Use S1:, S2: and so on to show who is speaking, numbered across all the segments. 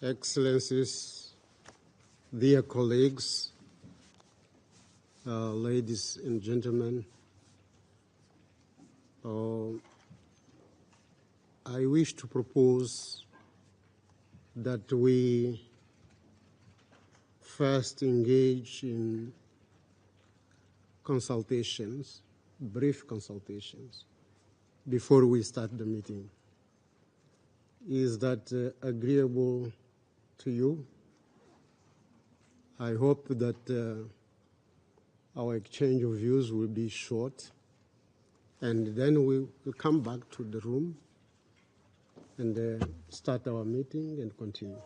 S1: Excellencies, dear colleagues, ladies and gentlemen, I wish to propose that we first engage in consultations, brief consultations, before we start the meeting. Is that agreeable to you? I hope that our exchange of views will be short, and then we will come back to the room and start our meeting and continue.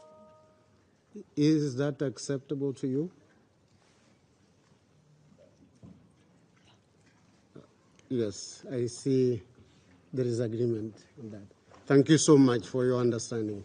S1: Is that acceptable to you? Yes, I see there is agreement on that. Thank you so much for your understanding.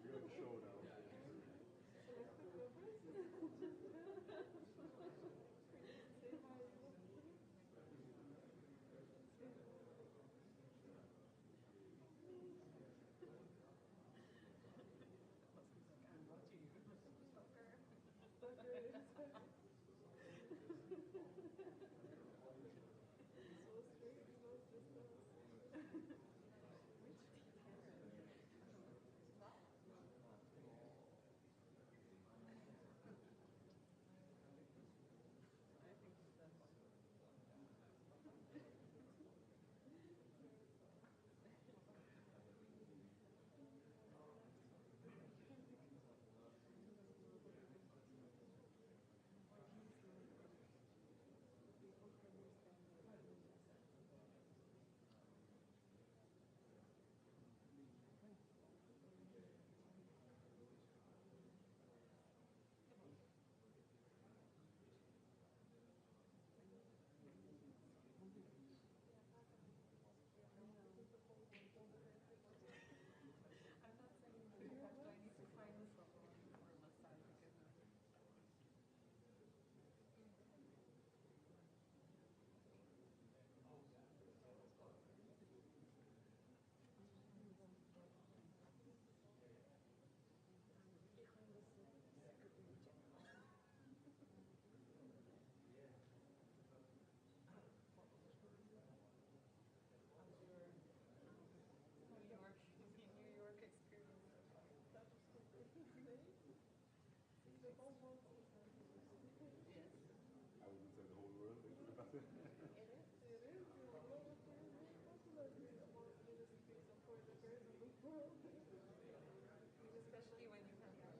S2: You're on the show now. I wouldn't say the whole world, but
S3: Especially when you have that.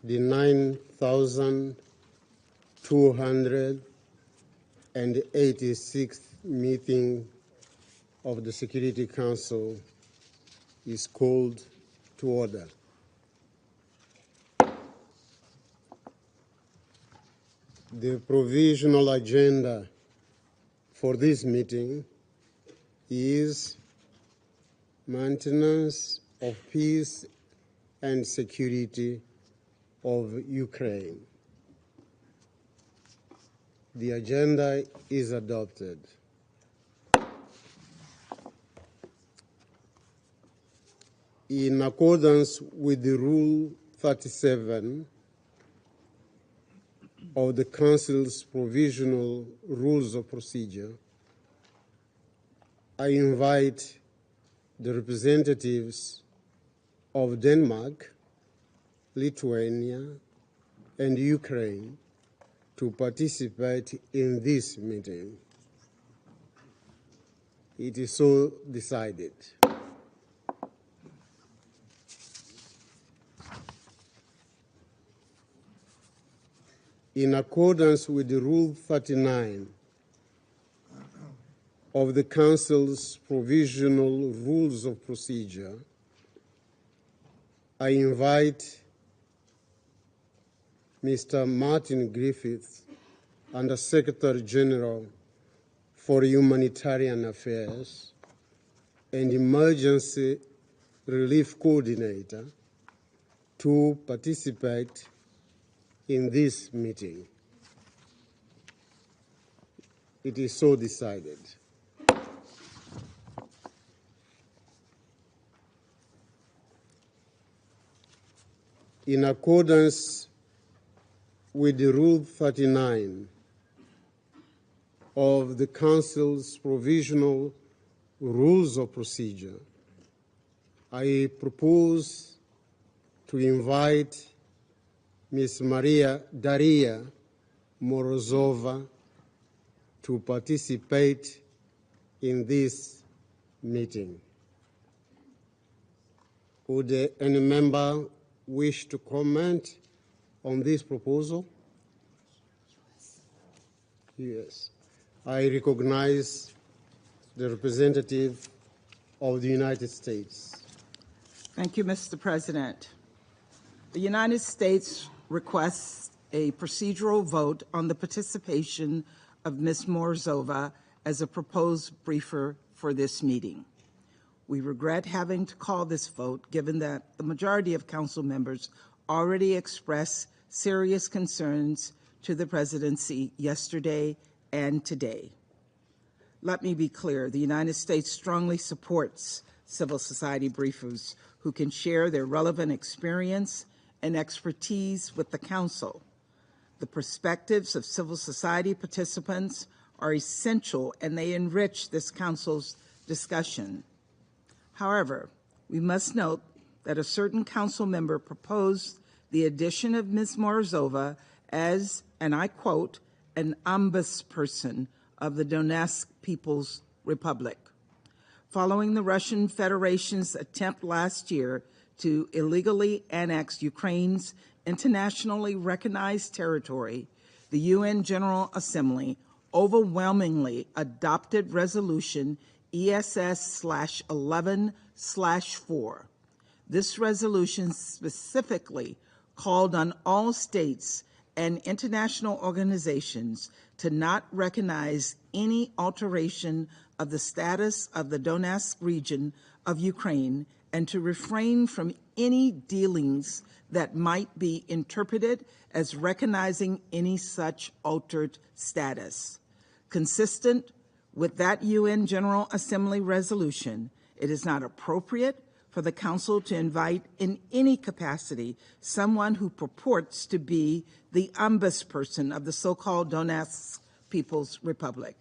S1: The 9,286th meeting of the Security Council is called to order. The provisional agenda for this meeting is maintenance of peace and security of Ukraine. The agenda is adopted. In accordance with the Rule 37 of the Council's Provisional Rules of Procedure, I invite the representatives of Denmark, Lithuania, and Ukraine to participate in this meeting. It is so decided. In accordance with the Rule 39 of the Council's Provisional Rules of Procedure, I invite Mr. Martin Griffiths, Under Secretary General for Humanitarian Affairs and Emergency Relief Coordinator, to participate in this meeting. It is so decided. In accordance with the Rule 39 of the Council's Provisional Rules of Procedure, I propose to invite Ms. Daria Morozova to participate in this meeting. Would any member wish to comment on this proposal? Yes. I recognize the representative of the United States.
S3: Thank you, Mr. President. The United States requests a procedural vote on the participation of Ms. Morozova as a proposed briefer for this meeting. We regret having to call this vote, given that the majority of council members already expressed serious concerns to the presidency yesterday and today. Let me be clear, the United States strongly supports civil society briefers who can share their relevant experience and expertise with the Council. The perspectives of civil society participants are essential and they enrich this Council's discussion. However, we must note that a certain Council member proposed the addition of Ms. Morozova as, and I quote, an ombudsperson of the Donetsk People's Republic. Following the Russian Federation's attempt last year to illegally annex Ukraine's internationally recognized territory, the UN General Assembly overwhelmingly adopted Resolution ESS/11/4. This resolution specifically called on all states and international organizations to not recognize any alteration of the status of the Donetsk region of Ukraine and to refrain from any dealings that might be interpreted as recognizing any such altered status. Consistent with that UN General Assembly resolution, it is not appropriate for the Council to invite in any capacity someone who purports to be the ombudsperson of the so-called Donetsk People's Republic.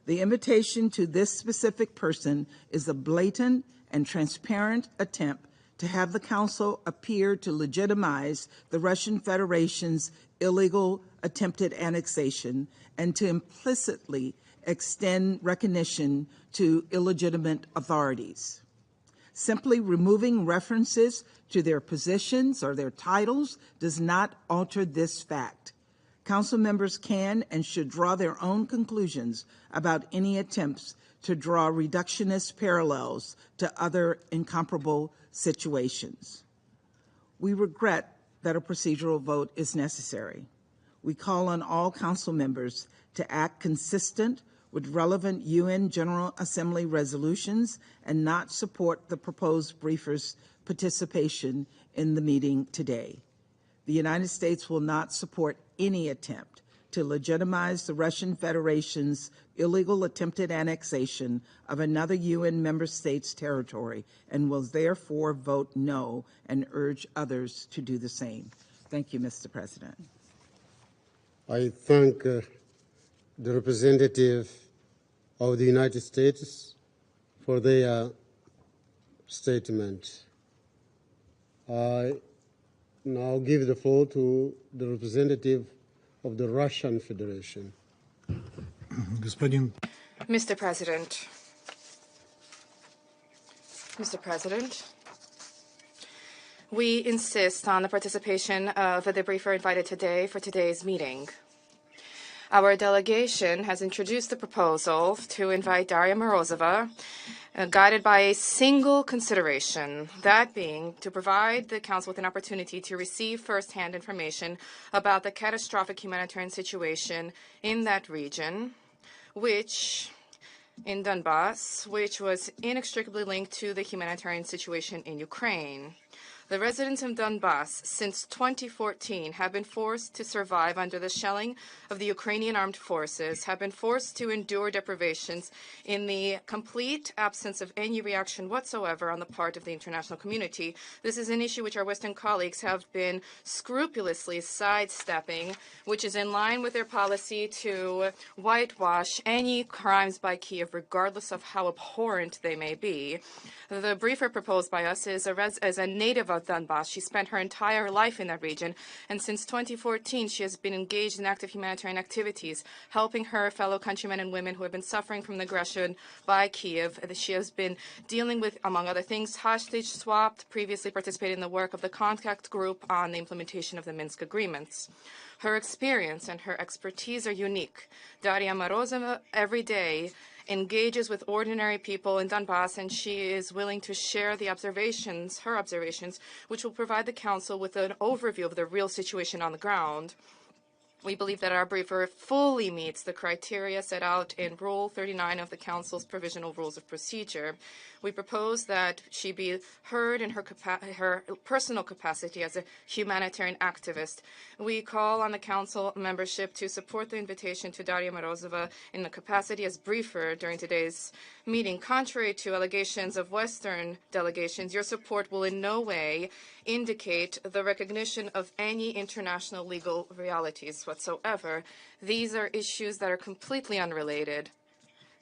S3: The invitation to this specific person is a blatant and transparent attempt to have the Council appear to legitimize the Russian Federation's illegal attempted annexation and to implicitly extend recognition to illegitimate authorities. Simply removing references to their positions or their titles does not alter this fact. Council members can and should draw their own conclusions about any attempts to draw reductionist parallels to other incomparable situations. We regret that a procedural vote is necessary. We call on all council members to act consistent with relevant UN General Assembly resolutions and not support the proposed briefer's participation in the meeting today. The United States will not support any attempt to legitimize the Russian Federation's illegal attempted annexation of another UN member state's territory and will therefore vote no and urge others to do the same. Thank you, Mr. President.
S1: I thank the representative of the United States for their statement. I now give the floor to the representative of the Russian Federation.
S4: Mr. President, we insist on the participation of the briefer invited today for today's meeting. Our delegation has introduced the proposal to invite Daria Morozova, guided by a single consideration, that being to provide the Council with an opportunity to receive first-hand information about the catastrophic humanitarian situation in that region, in Donbass, which was inextricably linked to the humanitarian situation in Ukraine. The residents of Donbass since 2014 have been forced to survive under the shelling of the Ukrainian armed forces, have been forced to endure deprivations in the complete absence of any reaction whatsoever on the part of the international community. This is an issue which our Western colleagues have been scrupulously sidestepping, which is in line with their policy to whitewash any crimes by Kiev, regardless of how abhorrent they may be. The briefer proposed by us is a native of Donbass. She spent her entire life in that region, and since 2014, she has been engaged in active humanitarian activities, helping her fellow countrymen and women who have been suffering from the aggression by Kiev. She has been dealing with, among other things, hostage swapped, previously participated in the work of the contact group on the implementation of the Minsk agreements. Her experience and her expertise are unique. Daria Morozova every day engages with ordinary people in Donbass, and she is willing to share her observations, which will provide the Council with an overview of the real situation on the ground. We believe that our briefer fully meets the criteria set out in Rule 39 of the Council's Provisional Rules of Procedure. We propose that she be heard in her personal capacity as a humanitarian activist. We call on the Council membership to support the invitation to Daria Morozova in the capacity as briefer during today's meeting. Contrary to allegations of Western delegations, your support will in no way indicate the recognition of any international legal realities whatsoever. These are issues that are completely unrelated.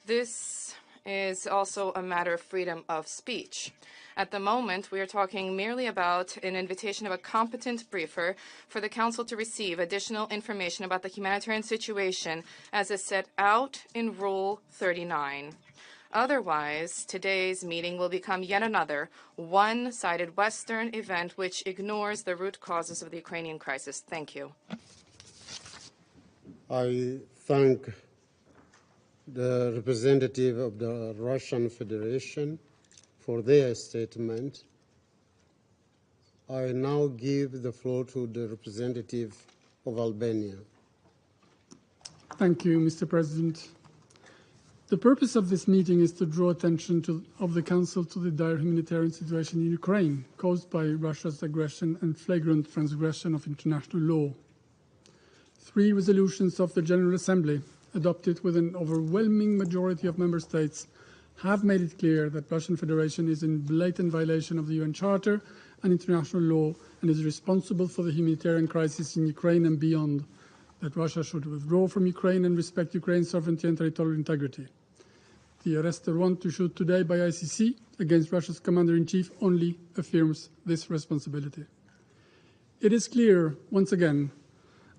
S4: This is also a matter of freedom of speech. At the moment, we are talking merely about an invitation of a competent briefer for the Council to receive additional information about the humanitarian situation as is set out in Rule 39. Otherwise, today's meeting will become yet another one-sided Western event which ignores the root causes of the Ukrainian crisis. Thank you.
S1: I thank the representative of the Russian Federation for their statement. I now give the floor to the representative of Albania.
S5: Thank you, Mr. President. The purpose of this meeting is to draw attention of the Council to the dire humanitarian situation in Ukraine caused by Russia's aggression and flagrant transgression of international law. 3 resolutions of the General Assembly, adopted with an overwhelming majority of member states, have made it clear that Russian Federation is in blatant violation of the UN Charter and international law and is responsible for the humanitarian crisis in Ukraine and beyond, that Russia should withdraw from Ukraine and respect Ukraine's sovereignty and territorial integrity. The arrest warrant issued today by ICC against Russia's commander-in-chief only affirms this responsibility. It is clear, once again,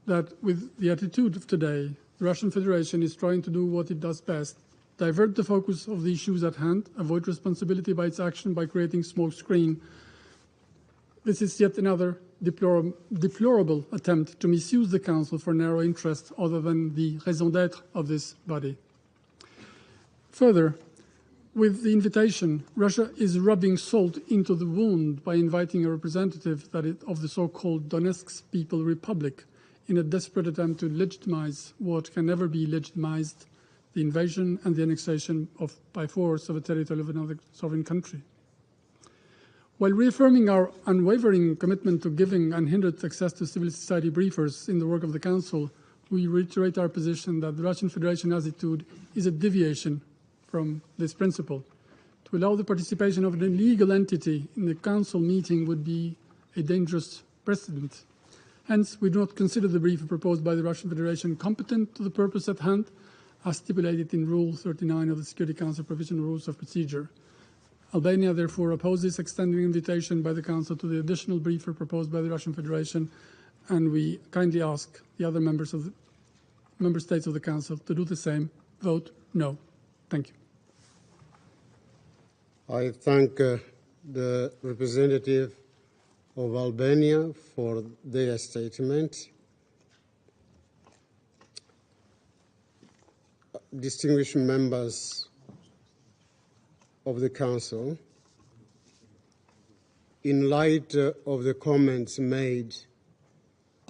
S5: that with the attitude of today, the Russian Federation is trying to do what it does best: divert the focus of the issues at hand, avoid responsibility by its action by creating smokescreen. This is yet another deplorable attempt to misuse the Council for narrow interests other than the raison d'être of this body. Further, with the invitation, Russia is rubbing salt into the wound by inviting a representative of the so-called Donetsk People Republic in a desperate attempt to legitimize what can never be legitimized: the invasion and the annexation by force of a territory of another sovereign country. While reaffirming our unwavering commitment to giving unhindered access to civil society briefers in the work of the Council, we reiterate our position that the Russian Federation attitude is a deviation from this principle. To allow the participation of an illegal entity in the Council meeting would be a dangerous precedent. Hence, we do not consider the brief proposed by the Russian Federation competent to the purpose at hand, as stipulated in Rule 39 of the Security Council Provisional Rules of Procedure. Albania therefore opposes extending invitation by the Council to the additional briefer proposed by the Russian Federation, and we kindly ask the other member states of the Council to do the same. Vote no. Thank you.
S1: I thank the representative of Albania for their statement. Distinguished members of the Council, in light of the comments made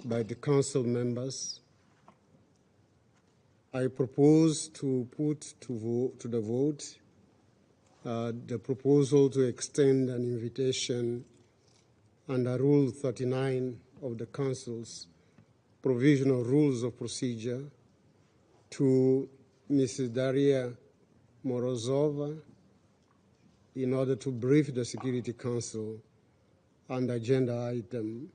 S1: by the Council members, I propose to put to the vote the proposal to extend an invitation under Rule 39 of the Council's Provisional Rules of Procedure to Mrs. Daria Morozova in order to brief the Security Council on the agenda item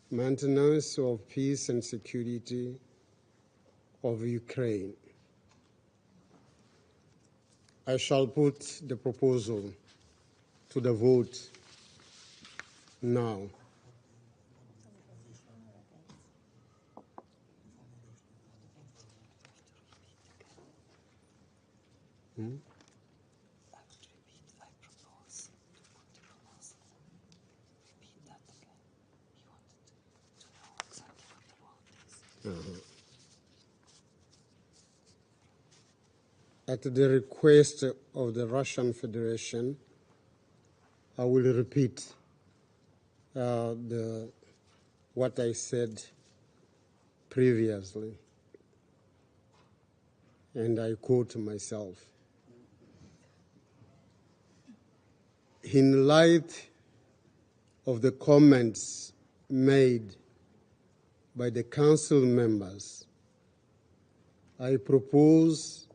S1: maintenance of peace and security of Ukraine. I shall put the proposal to the vote now. At the request of the Russian Federation, I will repeat what I said previously, and I quote myself. In light of the comments made by the Council members, I propose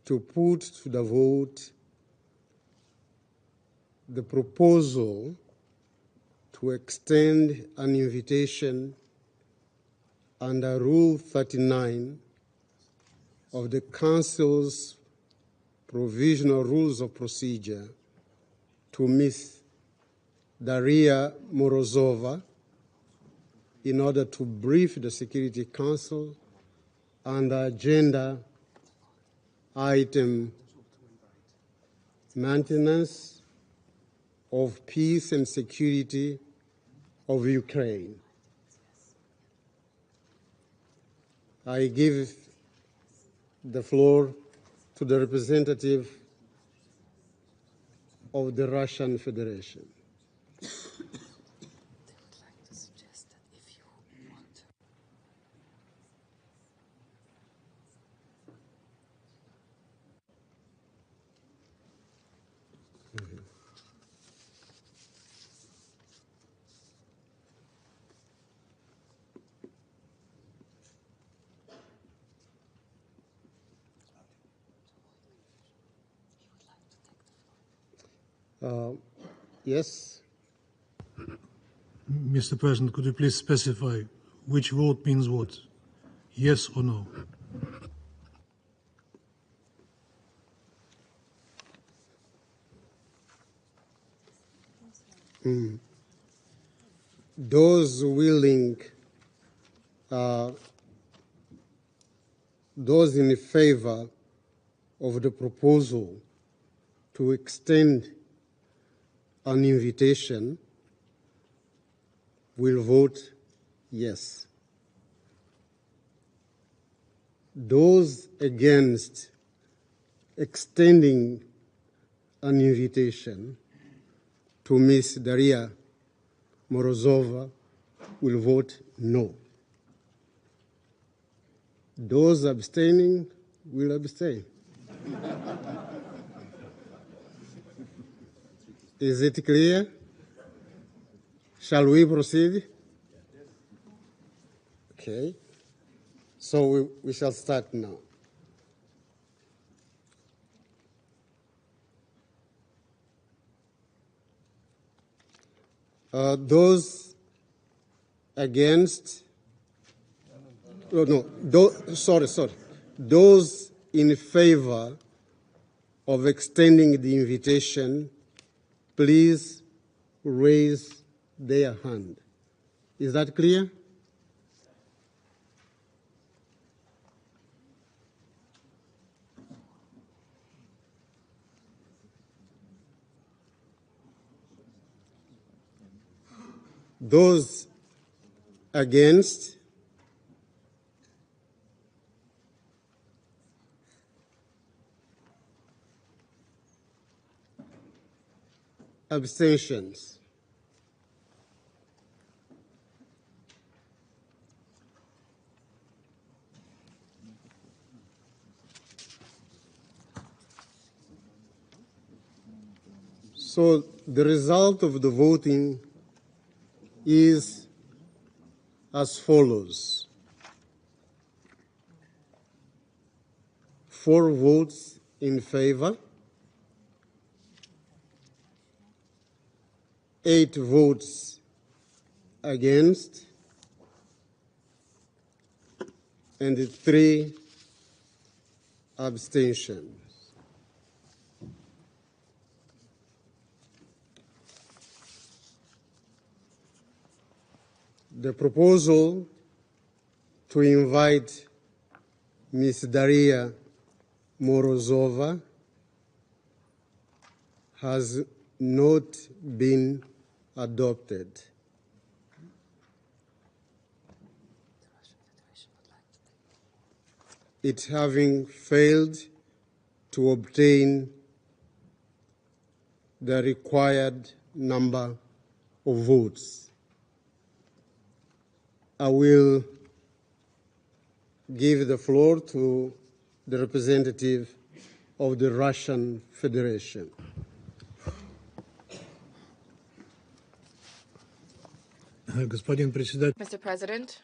S1: to put to the vote the proposal to extend an invitation under Rule 39 of the Council's Provisional Rules of Procedure to Ms. Daria Morozova in order to brief the Security Council on the agenda item maintenance of peace and security of Ukraine. I give the floor to the representative of the Russian Federation. Yes?
S6: Mr. President, could you please specify which vote means what? Yes or no?
S1: Those willing, those in favor of the proposal to extend an invitation will vote yes. Those against extending an invitation to Ms. Daria Morozova will vote no. Those abstaining will abstain. Is it clear? Shall we proceed? Okay. So we shall start now. Those against, sorry. Those in favor of extending the invitation, please raise their hand. Is that clear? Those against? Abstentions? So the result of the voting is as follows. 4 votes in favor, 8 votes against, and 3 abstentions. The proposal to invite Ms. Daria Morozova has not been adopted. It having failed to obtain the required number of votes. I will give the floor to the representative of the Russian Federation.
S4: Mr. President,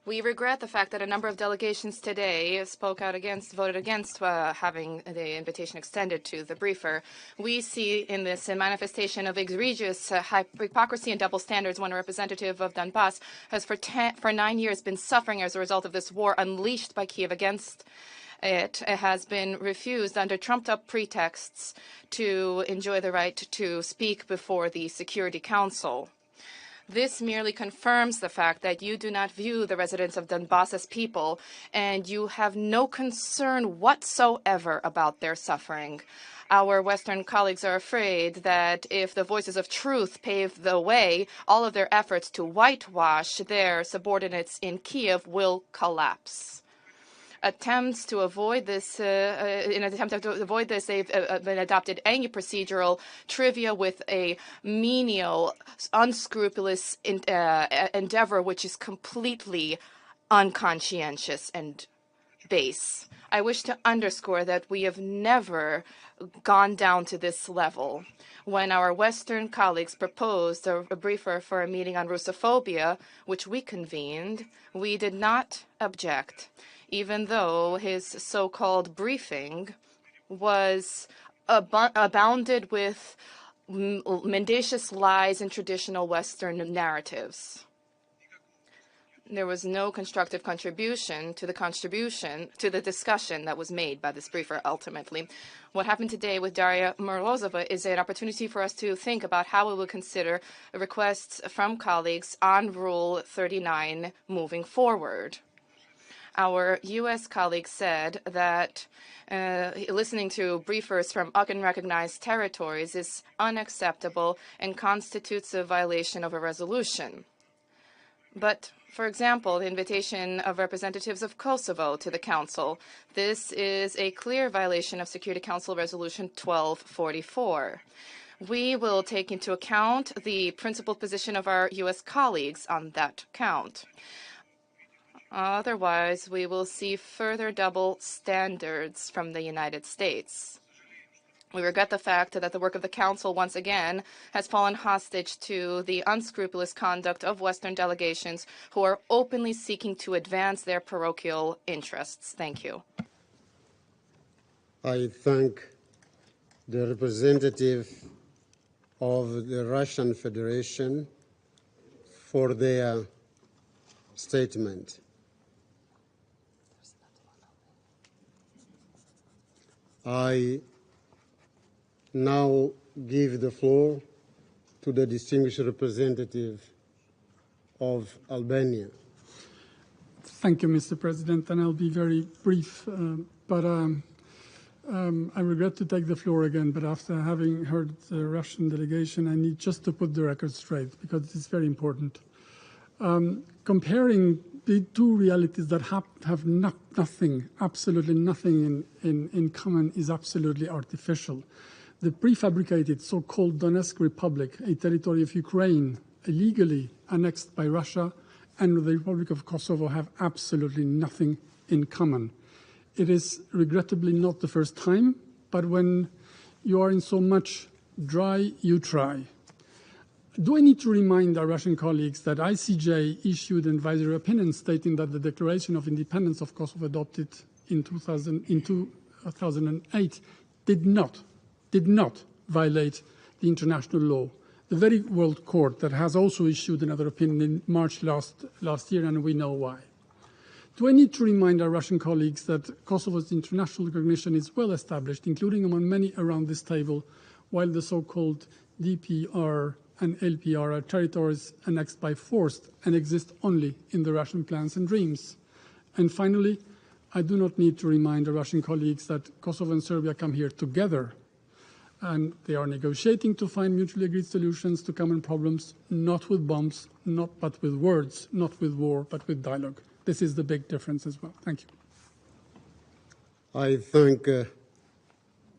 S4: we regret the fact that a number of delegations today voted against having the invitation extended to the briefer. We see in this a manifestation of egregious hypocrisy and double standards when a representative of Donbass has for 9 years been suffering as a result of this war unleashed by Kiev against it. It has been refused under trumped-up pretexts to enjoy the right to speak before the Security Council. This merely confirms the fact that you do not view the residents of Donbass as people, and you have no concern whatsoever about their suffering. Our Western colleagues are afraid that if the voices of truth pave the way, all of their efforts to whitewash their subordinates in Kiev will collapse. Attempts to avoid this, they've been adopted any procedural trivia with a menial, unscrupulous endeavor, which is completely unconscientious and base. I wish to underscore that we have never gone down to this level. When our Western colleagues proposed a briefer for a meeting on Russophobia, which we convened, we did not object, even though his so-called briefing was abounded with mendacious lies and traditional Western narratives. There was no constructive contribution to the discussion that was made by this briefer ultimately. What happened today with Daria Morozova is an opportunity for us to think about how we will consider requests from colleagues on Rule 39 moving forward. Our U.S. colleague said that listening to briefers from unrecognized territories is unacceptable and constitutes a violation of a resolution. But, for example, the invitation of representatives of Kosovo to the Council, this is a clear violation of Security Council Resolution 1244. We will take into account the principled position of our U.S. colleagues on that count. Otherwise, we will see further double standards from the United States. We regret the fact that the work of the Council once again has fallen hostage to the unscrupulous conduct of Western delegations who are openly seeking to advance their parochial interests. Thank you.
S1: I thank the representative of the Russian Federation for their statement. I now give the floor to the distinguished representative of Albania.
S5: Thank you, Mr. President, and I'll be very brief, but I regret to take the floor again, but after having heard the Russian delegation, I need just to put the record straight, because it's very important. Comparing the two realities that have nothing, absolutely nothing in common is absolutely artificial. The prefabricated so-called Donetsk Republic, a territory of Ukraine, illegally annexed by Russia, and the Republic of Kosovo have absolutely nothing in common. It is regrettably not the first time, but when you are in so much dry, you try. Do I need to remind our Russian colleagues that ICJ issued an advisory opinion stating that the Declaration of Independence of Kosovo adopted in 2008 did not violate the international law? The very World Court that has also issued another opinion in March last year, and we know why. Do I need to remind our Russian colleagues that Kosovo's international recognition is well established, including among many around this table, while the so-called DPR and LPR are territories annexed by force and exist only in the Russian plans and dreams? And finally, I do not need to remind our Russian colleagues that Kosovo and Serbia come here together, and they are negotiating to find mutually agreed solutions to common problems, not with bombs, but with words, not with war, but with dialogue. This is the big difference as well. Thank you.
S1: I thank the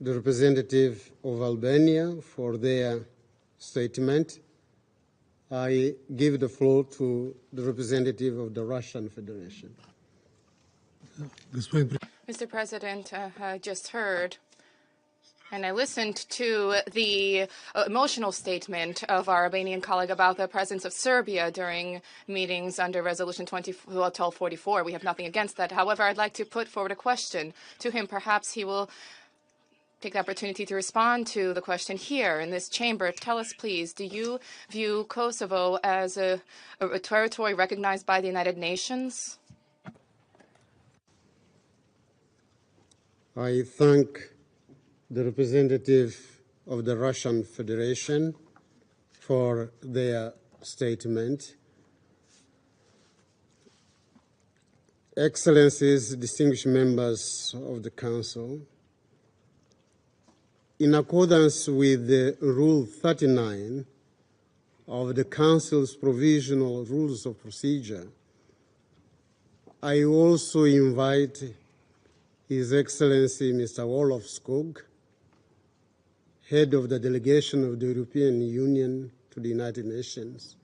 S1: representative of Albania for their statement. I give the floor to the representative of the Russian Federation.
S4: Mr. President, I just heard and I listened to the emotional statement of our Albanian colleague about the presence of Serbia during meetings under Resolution 1244. We have nothing against that. However, I'd like to put forward a question to him. Perhaps he will take the opportunity to respond to the question here in this chamber. Tell us, please, do you view Kosovo as a territory recognized by the United Nations?
S1: I thank the representative of the Russian Federation for their statement. Excellencies, distinguished members of the Council, in accordance with the Rule 39 of the Council's Provisional Rules of Procedure, I also invite His Excellency Mr. Olof Skog, head of the delegation of the European Union to the United Nations,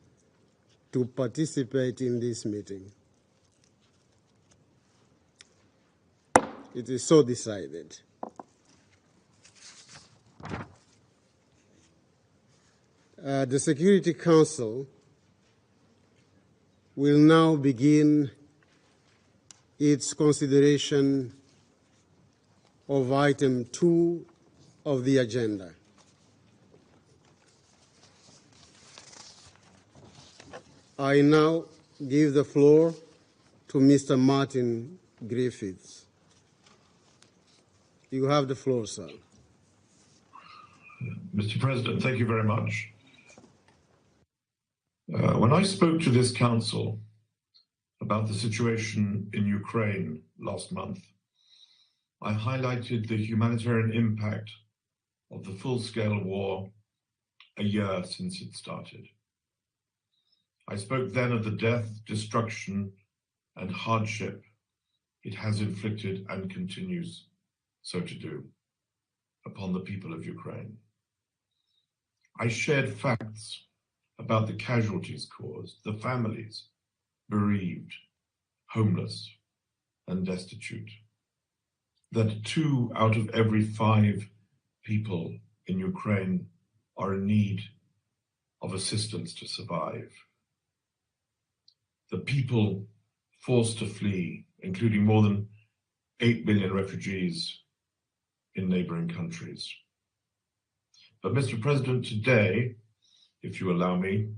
S1: to participate in this meeting. It is so decided. The Security Council will now begin its consideration of item 2 of the agenda. I now give the floor to Mr. Martin Griffiths. You have the floor, sir.
S2: Mr. President, thank you very much. When I spoke to this council about the situation in Ukraine last month, I highlighted the humanitarian impact of the full-scale war a year since it started. I spoke then of the death, destruction, and hardship it has inflicted and continues so to do upon the people of Ukraine. I shared facts about the casualties caused, the families bereaved, homeless, and destitute, that 2 out of every 5 people in Ukraine are in need of assistance to survive. The people forced to flee, including more than 8 million refugees in neighboring countries. But Mr. President, today, if you allow me,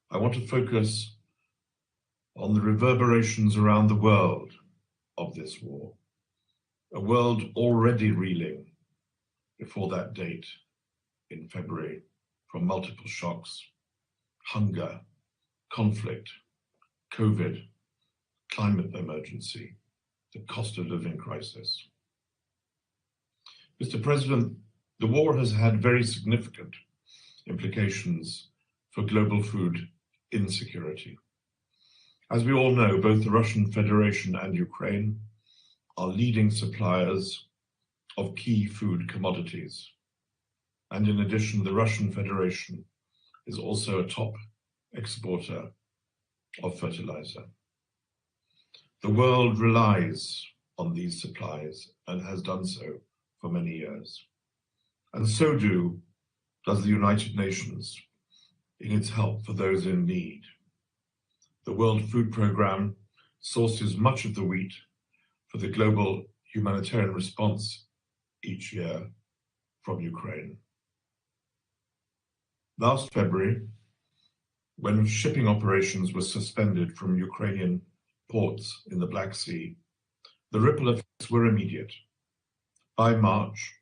S2: I want to focus on the reverberations around the world of this war, a world already reeling before that date in February from multiple shocks, hunger, conflict, COVID, climate emergency, the cost of living crisis. Mr. President, the war has had very significant implications for global food insecurity. As we all know, both the Russian Federation and Ukraine are leading suppliers of key food commodities. And in addition, the Russian Federation is also a top exporter of fertilizer. The world relies on these supplies and has done so for many years. And so does the United Nations in its help for those in need. The World Food Programme sources much of the wheat for the global humanitarian response each year from Ukraine. Last February, when shipping operations were suspended from Ukrainian ports in the Black Sea, the ripple effects were immediate. By March,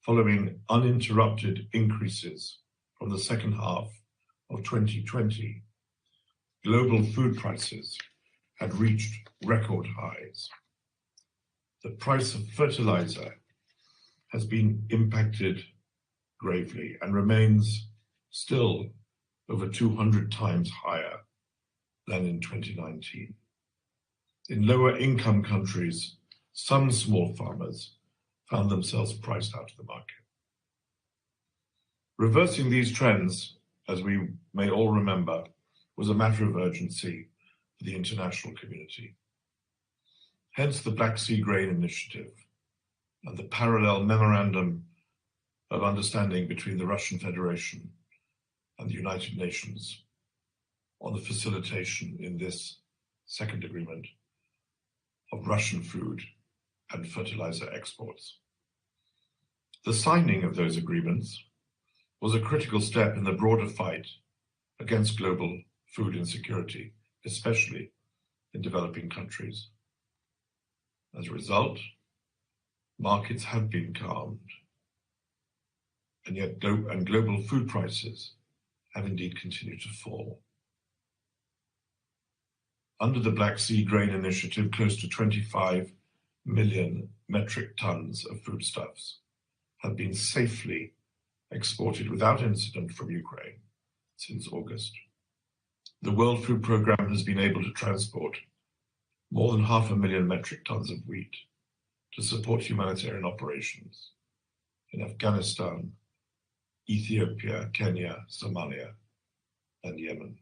S2: following uninterrupted increases from the second half of 2020, global food prices had reached record highs. The price of fertilizer has been impacted gravely and remains still over 200 times higher than in 2019. In lower income countries, some small farmers found themselves priced out of the market. Reversing these trends, as we may all remember, was a matter of urgency for the international community. Hence the Black Sea Grain Initiative and the parallel memorandum of understanding between the Russian Federation and the United Nations on the facilitation in this second agreement of Russian food and fertilizer exports. The signing of those agreements was a critical step in the broader fight against global food insecurity, especially in developing countries. As a result, markets have been calmed, and yet global food prices have indeed continued to fall. Under the Black Sea Grain Initiative, close to 25 million metric tons of foodstuffs have been safely exported without incident from Ukraine since August. The World Food Programme has been able to transport more than 500,000 metric tons of wheat to support humanitarian operations in Afghanistan, Ethiopia, Kenya, Somalia, and Yemen.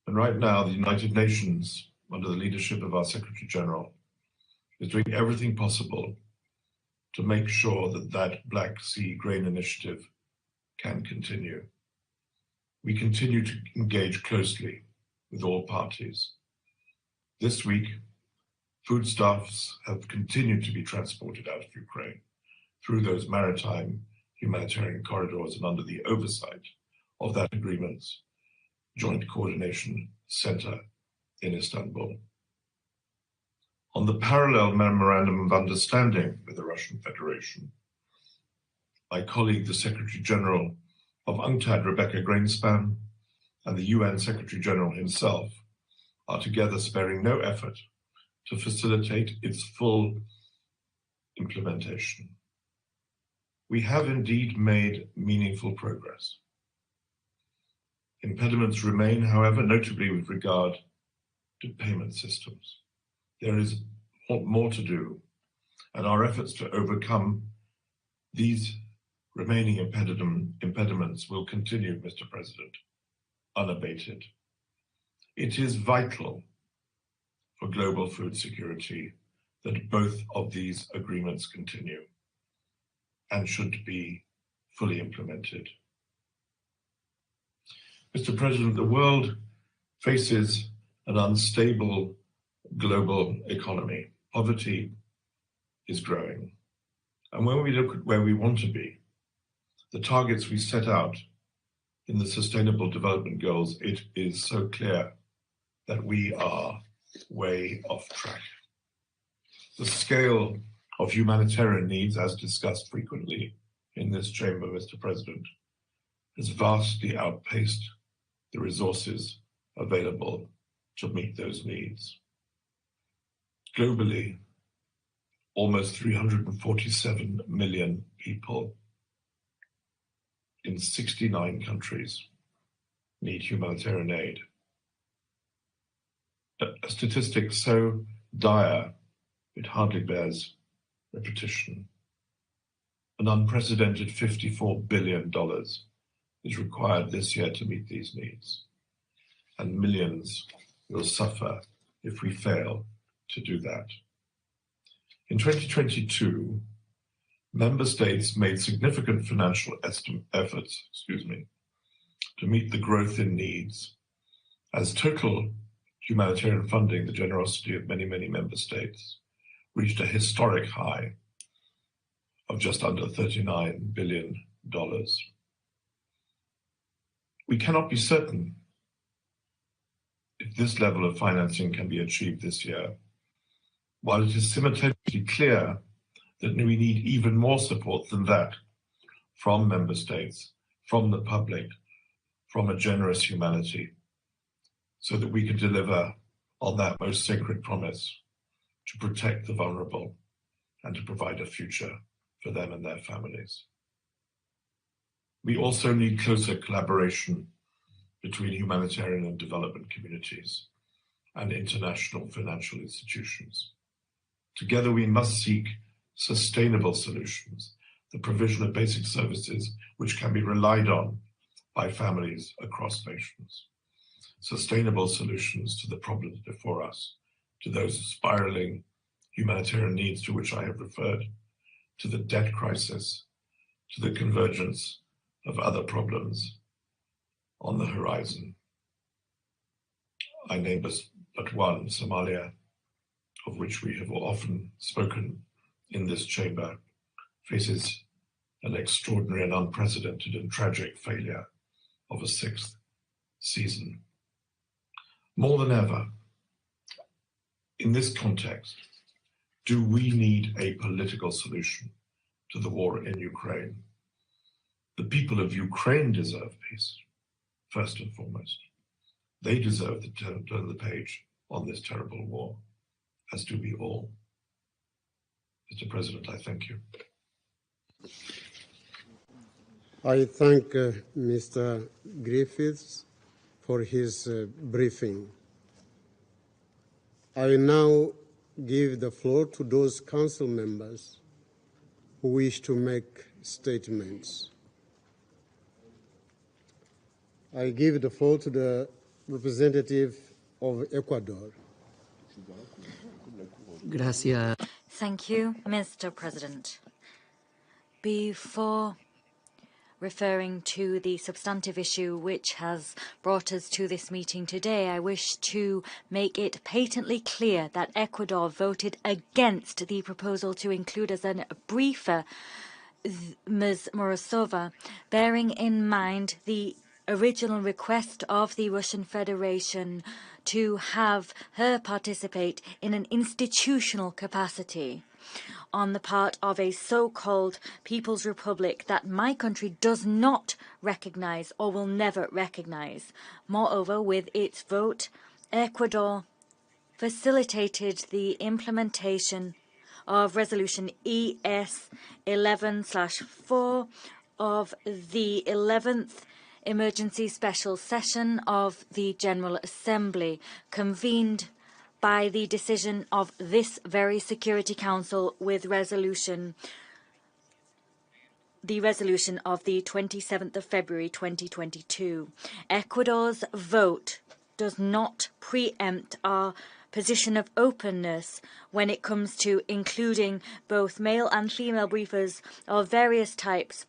S2: And right now, the United Nations, under the leadership of our Secretary General, is doing everything possible to make sure that that Black Sea Grain Initiative can continue. We continue to engage closely with all parties. This week, foodstuffs have continued to be transported out of Ukraine through those maritime humanitarian corridors and under the oversight of that agreement's Joint Coordination Center in Istanbul. On the parallel memorandum of understanding with the Russian Federation, my colleague, the Secretary General of UNCTAD, Rebecca Grainspan, and the UN Secretary General himself are together sparing no effort to facilitate its full implementation. We have indeed made meaningful progress. Impediments remain, however, notably with regard to payment systems. There is more to do, and our efforts to overcome these remaining impediments will continue, Mr. President, unabated. It is vital for global food security that both of these agreements continue and should be fully implemented. Mr. President, the world faces an unstable global economy. Poverty is growing. And when we look at where we want to be, the targets we set out in the Sustainable Development Goals, it is so clear that we are way off track. The scale of humanitarian needs, as discussed frequently in this chamber, Mr. President, has vastly outpaced the resources available to meet those needs. Globally, almost 347 million people in 69 countries need humanitarian aid. A statistic so dire it hardly bears repetition. An unprecedented $54 billion is required this year to meet these needs, and millions will suffer if we fail to do that. In 2022, member states made significant financial efforts to meet the growth in needs, as total humanitarian funding, the generosity of many, many member states, reached a historic high of just under $39 billion. We cannot be certain if this level of financing can be achieved this year, while it is simultaneously clear that we need even more support than that from member states, from the public, from a generous humanity, so that we can deliver on that most sacred promise to protect the vulnerable and to provide a future for them and their families. We also need closer collaboration between humanitarian and development communities and international financial institutions. Together, we must seek sustainable solutions, the provision of basic services which can be relied on by families across nations. Sustainable solutions to the problems before us, to those spiraling humanitarian needs to which I have referred, to the debt crisis, to the convergence of other problems on the horizon. I name but one, Somalia, of which we have often spoken in this chamber, faces an extraordinary and unprecedented and tragic failure of a sixth season. More than ever, in this context, do we need a political solution to the war in Ukraine? The people of Ukraine deserve peace, first and foremost. They deserve to turn the page on this terrible war, as do we all. Mr. President, I thank you.
S1: I thank Mr. Griffiths for his briefing. I will now give the floor to those council members who wish to make statements. I give the floor to the representative of Ecuador.
S7: Gracias.
S8: Thank you, Mr. President. Before referring to the substantive issue which has brought us to this meeting today, I wish to make it patently clear that Ecuador voted against the proposal to include as a briefer Ms. Morozova, bearing in mind the original request of the Russian Federation to have her participate in an institutional capacity on the part of a so-called People's Republic that my country does not recognize or will never recognize. Moreover, with its vote, Ecuador facilitated the implementation of Resolution ES 11/4 of the 11th Emergency Special Session of the General Assembly, convened by the decision of this very Security Council with the resolution of the 27th of February 2022. Ecuador's vote does not preempt our position of openness when it comes to including both male and female briefers of various types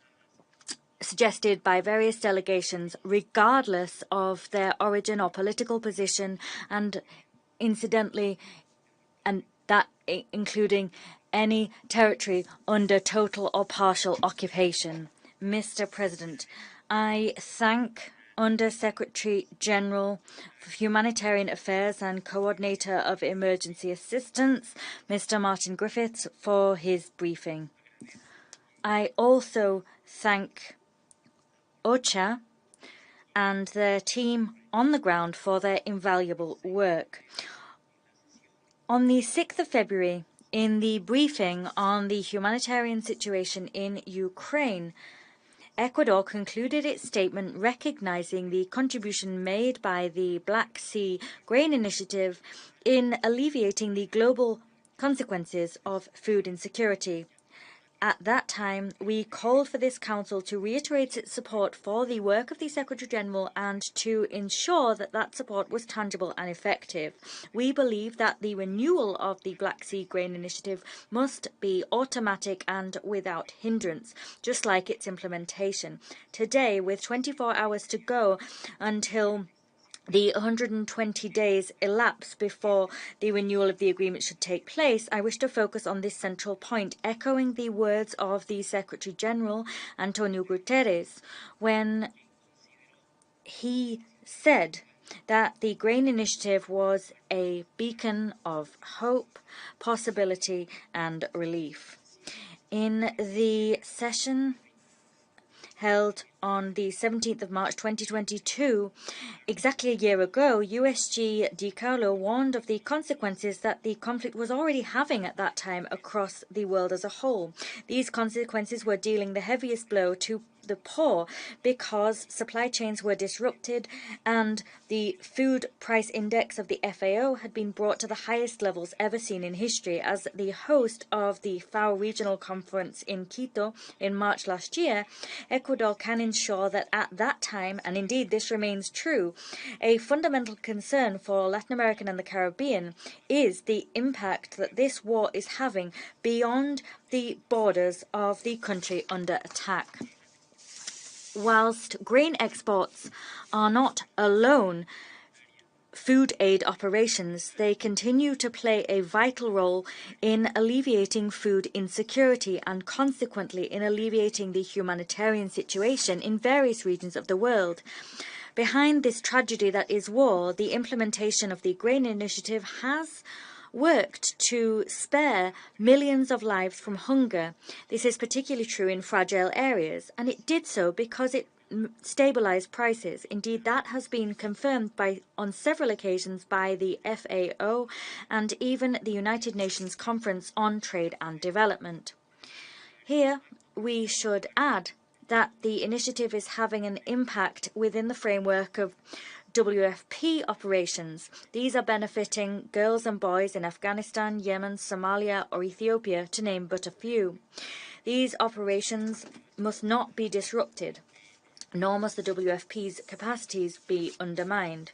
S8: suggested by various delegations, regardless of their origin or political position, and incidentally, and that including any territory under total or partial occupation. Mr. President, I thank Under Secretary General for Humanitarian Affairs and Coordinator of Emergency Assistance, Mr. Martin Griffiths, for his briefing. I also thank OCHA and their team on the ground for their invaluable work. On the 6th of February, in the briefing on the humanitarian situation in Ukraine, Ecuador concluded its statement recognizing the contribution made by the Black Sea Grain Initiative in alleviating the global consequences of food insecurity. At that time, we called for this Council to reiterate its support for the work of the Secretary-General and to ensure that that support was tangible and effective. We believe that the renewal of the Black Sea Grain Initiative must be automatic and without hindrance, just like its implementation. Today, with 24 hours to go until the 120 days elapse before the renewal of the agreement should take place, I wish to focus on this central point, echoing the words of the Secretary-General, Antonio Guterres, when he said that the Grain Initiative was a beacon of hope, possibility, and relief. In the session held on the 17th of March 2022, exactly a year ago, USG DiCarlo warned of the consequences that the conflict was already having at that time across the world as a whole. These consequences were dealing the heaviest blow to the poor because supply chains were disrupted and the food price index of the FAO had been brought to the highest levels ever seen in history. As the host of the FAO Regional Conference in Quito in March last year, Ecuador can ensure that at that time, and indeed this remains true, a fundamental concern for Latin America and the Caribbean is the impact that this war is having beyond the borders of the country under attack. Whilst grain exports are not alone food aid operations, they continue to play a vital role in alleviating food insecurity and consequently in alleviating the humanitarian situation in various regions of the world. Behind this tragedy that is war, the implementation of the Grain Initiative has worked to spare millions of lives from hunger. This is particularly true in fragile areas, and it did so because it stabilized prices. Indeed, that has been confirmed on several occasions by the FAO and even the United Nations Conference on Trade and Development. Here, we should add that the initiative is having an impact within the framework of WFP operations. These are benefiting girls and boys in Afghanistan, Yemen, Somalia, or Ethiopia, to name but a few. These operations must not be disrupted, nor must the WFP's capacities be undermined.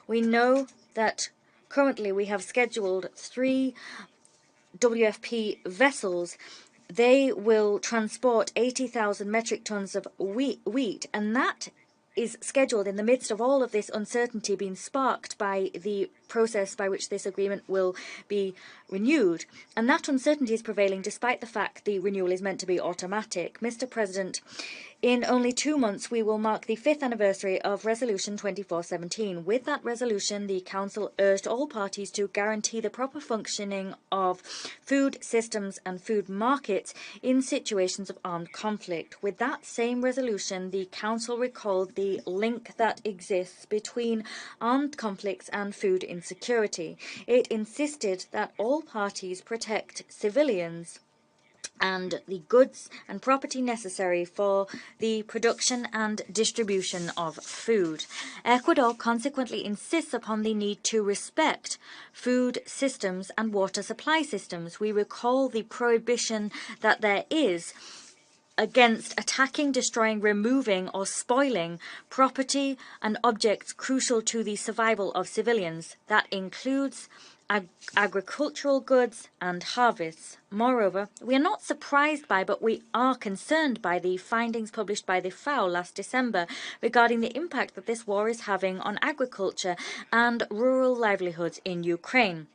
S8: We know that currently we have scheduled 3 WFP vessels. They will transport 80,000 metric tons of wheat, and that is scheduled in the midst of all of this uncertainty being sparked by the process by which this agreement will be renewed. And that uncertainty is prevailing despite the fact the renewal is meant to be automatic. Mr. President, in only 2 months we will mark the 5th anniversary of Resolution 2417. With that resolution, the Council urged all parties to guarantee the proper functioning of food systems and food markets in situations of armed conflict. With that same resolution, the Council recalled the link that exists between armed conflicts and food insecurity. It insisted that all parties protect civilians and the goods and property necessary for the production and distribution of food. Ecuador consequently insists upon the need to respect food systems and water supply systems. We recall the prohibition that there is against attacking, destroying, removing or spoiling property and objects crucial to the survival of civilians. That includes agricultural goods and harvests. Moreover, we are not surprised by, but we are concerned by the findings published by the FAO last December regarding the impact that this war is having on agriculture and rural livelihoods in Ukraine.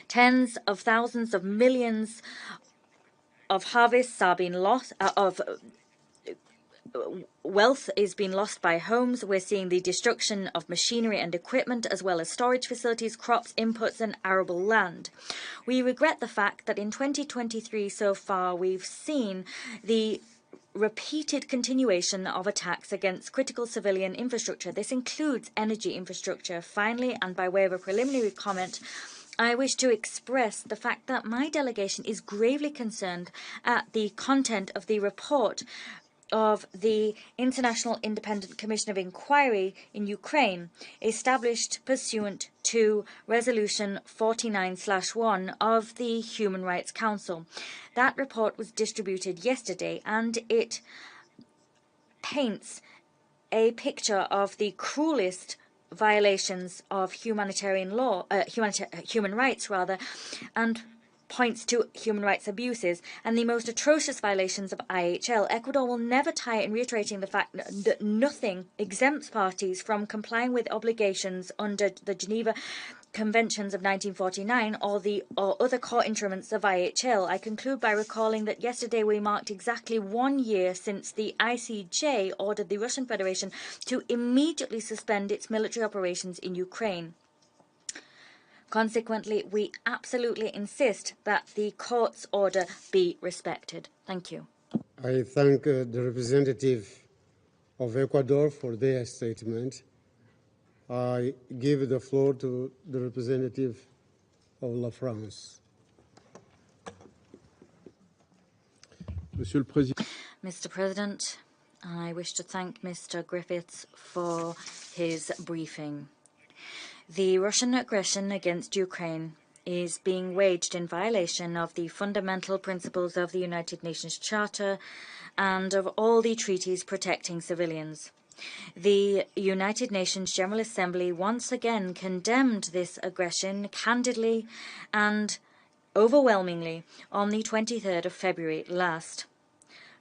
S8: Tens of thousands of millions of harvests are being lost, wealth is being lost by homes. We're seeing the destruction of machinery and equipment, as well as storage facilities, crops, inputs, and arable land. We regret the fact that in 2023 so far we've seen the repeated continuation of attacks against critical civilian infrastructure. This includes energy infrastructure. Finally, and by way of a preliminary comment, I wish to express the fact that my delegation is gravely concerned at the content of the report of the International Independent Commission of Inquiry in Ukraine, established pursuant to Resolution 49/1 of the Human Rights Council. That report was distributed yesterday, and it paints a picture of the cruelest violations of human rights, and points to human rights abuses and the most atrocious violations of IHL. Ecuador will never tire in reiterating the fact that nothing exempts parties from complying with obligations under the Geneva Conventions of 1949 or other core instruments of IHL. I conclude by recalling that yesterday we marked exactly 1 year since the ICJ ordered the Russian Federation to immediately suspend its military operations in Ukraine. Consequently, we absolutely insist that the court's order be respected. Thank you.
S1: I thank the representative of Ecuador for their statement. I give the floor to the representative of La France.
S8: Mr. President, I wish to thank Mr. Griffiths for his briefing. The Russian aggression against Ukraine is being waged in violation of the fundamental principles of the United Nations Charter and of all the treaties protecting civilians. The United Nations General Assembly once again condemned this aggression candidly and overwhelmingly on the 23rd of February last.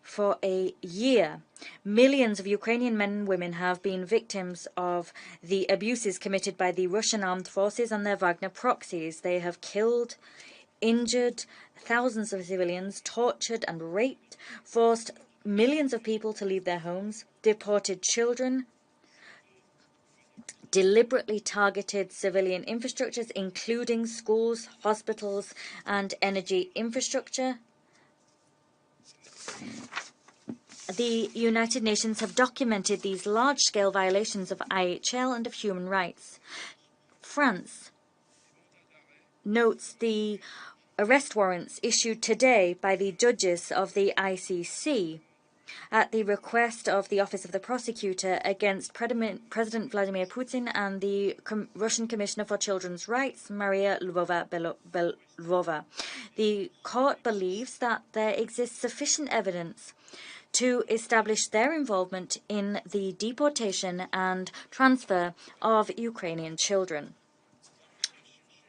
S8: For a year, millions of Ukrainian men and women have been victims of the abuses committed by the Russian armed forces and their Wagner proxies. They have killed, injured thousands of civilians, tortured and raped, forced millions of people to leave their homes, deported children, deliberately targeted civilian infrastructures, including schools, hospitals, and energy infrastructure. The United Nations have documented these large-scale violations of IHL and of human rights. France notes the arrest warrants issued today by the judges of the ICC at the request of the Office of the Prosecutor against President Vladimir Putin and the Russian Commissioner for Children's Rights, Maria Lvova. The court believes that there exists sufficient evidence to establish their involvement in the deportation and transfer of Ukrainian children.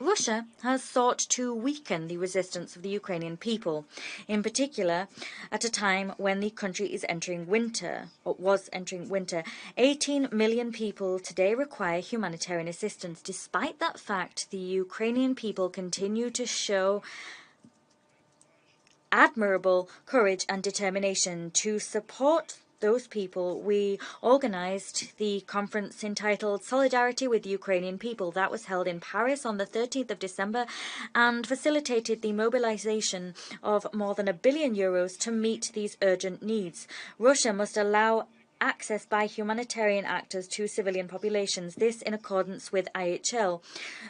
S8: Russia has sought to weaken the resistance of the Ukrainian people, in particular at a time when the country is entering winter, or was entering winter. 18 million people today require humanitarian assistance. Despite that fact, the Ukrainian people continue to show admirable courage and determination. To support those people, we organized the conference entitled Solidarity with the Ukrainian People that was held in Paris on the 13th of December and facilitated the mobilization of more than €1 billion to meet these urgent needs. Russia must allow access by humanitarian actors to civilian populations, this in accordance with IHL.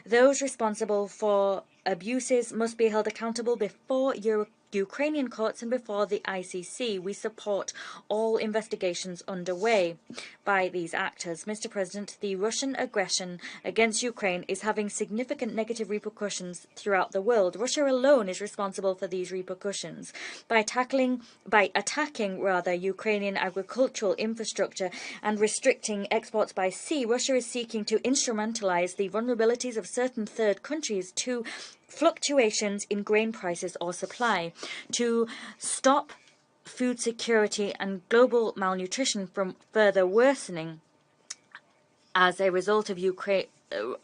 S8: Those responsible for abuses must be held accountable before Ukrainian courts and before the ICC. We support all investigations underway by these actors. Mr. President, the Russian aggression against Ukraine is having significant negative repercussions throughout the world. Russia alone is responsible for these repercussions. By attacking Ukrainian agricultural infrastructure and restricting exports by sea, Russia is seeking to instrumentalize the vulnerabilities of certain third countries to fluctuations in grain prices or supply, to stop food security and global malnutrition from further worsening as a result of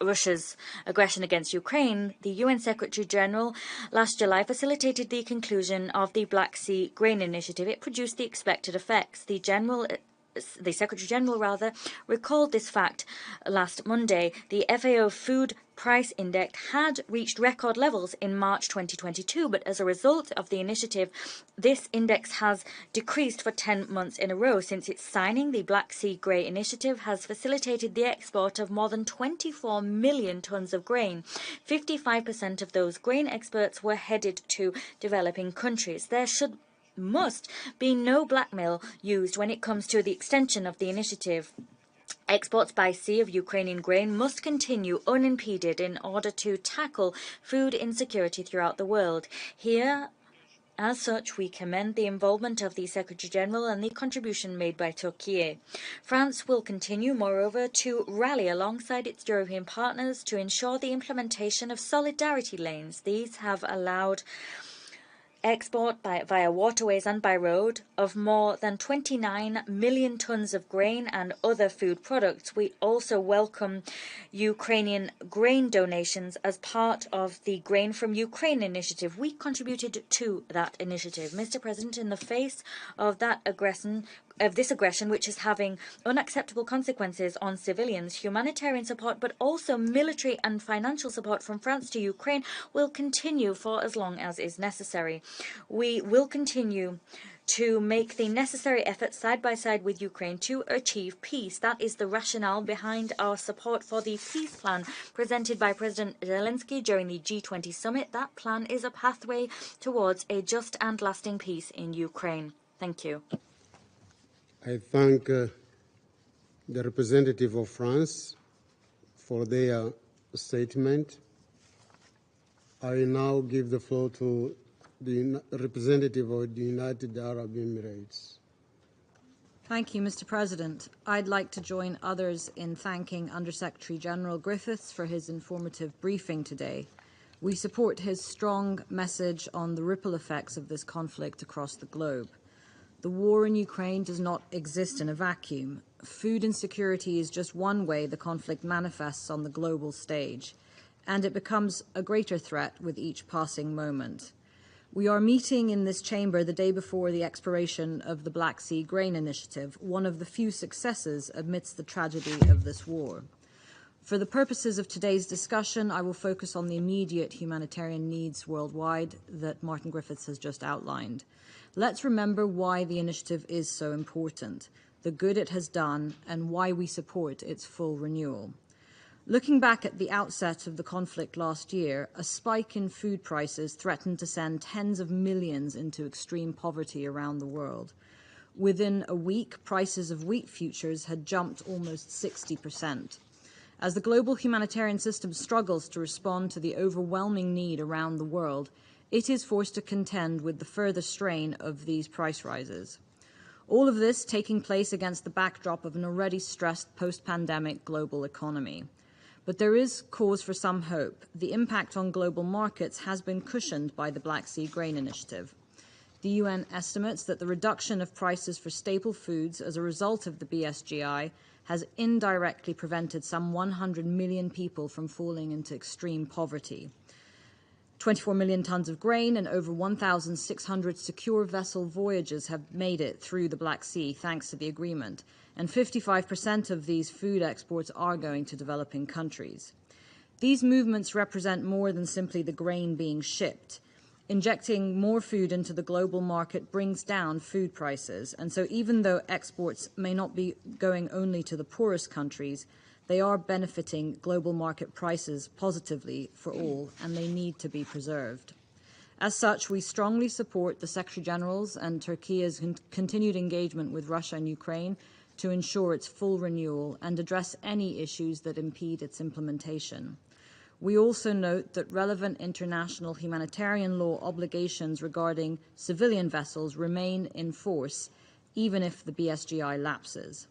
S8: Russia's aggression against Ukraine. The UN Secretary General last July facilitated the conclusion of the Black Sea Grain Initiative. It produced the expected effects. The Secretary General recalled this fact last Monday. The FAO Food Price Index had reached record levels in March 2022, but as a result of the initiative, this index has decreased for 10 months in a row. Since its signing, the Black Sea Grain Initiative has facilitated the export of more than 24 million tons of grain. 55% of those grain exports were headed to developing countries. There must be no blackmail used when it comes to the extension of the initiative. Exports by sea of Ukrainian grain must continue unimpeded in order to tackle food insecurity throughout the world. Here, as such, we commend the involvement of the Secretary General and the contribution made by Turkey. France will continue, moreover, to rally alongside its European partners to ensure the implementation of solidarity lanes. These have allowed export via waterways and by road of more than 29 million tons of grain and other food products. We also welcome Ukrainian grain donations as part of the Grain from Ukraine initiative. We contributed to that initiative. Mr. President, in the face of this aggression, which is having unacceptable consequences on civilians, humanitarian support, but also military and financial support from France to Ukraine will continue for as long as is necessary. We will continue to make the necessary efforts side by side with Ukraine to achieve peace. That is the rationale behind our support for the peace plan presented by President Zelensky during the G20 summit. That plan is a pathway towards a just and lasting peace in Ukraine. Thank you.
S1: I thank the representative of France for their statement. I now give the floor to the representative of the United Arab Emirates.
S7: Thank you, Mr. President. I'd like to join others in thanking Under-Secretary General Griffiths for his informative briefing today. We support his strong message on the ripple effects of this conflict across the globe. The war in Ukraine does not exist in a vacuum. Food insecurity is just one way the conflict manifests on the global stage, and it becomes a greater threat with each passing moment. We are meeting in this chamber the day before the expiration of the Black Sea Grain Initiative, one of the few successes amidst the tragedy of this war. For the purposes of today's discussion, I will focus on the immediate humanitarian needs worldwide that Martin Griffiths has just outlined. Let's remember why the initiative is so important, the good it has done, and why we support its full renewal. Looking back at the outset of the conflict last year, a spike in food prices threatened to send tens of millions into extreme poverty around the world. Within a week, prices of wheat futures had jumped almost 60%. As the global humanitarian system struggles to respond to the overwhelming need around the world, it is forced to contend with the further strain of these price rises. All of this taking place against the backdrop of an already stressed post-pandemic global economy. But there is cause for some hope. The impact on global markets has been cushioned by the Black Sea Grain Initiative. The UN estimates that the reduction of prices for staple foods as a result of the BSGI has indirectly prevented some 100 million people from falling into extreme poverty. 24 million tons of grain and over 1,600 secure vessel voyages have made it through the Black Sea thanks to the agreement, and 55% of these food exports are going to developing countries. These movements represent more than simply the grain being shipped. Injecting more food into the global market brings down food prices, and so even though exports may not be going only to the poorest countries, they are benefiting global market prices positively for all, and they need to be preserved. As such, we strongly support the Secretary General's and Turkey's continued engagement with Russia and Ukraine to ensure its full renewal and address any issues that impede its implementation. We also note that relevant international humanitarian law obligations regarding civilian vessels remain in force, even if the BSGI lapses.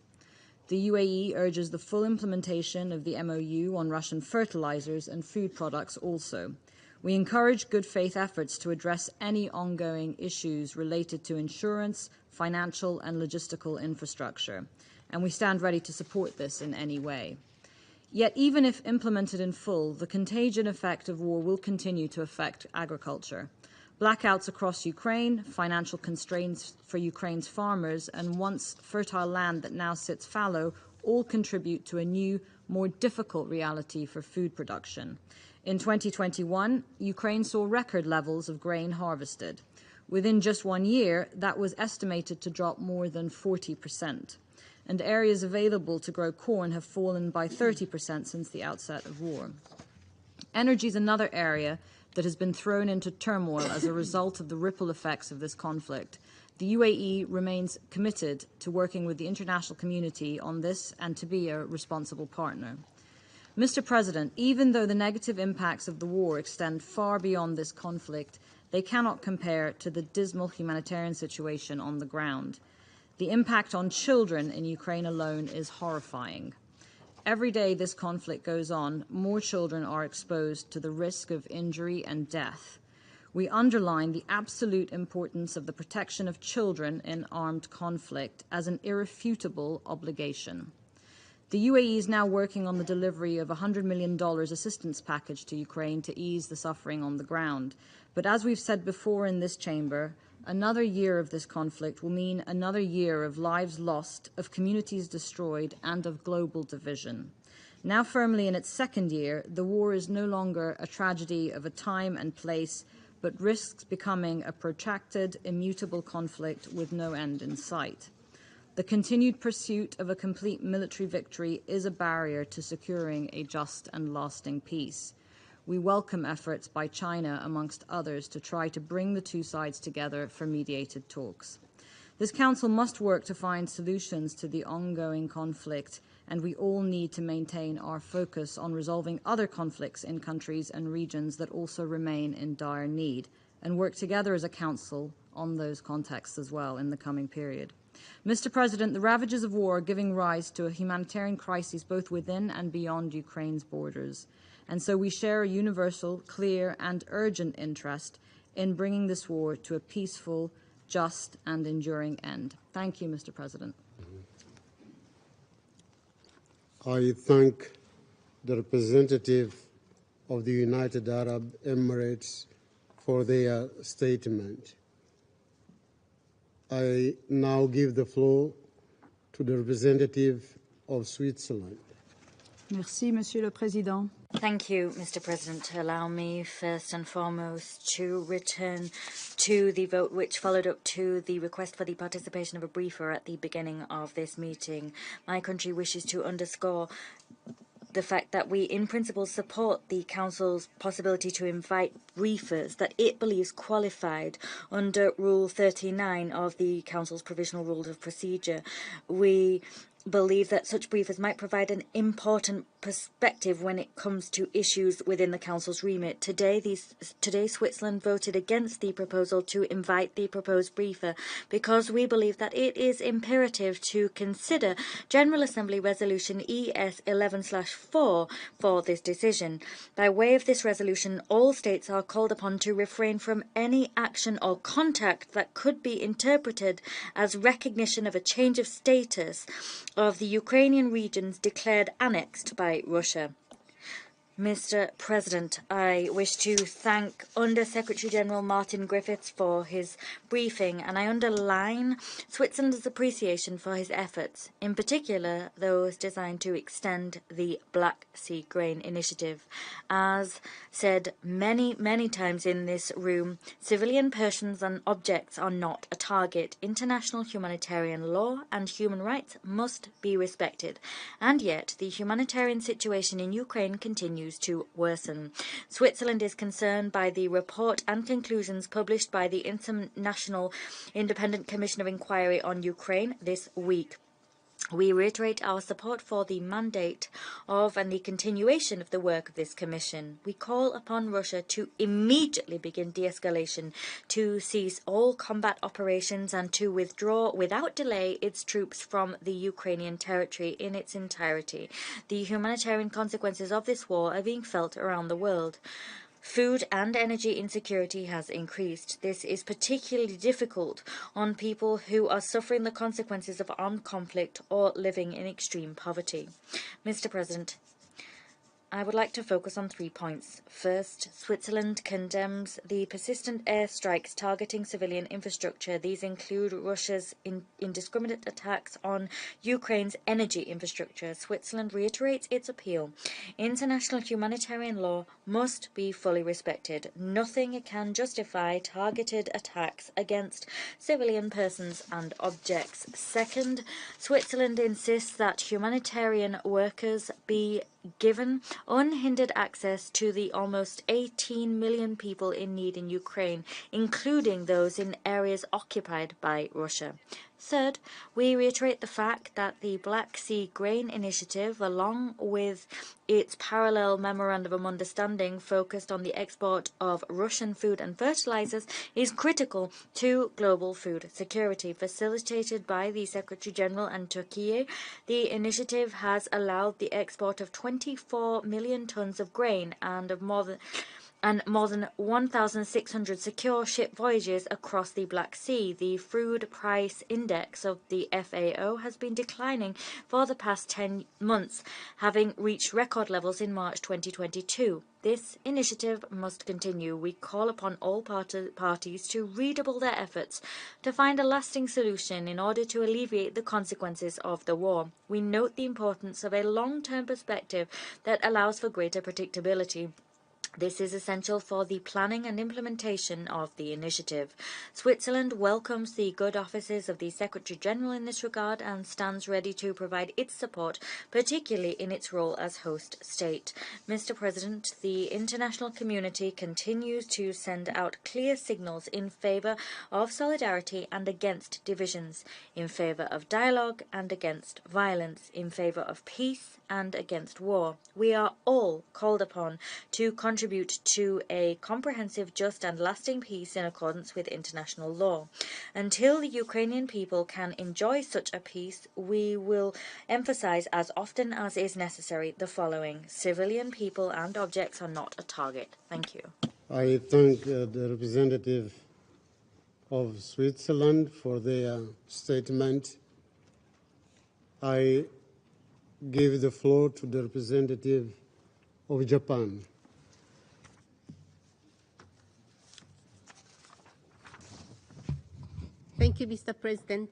S7: The UAE urges the full implementation of the MOU on Russian fertilizers and food products also. We encourage good faith efforts to address any ongoing issues related to insurance, financial and logistical infrastructure, and we stand ready to support this in any way. Yet even if implemented in full, the contagion effect of war will continue to affect agriculture. Blackouts across Ukraine, financial constraints for Ukraine's farmers, and once fertile land that now sits fallow all contribute to a new, more difficult reality for food production. In 2021, Ukraine saw record levels of grain harvested. Within just 1 year, that was estimated to drop more than 40%. And areas available to grow corn have fallen by 30% since the outset of war. Energy is another area that has been thrown into turmoil as a result of the ripple effects of this conflict. The UAE remains committed to working with the international community on this and to be a responsible partner. Mr. President, even though the negative impacts of the war extend far beyond this conflict, they cannot compare to the dismal humanitarian situation on the ground. The impact on children in Ukraine alone is horrifying. Every day this conflict goes on, more children are exposed to the risk of injury and death. We underline the absolute importance of the protection of children in armed conflict as an irrefutable obligation. The UAE is now working on the delivery of a $100 million assistance package to Ukraine to ease the suffering on the ground. But as we've said before in this chamber, another year of this conflict will mean another year of lives lost, of communities destroyed, and of global division. Now firmly in its second year, the war is no longer a tragedy of a time and place, but risks becoming a protracted, immutable conflict with no end in sight. The continued pursuit of a complete military victory is a barrier to securing a just and lasting peace. We welcome efforts by China, amongst others, to try to bring the two sides together for mediated talks. This Council must work to find solutions to the ongoing conflict, and we all need to maintain our focus on resolving other conflicts in countries and regions that also remain in dire need, and work together as a Council on those contexts as well in the coming period. Mr. President, the ravages of war are giving rise to a humanitarian crisis both within and beyond Ukraine's borders. And so we share a universal, clear and urgent interest in bringing this war to a peaceful, just and enduring end. Thank you, Mr. President.
S1: I thank the representative of the United Arab Emirates for their statement. I now give the floor to the representative of Switzerland.
S9: Merci, Monsieur le Président.
S8: Thank you, Mr. President. Allow me first and foremost to return to the vote which followed up to the request for the participation of a briefer at the beginning of this meeting. My country wishes to underscore the fact that we in principle support the Council's possibility to invite briefers that it believes qualified under Rule 39 of the Council's Provisional Rules of Procedure. We believe that such briefers might provide an important perspective when it comes to issues within the Council's remit. Today, Switzerland voted against the proposal to invite the proposed briefer because we believe that it is imperative to consider General Assembly Resolution ES 11/4 for this decision. By way of this resolution, all states are called upon to refrain from any action or contact that could be interpreted as recognition of a change of status of the Ukrainian regions declared annexed by Russia. Mr. President, I wish to thank Under Secretary General Martin Griffiths for his briefing, and I underline Switzerland's appreciation for his efforts, in particular those designed to extend the Black Sea Grain Initiative. As said many times in this room, civilian persons and objects are not a target. International humanitarian law and human rights must be respected, and yet the humanitarian situation in Ukraine continues to worsen. Switzerland is concerned by the report and conclusions published by the International Independent Commission of Inquiry on Ukraine this week. We reiterate our support for the mandate of and the continuation of the work of this commission. We call upon Russia to immediately begin de-escalation, to cease all combat operations and to withdraw without delay its troops from the Ukrainian territory in its entirety. The humanitarian consequences of this war are being felt around the world. Food and energy insecurity has increased. This is particularly difficult on people who are suffering the consequences of armed conflict or living in extreme poverty. Mr. President, I would like to focus on 3 points. First, Switzerland condemns the persistent airstrikes targeting civilian infrastructure. These include Russia's indiscriminate attacks on Ukraine's energy infrastructure. Switzerland reiterates its appeal. International humanitarian law must be fully respected. Nothing can justify targeted attacks against civilian persons and objects. Second, Switzerland insists that humanitarian workers be given unhindered access to the almost 18 million people in need in Ukraine, including those in areas occupied by Russia. Third, we reiterate the fact that the Black Sea Grain Initiative, along with its parallel memorandum of understanding focused on the export of Russian food and fertilizers, is critical to global food security. Facilitated by the Secretary General and Turkey, the initiative has allowed the export of 24 million tons of grain and of more than 1,600 secure ship voyages across the Black Sea. The food price index of the FAO has been declining for the past 10 months, having reached record levels in March 2022. This initiative must continue. We call upon all parties to redouble their efforts to find a lasting solution in order to alleviate the consequences of the war. We note the importance of a long-term perspective that allows for greater predictability. This is essential for the planning and implementation of the initiative. Switzerland welcomes the good offices of the Secretary General in this regard and stands ready to provide its support, particularly in its role as host state. Mr. President, the international community continues to send out clear signals in favor of solidarity and against divisions, in favor of dialogue and against violence, in favor of peace and against war. We are all called upon to contribute to a comprehensive, just and lasting peace in accordance with international law. Until the Ukrainian people can enjoy such a peace, we will emphasize as often as is necessary the following: civilian people and objects are not a target. Thank you.
S1: I thank the representative of Switzerland for their statement. I give the floor to the representative of Japan.
S10: Thank you, Mr. President.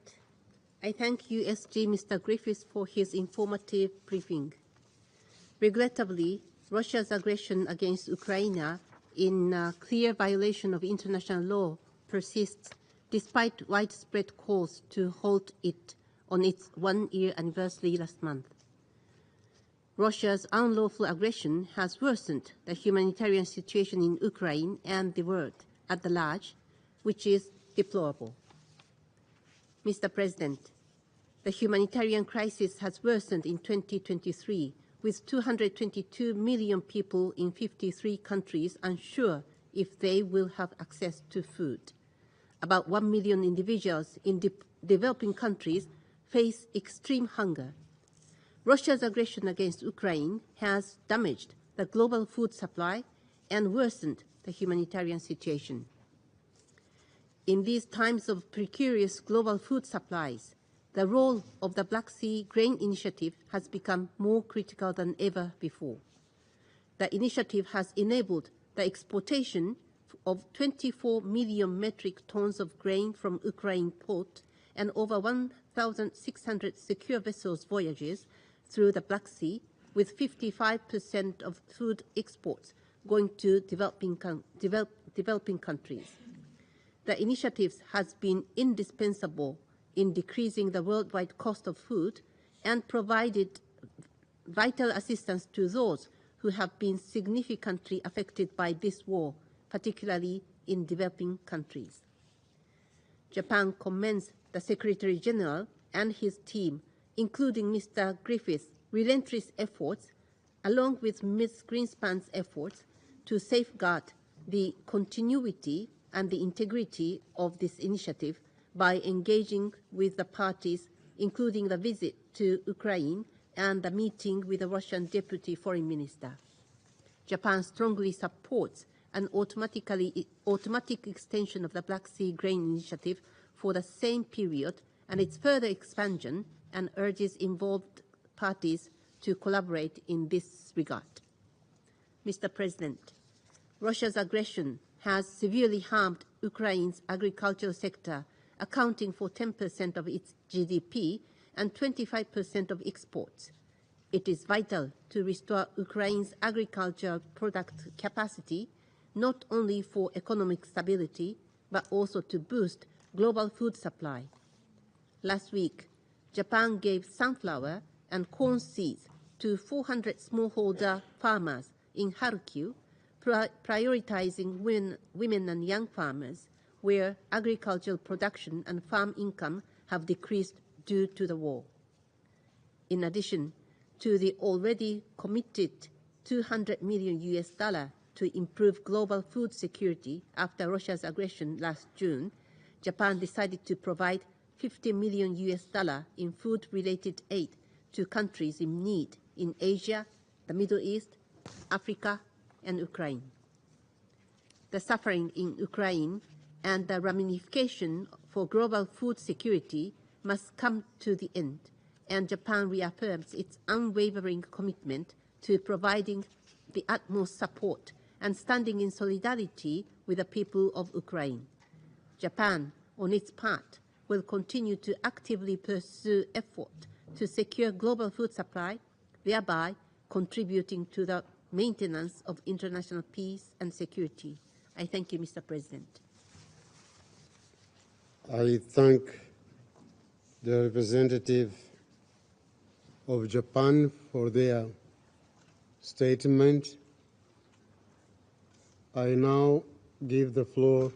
S10: I thank USG Mr. Griffiths for his informative briefing. Regrettably, Russia's aggression against Ukraine in clear violation of international law persists despite widespread calls to halt it on its one-year anniversary last month. Russia's unlawful aggression has worsened the humanitarian situation in Ukraine and the world at large, which is deplorable. Mr. President, The humanitarian crisis has worsened in 2023, with 222 million people in 53 countries unsure if they will have access to food. About 1 million individuals in developing countries face extreme hunger. Russia's aggression against Ukraine has damaged the global food supply and worsened the humanitarian situation. In these times of precarious global food supplies, the role of the Black Sea Grain Initiative has become more critical than ever before. The initiative has enabled the exportation of 24 million metric tons of grain from Ukraine port and over 1,600 secure vessels voyages through the Black Sea, with 55% of food exports going to developing countries. The initiative has been indispensable in decreasing the worldwide cost of food and provided vital assistance to those who have been significantly affected by this war, particularly in developing countries. Japan commends the Secretary General and his team, including Mr. Griffith's relentless efforts, along with Ms. Greenspan's efforts, to safeguard the continuity and the integrity of this initiative by engaging with the parties, including the visit to Ukraine and the meeting with the Russian Deputy Foreign Minister. Japan strongly supports an automatic extension of the Black Sea Grain Initiative for the same period and its further expansion, and urges involved parties to collaborate in this regard. Mr. President, Russia's aggression has severely harmed Ukraine's agricultural sector, accounting for 10% of its GDP and 25% of exports. It is vital to restore Ukraine's agricultural product capacity, not only for economic stability, but also to boost global food supply. Last week, Japan gave sunflower and corn seeds to 400 smallholder farmers in Kharkiv, prioritizing women and young farmers, where agricultural production and farm income have decreased due to the war. In addition to the already committed $200 million to improve global food security after Russia's aggression last June, Japan decided to provide $50 million in food-related aid to countries in need in Asia, the Middle East, Africa, and Ukraine. The suffering in Ukraine and the ramification for global food security must come to the end, and Japan reaffirms its unwavering commitment to providing the utmost support and standing in solidarity with the people of Ukraine. Japan, on its part, will continue to actively pursue efforts to secure global food supply, thereby contributing to the maintenance of international peace and security. I thank you, Mr. President.
S1: I thank the representative of Japan for their statement. I now give the floor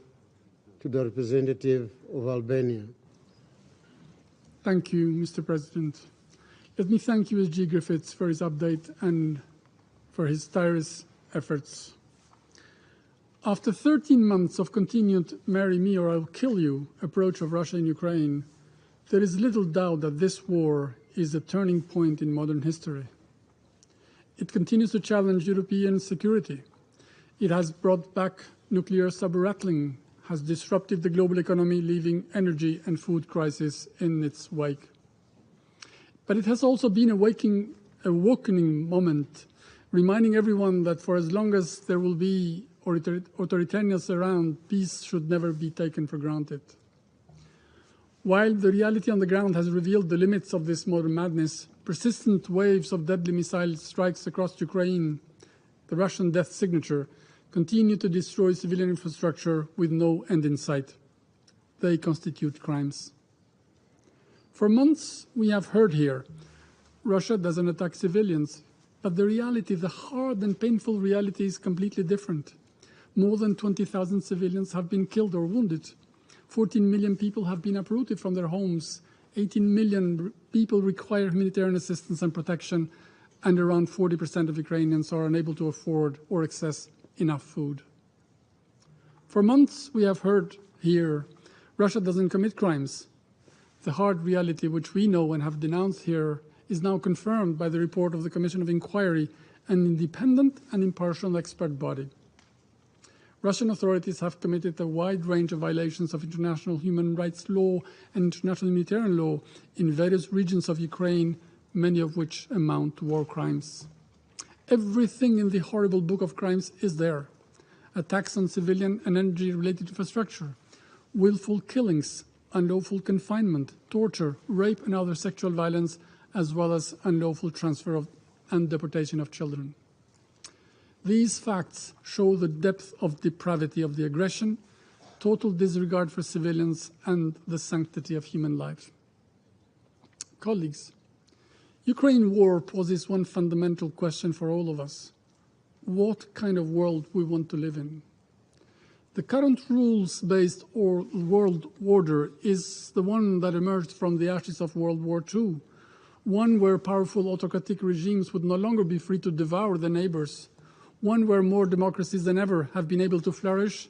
S1: to the representative of Albania.
S5: Thank you, Mr. President. Let me thank USG Griffiths for his update and for his tireless efforts. After 13 months of continued marry me or I'll kill you approach of Russia and Ukraine, there is little doubt that this war is a turning point in modern history. It continues to challenge European security. It has brought back nuclear saber-rattling, has disrupted the global economy, leaving energy and food crisis in its wake. But it has also been a awakening moment, reminding everyone that for as long as there will be authoritarians around, peace should never be taken for granted. While the reality on the ground has revealed the limits of this modern madness, persistent waves of deadly missile strikes across Ukraine, the Russian death signature, continue to destroy civilian infrastructure with no end in sight. They constitute crimes. For months, we have heard here, Russia doesn't attack civilians, but the reality, the hard and painful reality, is completely different. More than 20,000 civilians have been killed or wounded. 14 million people have been uprooted from their homes, 18 million people require humanitarian assistance and protection, and around 40% of Ukrainians are unable to afford or access enough food. For months, we have heard here, Russia doesn't commit crimes. The hard reality, which we know and have denounced here, is now confirmed by the report of the Commission of Inquiry, an independent and impartial expert body. Russian authorities have committed a wide range of violations of international human rights law and international humanitarian law in various regions of Ukraine, many of which amount to war crimes. Everything in the horrible book of crimes is there. Attacks on civilian and energy-related infrastructure, willful killings, unlawful confinement, torture, rape and other sexual violence, as well as unlawful transfer of and deportation of children. These facts show the depth of depravity of the aggression, total disregard for civilians, and the sanctity of human life. Colleagues, Ukraine war poses one fundamental question for all of us: what kind of world we want to live in. The current rules-based world order is the one that emerged from the ashes of World War II, one where powerful autocratic regimes would no longer be free to devour their neighbors, one where more democracies than ever have been able to flourish,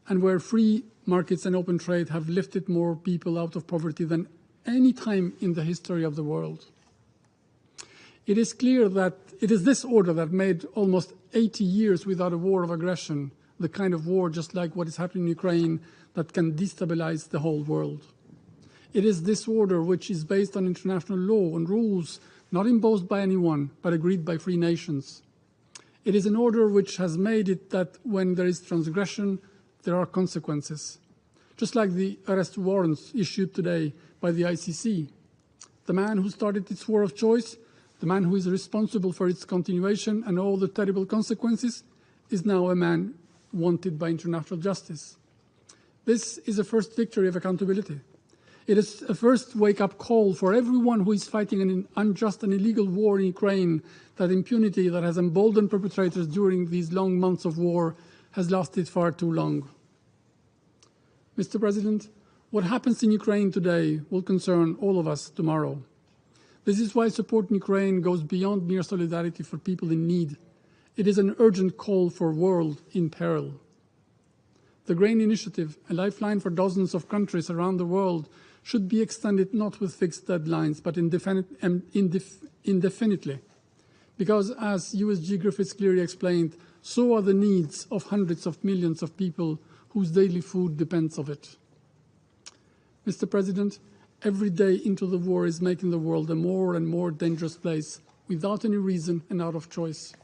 S5: and where free markets and open trade have lifted more people out of poverty than any time in the history of the world. It is clear that it is this order that made almost 80 years without a war of aggression, the kind of war just like what is happening in Ukraine, that can destabilize the whole world. It is this order which is based on international law and rules not imposed by anyone, but agreed by free nations. It is an order which has made it that when there is transgression, there are consequences. Just like the arrest warrants issued today by the ICC. The man who started its war of choice, the man who is responsible for its continuation and all the terrible consequences, is now a man wanted by international justice. This is a first victory of accountability. It is a first wake-up call for everyone who is fighting an unjust and illegal war in Ukraine, that impunity that has emboldened perpetrators during these long months of war has lasted far too long. Mr. President, what happens in Ukraine today will concern all of us tomorrow. This is why support in Ukraine goes beyond mere solidarity for people in need. It is an urgent call for a world in peril. The Grain Initiative, a lifeline for dozens of countries around the world, should be extended not with fixed deadlines, but indefinitely. Because, as USG Griffiths clearly explained, so are the needs of hundreds of millions of people whose daily food depends on it. Mr. President, every day into the war is making the world a more and more dangerous place, without any reason and out of choice.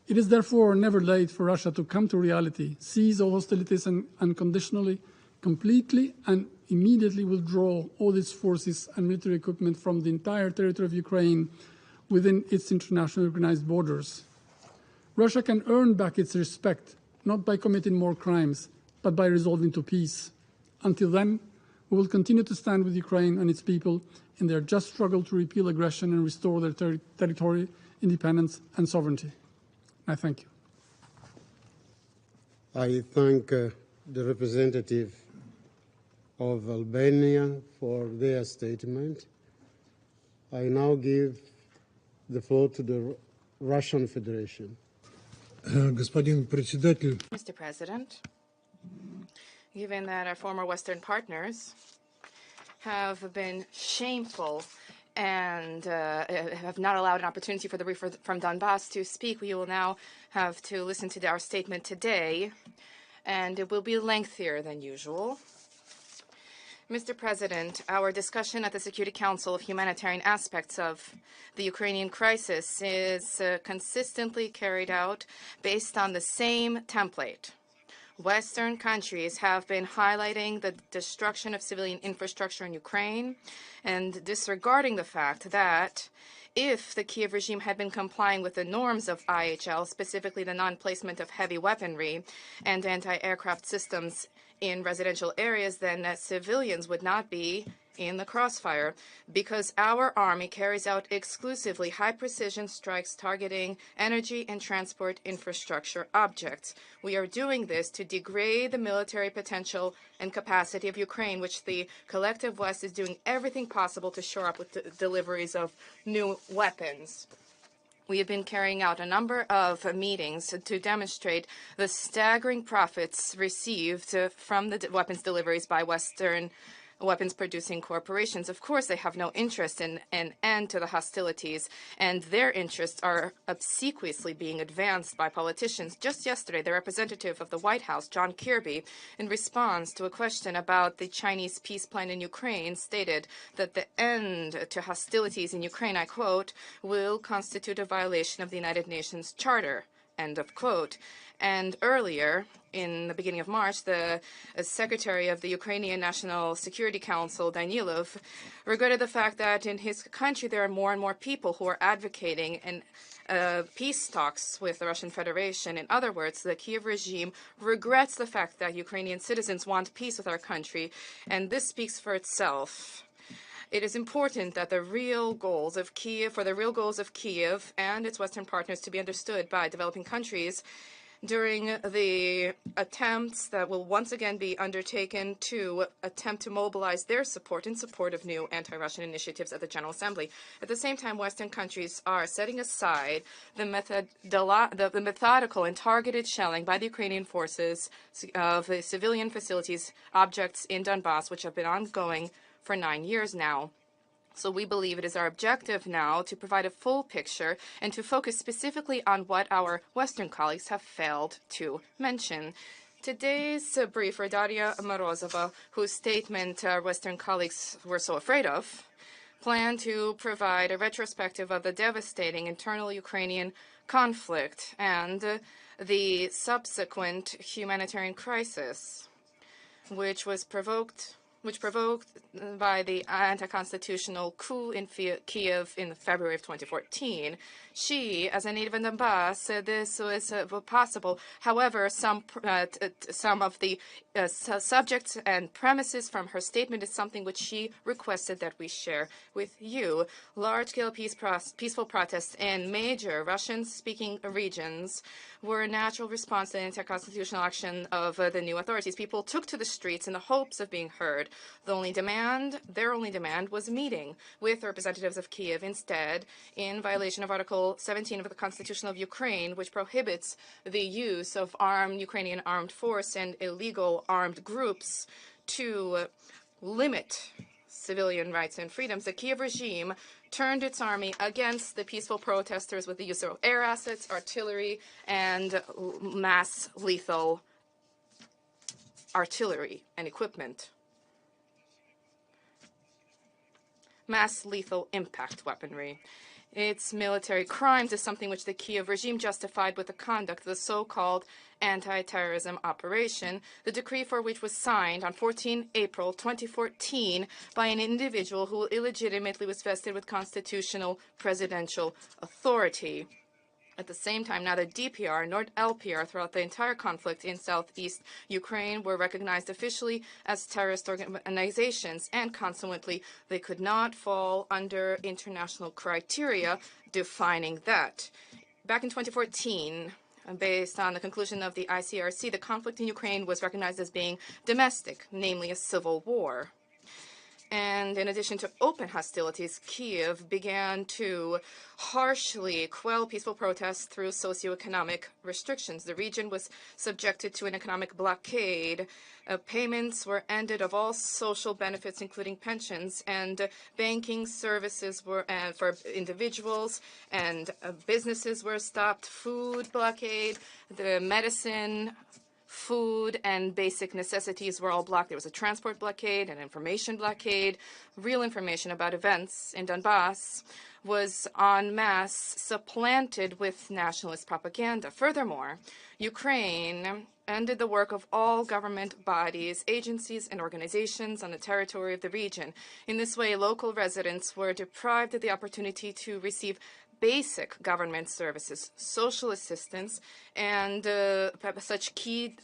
S5: It is therefore never late for Russia to come to reality, cease all hostilities and unconditionally, completely and immediately withdraw all its forces and military equipment from the entire territory of Ukraine within its internationally organized borders. Russia can earn back its respect, not by committing more crimes, but by resolving to peace. Until then, we will continue to stand with Ukraine and its people in their just struggle to repeal aggression and restore their territory, independence and sovereignty. I thank you.
S1: I thank the representative of Albania for their statement. I now give the floor to the Russian Federation.
S6: Господин председатель.
S4: Mr. President, given that our former Western partners have been shameful and have not allowed an opportunity for the brief from Donbass to speak, we will now have to listen to our statement today, and it will be lengthier than usual. Mr. President, our discussion at the Security Council of humanitarian aspects of the Ukrainian crisis is consistently carried out based on the same template. Western countries have been highlighting the destruction of civilian infrastructure in Ukraine and disregarding the fact that if the Kiev regime had been complying with the norms of IHL, specifically the non-placement of heavy weaponry and anti-aircraft systems in residential areas, then civilians would not be in the crossfire because our army carries out exclusively high-precision strikes targeting energy and transport infrastructure objects. We are doing this to degrade the military potential and capacity of Ukraine, which the collective West is doing everything possible to shore up with deliveries of new weapons. We have been carrying out a number of meetings to demonstrate the staggering profits received from the weapons deliveries by Western weapons-producing corporations. Of course, they have no interest in an end to the hostilities, and their interests are obsequiously being advanced by politicians. Just yesterday, the representative of the White House, John Kirby, in response to a question about the Chinese peace plan in Ukraine, stated that the end to hostilities in Ukraine, I quote, will constitute a violation of the United Nations Charter, end of quote. And earlier, in the beginning of March, the Secretary of the Ukrainian National Security Council, Danilov, regretted the fact that in his country there are more and more people who are advocating peace talks with the Russian Federation. In other words, the Kiev regime regrets the fact that Ukrainian citizens want peace with our country, and this speaks for itself. It is important that the real goals of Kiev and its Western partners to be understood by developing countries during the attempts that will once again be undertaken to attempt to mobilize their support in support of new anti-Russian initiatives at the General Assembly. At the same time, Western countries are setting aside the methodical and targeted shelling by the Ukrainian forces of the civilian facilities, objects in Donbass, which have been ongoing for 9 years now. So we believe it is our objective now to provide a full picture and to focus specifically on what our Western colleagues have failed to mention. Today's briefer, Daria Morozova, whose statement our Western colleagues were so afraid of, planned to provide a retrospective of the devastating internal Ukrainian conflict and the subsequent humanitarian crisis, which provoked by the anti-constitutional coup in Kiev in February of 2014. She, as a native in Donbass, said this was possible. However, some of the subjects and premises from her statement is something which she requested that we share with you. Large-scale peaceful protests in major Russian-speaking regions were a natural response to the anti-constitutional action of the new authorities. People took to the streets in the hopes of being heard. Their only demand was meeting with representatives of Kiev. Instead, in violation of Article 17 of the Constitution of Ukraine, which prohibits the use of Ukrainian armed force and illegal armed groups to limit civilian rights and freedoms, the Kiev regime turned its army against the peaceful protesters with the use of air assets, artillery, and mass lethal artillery and equipment. Mass lethal impact weaponry. Its military crimes is something which the Kiev regime justified with the conduct of the so-called anti-terrorism operation, the decree for which was signed on 14 April 2014 by an individual who illegitimately was vested with constitutional presidential authority. At the same time, neither DPR nor LPR throughout the entire conflict in southeast Ukraine were recognized officially as terrorist organizations, and consequently, they could not fall under international criteria defining that. Back in 2014, based on the conclusion of the ICRC, the conflict in Ukraine was recognized as being domestic, namely a civil war. And in addition to open hostilities, Kiev began to harshly quell peaceful protests through socioeconomic restrictions. The region was subjected to an economic blockade. Payments were ended of all social benefits, including pensions, and banking services were for individuals, and businesses were stopped. Food blockade, the medicine, food and basic necessities were all blocked. There was a transport blockade, an information blockade. Real information about events in Donbass was en masse supplanted with nationalist propaganda. Furthermore, Ukraine ended the work of all government bodies, agencies, and organizations on the territory of the region. In this way, local residents were deprived of the opportunity to receive basic government services, social assistance, and such key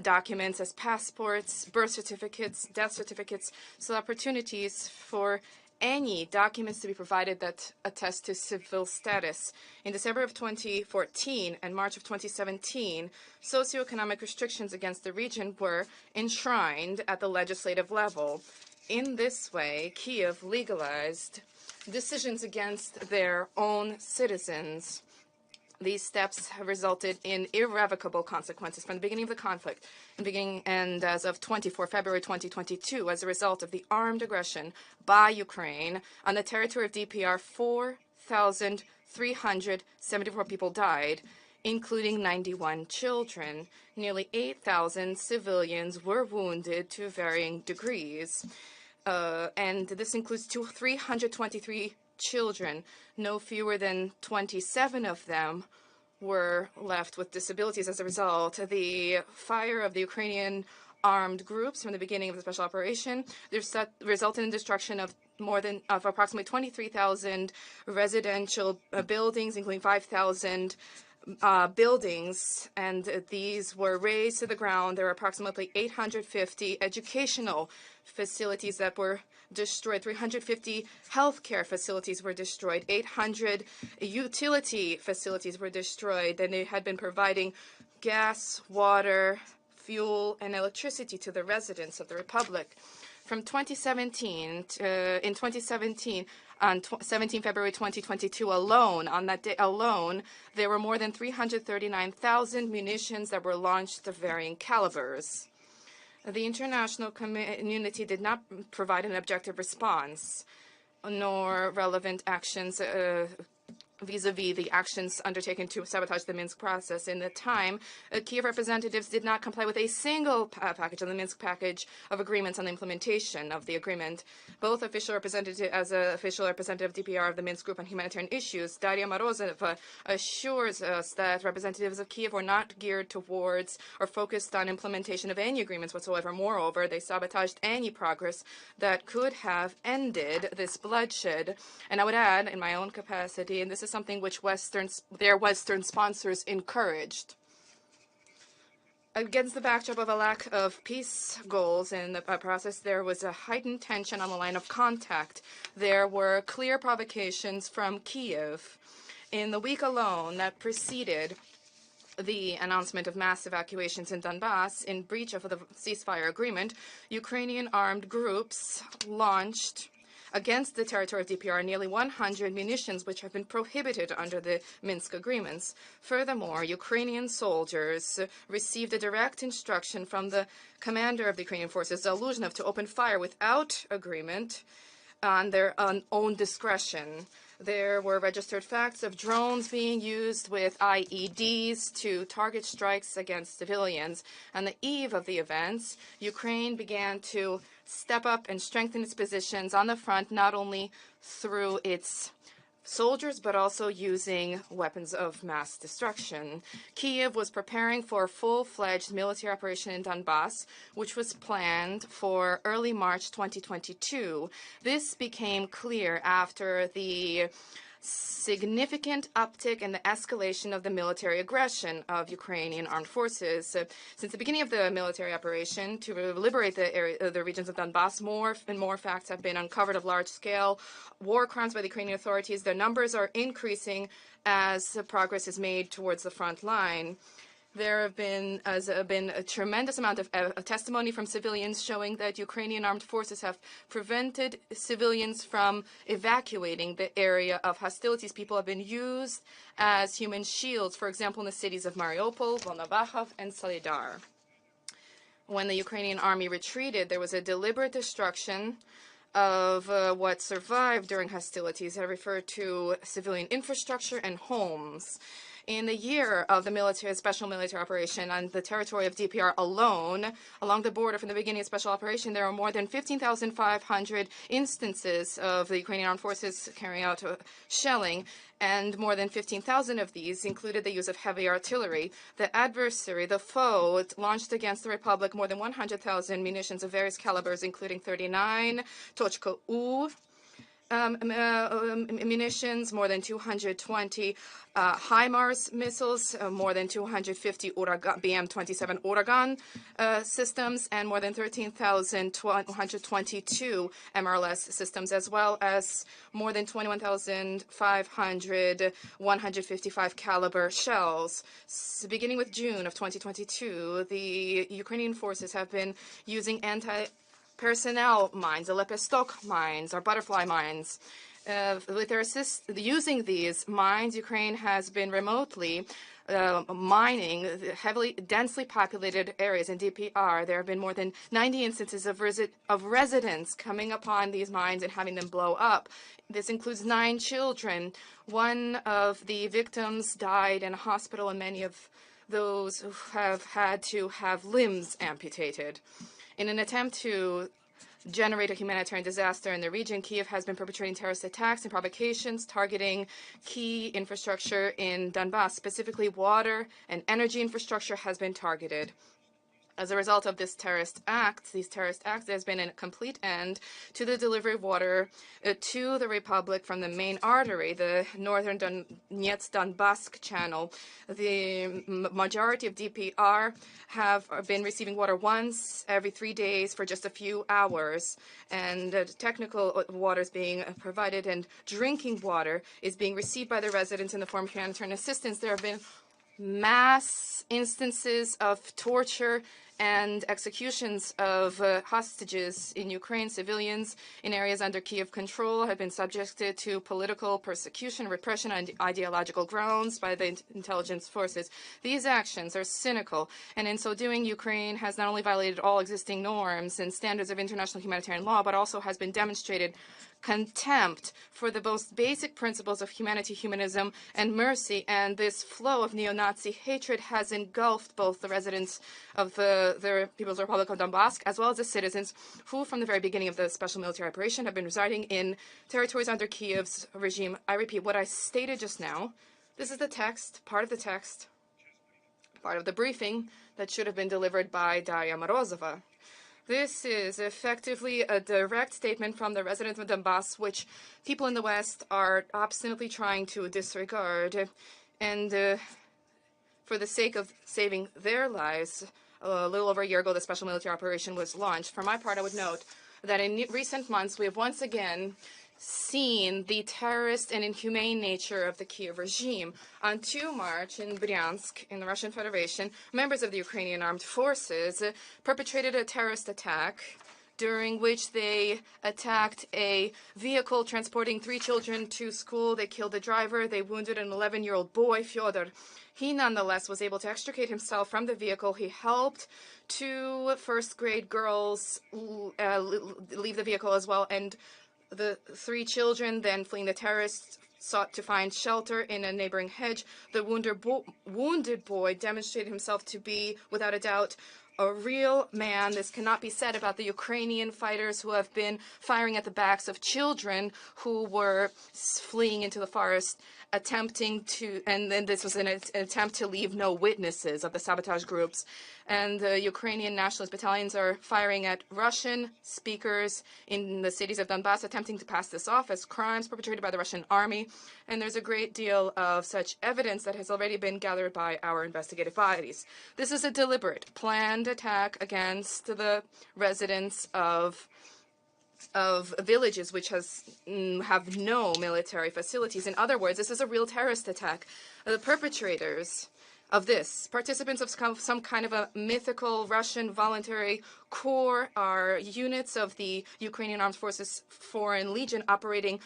S4: documents as passports, birth certificates, death certificates, so opportunities for any documents to be provided that attest to civil status. In December of 2014 and March of 2017, socioeconomic restrictions against the region were enshrined at the legislative level. In this way, Kyiv legalized decisions against their own citizens. These steps have resulted in irrevocable consequences from the beginning of the conflict, and as of 24 February 2022, as a result of the armed aggression by Ukraine on the territory of DPR, 4,374 people died, including 91 children. Nearly 8,000 civilians were wounded to varying degrees, and this includes 323 children. No fewer than 27 of them were left with disabilities as a result. The fire of the Ukrainian armed groups from the beginning of the special operation resulted in destruction of approximately 23,000 residential buildings, including 5,000 buildings, and these were razed to the ground. There were approximately 850 educational facilities that were destroyed, 350 healthcare facilities were destroyed, 800 utility facilities were destroyed, and they had been providing gas, water, fuel, and electricity to the residents of the Republic. From 2017, on 17 February 2022 alone, on that day alone, there were more than 339,000 munitions that were launched of varying calibers. The international community did not provide an objective response, nor relevant actions vis-a-vis the actions undertaken to sabotage the Minsk process. In the time, Kyiv representatives did not comply with a single package on the Minsk package of agreements on the implementation of the agreement. Both official representative, as an official representative of DPR of the Minsk Group on Humanitarian Issues, Daria Morozova assures us that representatives of Kyiv were not geared towards or focused on implementation of any agreements whatsoever. Moreover, they sabotaged any progress that could have ended this bloodshed. And I would add, in my own capacity, and this is something which their Western sponsors encouraged. Against the backdrop of a lack of peace goals in the process, there was a heightened tension on the line of contact. There were clear provocations from Kyiv. In the week alone that preceded the announcement of mass evacuations in Donbass, in breach of the ceasefire agreement, Ukrainian armed groups launched against the territory of DPR nearly 100 munitions which have been prohibited under the Minsk agreements. Furthermore, Ukrainian soldiers received a direct instruction from the commander of the Ukrainian forces, Zaluzhnov, to open fire without agreement on their own discretion. There were registered facts of drones being used with IEDs to target strikes against civilians. On the eve of the events, Ukraine began to step up and strengthen its positions on the front, not only through its soldiers, but also using weapons of mass destruction. Kyiv was preparing for a full-fledged military operation in Donbass, which was planned for early March 2022. This became clear after the significant uptick in the escalation of the military aggression of Ukrainian armed forces. Since the beginning of the military operation to liberate the regions of Donbass, more and more facts have been uncovered of large-scale war crimes by the Ukrainian authorities. Their numbers are increasing as progress is made towards the front line. There has been a tremendous amount of testimony from civilians showing that Ukrainian armed forces have prevented civilians from evacuating the area of hostilities. People have been used as human shields, for example, in the cities of Mariupol, Volnovakha, and Solidar. When the Ukrainian army retreated, there was a deliberate destruction of what survived during hostilities. I refer to civilian infrastructure and homes. In the year of the special military operation on the territory of DPR alone, along the border from the beginning of special operation, there are more than 15,500 instances of the Ukrainian armed forces carrying out shelling, and more than 15,000 of these included the use of heavy artillery. The adversary, the foe, launched against the Republic more than 100,000 munitions of various calibers, including 39 .U munitions, more than 220 HIMARS missiles, more than 250 BM-27 Uragan systems, and more than 13,122 MRLS systems, as well as more than 21,500 155 caliber shells. Beginning with June of 2022, the Ukrainian forces have been using personnel mines, the Lepestok mines, or butterfly mines. Using these mines, Ukraine has been remotely mining densely populated areas in DPR. There have been more than 90 instances of residents coming upon these mines and having them blow up. This includes 9 children. One of the victims died in a hospital, and many of those who have had to have limbs amputated. In an attempt to generate a humanitarian disaster in the region, Kyiv has been perpetrating terrorist attacks and provocations targeting key infrastructure in Donbass. Specifically, water and energy infrastructure has been targeted. As a result of these terrorist acts, there's been a complete end to the delivery of water to the Republic from the main artery, the northern Donetsk-Donbass channel. The majority of DPR have been receiving water once every 3 days for just a few hours, and technical water is being provided, and drinking water is being received by the residents in the form of humanitarian assistance. There have been mass instances of torture and executions of hostages in Ukraine. Civilians in areas under Kyiv control have been subjected to political persecution, repression, and ideological grounds by the intelligence forces. These actions are cynical, and in so doing, Ukraine has not only violated all existing norms and standards of international humanitarian law, but also has been demonstrated contempt for the most basic principles of humanity, humanism, and mercy. And this flow of neo-Nazi hatred has engulfed both the residents of the People's Republic of Donbass, as well as the citizens who, from the very beginning of the special military operation, have been residing in territories under Kyiv's regime. I repeat what I stated just now. This is the text, part of the text, part of the briefing that should have been delivered by Daria Morozova. This is effectively a direct statement from the residents of Donbass, which people in the West are obstinately trying to disregard. And for the sake of saving their lives, a little over a year ago, the special military operation was launched. For my part, I would note that in recent months, we have once again seen the terrorist and inhumane nature of the Kyiv regime. On 2 March in Bryansk, in the Russian Federation, members of the Ukrainian armed forces perpetrated a terrorist attack during which they attacked a vehicle transporting 3 children to school. They killed the driver. They wounded an 11-year-old boy, Fyodor. He nonetheless was able to extricate himself from the vehicle. He helped 2 first-grade girls leave the vehicle as well, and the 3 children, then fleeing the terrorists, sought to find shelter in a neighboring hedge. The wounded boy demonstrated himself to be, without a doubt, a real man. This cannot be said about the Ukrainian fighters who have been firing at the backs of children who were fleeing into the forest, and then this was an attempt to leave no witnesses of the sabotage groups. And the Ukrainian nationalist battalions are firing at Russian speakers in the cities of Donbass, attempting to pass this off as crimes perpetrated by the Russian army. And there's a great deal of such evidence that has already been gathered by our investigative bodies. This is a deliberate, planned attack against the residents of villages which have no military facilities. In other words, this is a real terrorist attack. The perpetrators of this, participants of some kind of a mythical Russian voluntary corps, are units of the Ukrainian Armed Forces Foreign Legion operating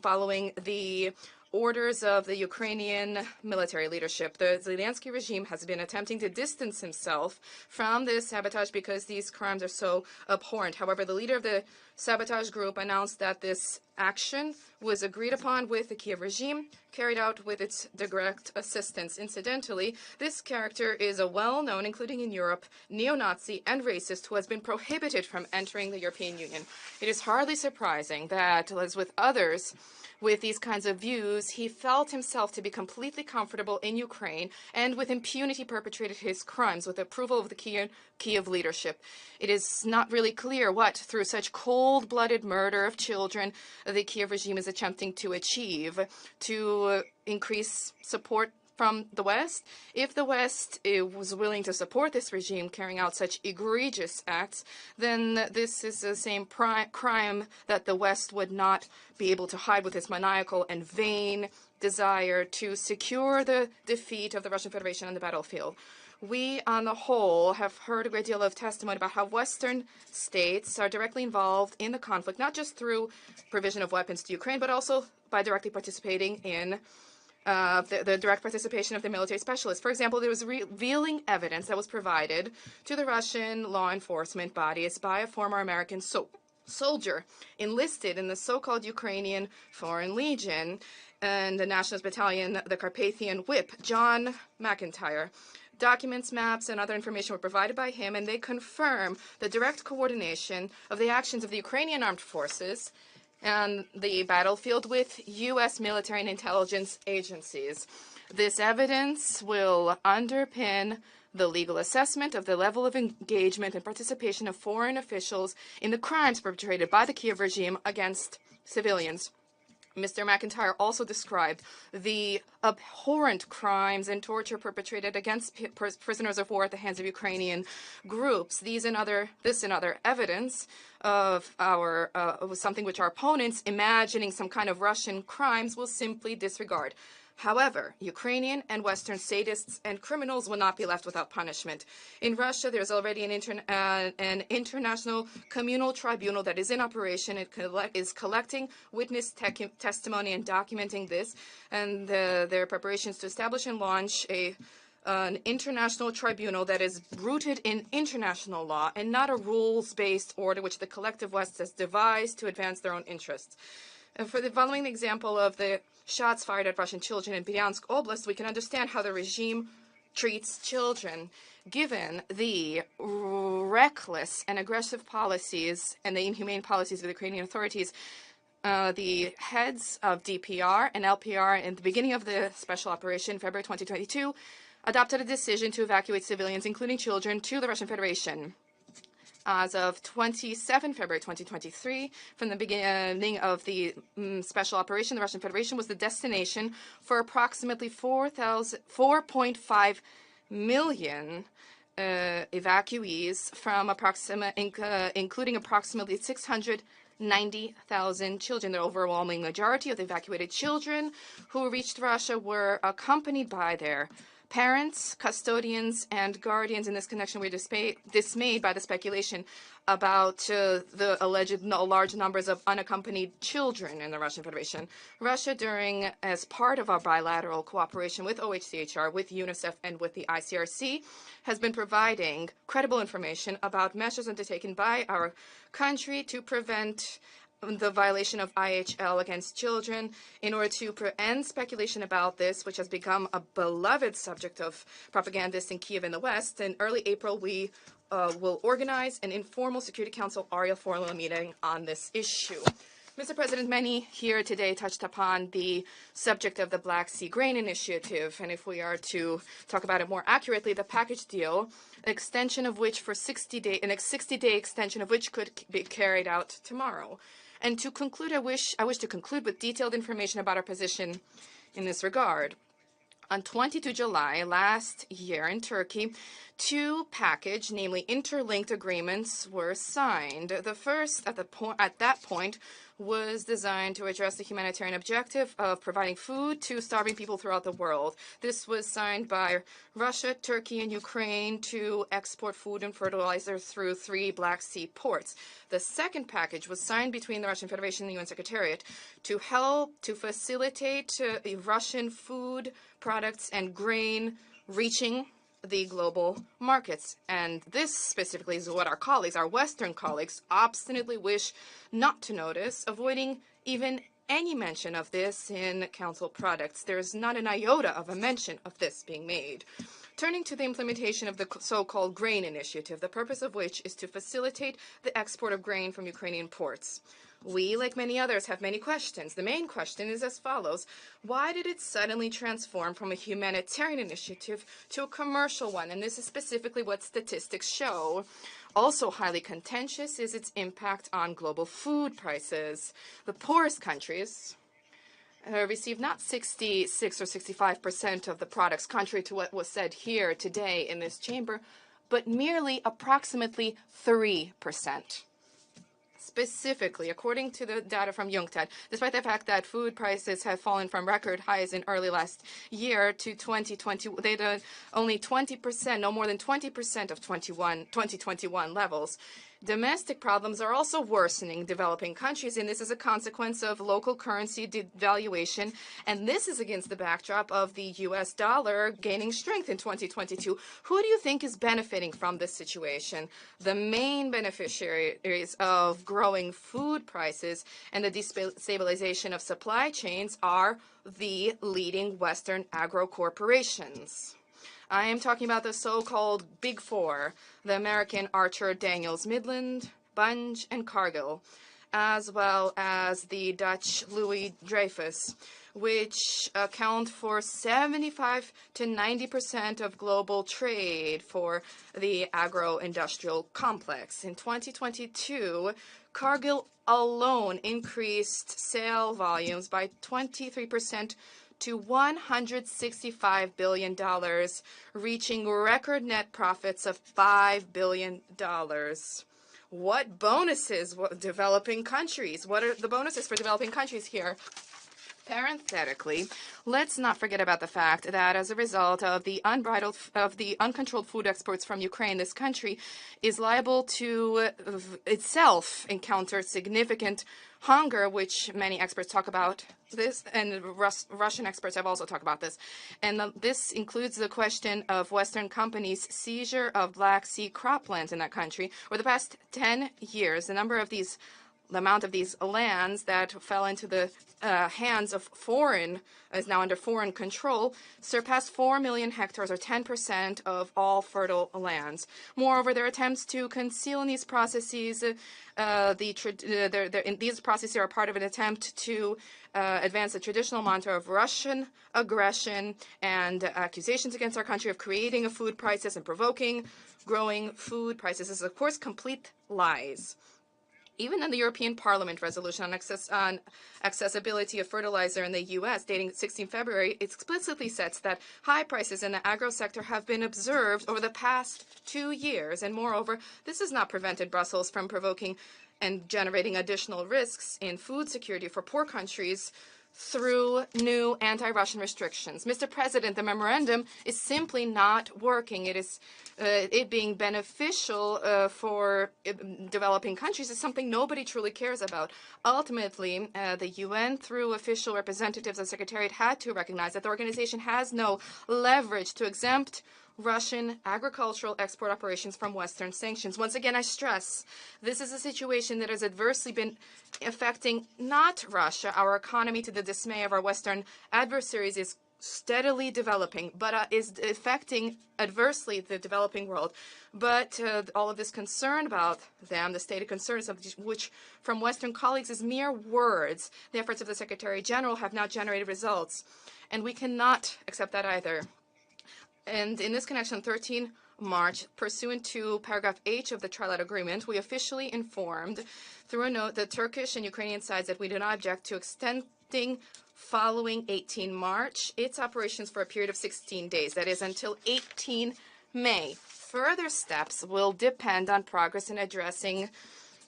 S4: following the orders of the Ukrainian military leadership. The Zelensky regime has been attempting to distance himself from this sabotage because these crimes are so abhorrent. However, the leader of the sabotage group announced that this action was agreed upon with the Kyiv regime, carried out with its direct assistance. Incidentally, this character is a well-known, including in Europe, neo-Nazi and racist who has been prohibited from entering the European Union. It is hardly surprising that, as with others, with these kinds of views, he felt himself to be completely comfortable in Ukraine and with impunity perpetrated his crimes with approval of the Kiev leadership. It is not really clear what, through such cold-blooded murder of children, the Kiev regime is attempting to achieve to increase support from the West. If the West was willing to support this regime carrying out such egregious acts, then this is the same crime that the West would not be able to hide with its maniacal and vain desire to secure the defeat of the Russian Federation on the battlefield. We, on the whole, have heard a great deal of testimony about how Western states are directly involved in the conflict, not just through provision of weapons to Ukraine, but also by directly participating in the direct participation of the military specialists. For example, there was revealing evidence that was provided to the Russian law enforcement bodies by a former American soldier enlisted in the so-called Ukrainian Foreign Legion and the Nationalist Battalion, the Carpathian Whip, John McIntyre. Documents, maps, and other information were provided by him, and they confirm the direct coordination of the actions of the Ukrainian armed forces and the battlefield with U.S. military and intelligence agencies. This evidence will underpin the legal assessment of the level of engagement and participation of foreign officials in the crimes perpetrated by the Kiev regime against civilians. Mr. McIntyre also described the abhorrent crimes and torture perpetrated against prisoners of war at the hands of Ukrainian groups. This and other evidence of something which our opponents, imagining some kind of Russian crimes, will simply disregard. However, Ukrainian and Western sadists and criminals will not be left without punishment. In Russia, there's already an international communal tribunal that is in operation. It is collecting witness testimony and documenting this, and their preparations to establish and launch an international tribunal that is rooted in international law and not a rules-based order which the collective West has devised to advance their own interests. And for the following example of the shots fired at Russian children in Bryansk Oblast, we can understand how the regime treats children. Given the reckless and aggressive policies and the inhumane policies of the Ukrainian authorities, the heads of DPR and LPR in the beginning of the special operation, February 2022, adopted a decision to evacuate civilians, including children, to the Russian Federation. As of 27 February 2023, from the beginning of the special operation, the Russian Federation was the destination for approximately 4.5 million evacuees, from including approximately 690,000 children. The overwhelming majority of the evacuated children who reached Russia were accompanied by their parents, custodians, and guardians. In this connection, we're dismayed by the speculation about the alleged large numbers of unaccompanied children in the Russian Federation. Russia, as part of our bilateral cooperation with OHCHR, with UNICEF, and with the ICRC, has been providing credible information about measures undertaken by our country to prevent the violation of IHL against children. In order to end speculation about this, which has become a beloved subject of propagandists in Kiev and the West, in early April we will organize an informal Security Council ARIA formal meeting on this issue. Mr. President, many here today touched upon the subject of the Black Sea Grain Initiative, and if we are to talk about it more accurately, the package deal, extension of which for 60-day, a 60-day extension of which could be carried out tomorrow. And to conclude, I wish to conclude with detailed information about our position in this regard. On 22 July last year in Turkey, two package, namely interlinked agreements, were signed. The first, at that point, was designed to address the humanitarian objective of providing food to starving people throughout the world. This was signed by Russia, Turkey, and Ukraine to export food and fertilizer through 3 Black Sea ports. The second package was signed between the Russian Federation and the UN Secretariat to help to facilitate Russian food products and grain reaching the global markets. And this specifically is what our colleagues, our Western colleagues, obstinately wish not to notice, avoiding even any mention of this in Council products. There's not an iota of a mention of this being made. Turning to the implementation of the so-called grain initiative, the purpose of which is to facilitate the export of grain from Ukrainian ports. We, like many others, have many questions. The main question is as follows. Why did it suddenly transform from a humanitarian initiative to a commercial one? And this is specifically what statistics show. Also highly contentious is its impact on global food prices. The poorest countries receive not 66 or 65% of the products, contrary to what was said here today in this chamber, but merely approximately 3%. Specifically, according to the data from UNCTAD, despite the fact that food prices have fallen from record highs in early last year to 2020, they did only 20%, no more than 20% of 2021 levels. Domestic problems are also worsening in developing countries, and this is a consequence of local currency devaluation. And this is against the backdrop of the U.S. dollar gaining strength in 2022. Who do you think is benefiting from this situation? The main beneficiaries of growing food prices and the destabilization of supply chains are the leading Western agro corporations. I am talking about the so-called Big Four, the American Archer Daniels Midland, Bunge, and Cargill, as well as the Dutch Louis Dreyfus, which account for 75 to 90% of global trade for the agro-industrial complex. In 2022, Cargill alone increased sale volumes by 23% to $165 billion, reaching record net profits of $5 billion. What bonuses developing countries? What are the bonuses for developing countries here? Parenthetically, let's not forget about the fact that as a result of the uncontrolled food exports from Ukraine, this country is liable to itself encounter significant hunger, which many experts talk about this, and Russian experts have also talked about this. And this includes the question of Western companies' seizure of Black Sea croplands in that country. Over the past 10 years, the amount of these lands that fell into the hands of is now under foreign control, surpassed 4 million hectares, or 10% of all fertile lands. Moreover, their attempts to conceal in these processes, these processes are part of an attempt to advance the traditional mantra of Russian aggression and accusations against our country of creating a food crisis and provoking growing food prices. This is, of course, complete lies. Even in the European Parliament resolution on accessibility of fertilizer in the U.S., dating 16 February, it explicitly sets that high prices in the agro sector have been observed over the past 2 years. And moreover, this has not prevented Brussels from provoking and generating additional risks in food security for poor countries through new anti-Russian restrictions. Mr. President, the memorandum is simply not working. It being beneficial for developing countries is something nobody truly cares about. Ultimately, the UN, through official representatives of the Secretariat, had to recognize that the organization has no leverage to exempt Russian agricultural export operations from Western sanctions. Once again, I stress, this is a situation that has adversely been affecting not Russia. Our economy, to the dismay of our Western adversaries, is steadily developing, but is affecting adversely the developing world. But all of this concern about them, the stated concerns of which from Western colleagues is mere words. The efforts of the Secretary General have not generated results, and we cannot accept that either. And in this connection, 13 March, pursuant to paragraph H of the Trilateral Agreement, we officially informed through a note the Turkish and Ukrainian sides that we do not object to extending following 18 March its operations for a period of 16 days, that is until 18 May. Further steps will depend on progress in addressing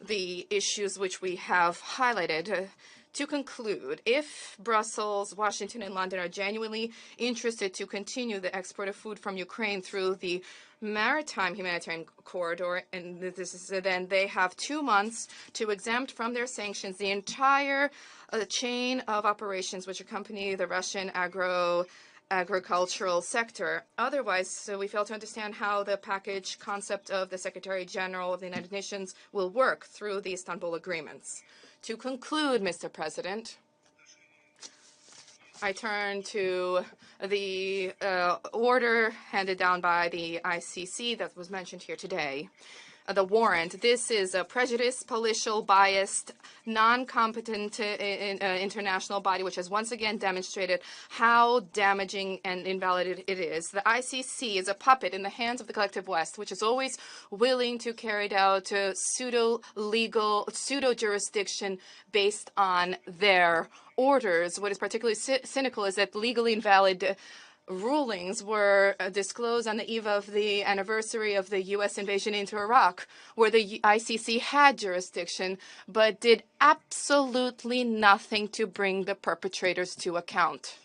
S4: the issues which we have highlighted. To conclude, if Brussels, Washington, and London are genuinely interested to continue the export of food from Ukraine through the maritime humanitarian corridor, and then they have 2 months to exempt from their sanctions the entire chain of operations which accompany the Russian agricultural sector. Otherwise, we fail to understand how the package concept of the Secretary General of the United Nations will work through the Istanbul agreements. To conclude, Mr. President, I turn to the order handed down by the ICC that was mentioned here today. the warrant. This is a prejudiced, palatial, biased, non-competent international body, which has once again demonstrated how damaging and invalid it is. The ICC is a puppet in the hands of the collective West, which is always willing to carry out pseudo-legal, pseudo-jurisdiction based on their orders. What is particularly cynical is that legally invalid rulings were disclosed on the eve of the anniversary of the U.S. invasion into Iraq, where the ICC had jurisdiction, but did absolutely nothing to bring the perpetrators to account.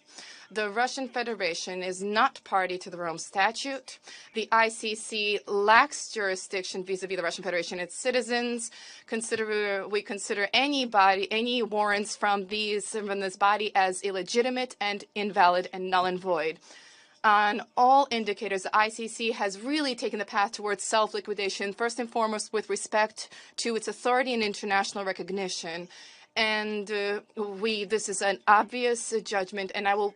S4: The Russian Federation is not party to the Rome Statute. The ICC lacks jurisdiction vis-a-vis the Russian Federation and its citizens. We consider any warrants from this body as illegitimate and invalid and null and void. On all indicators, the ICC has really taken the path towards self-liquidation, first and foremost with respect to its authority and international recognition. And this is an obvious judgment, and I will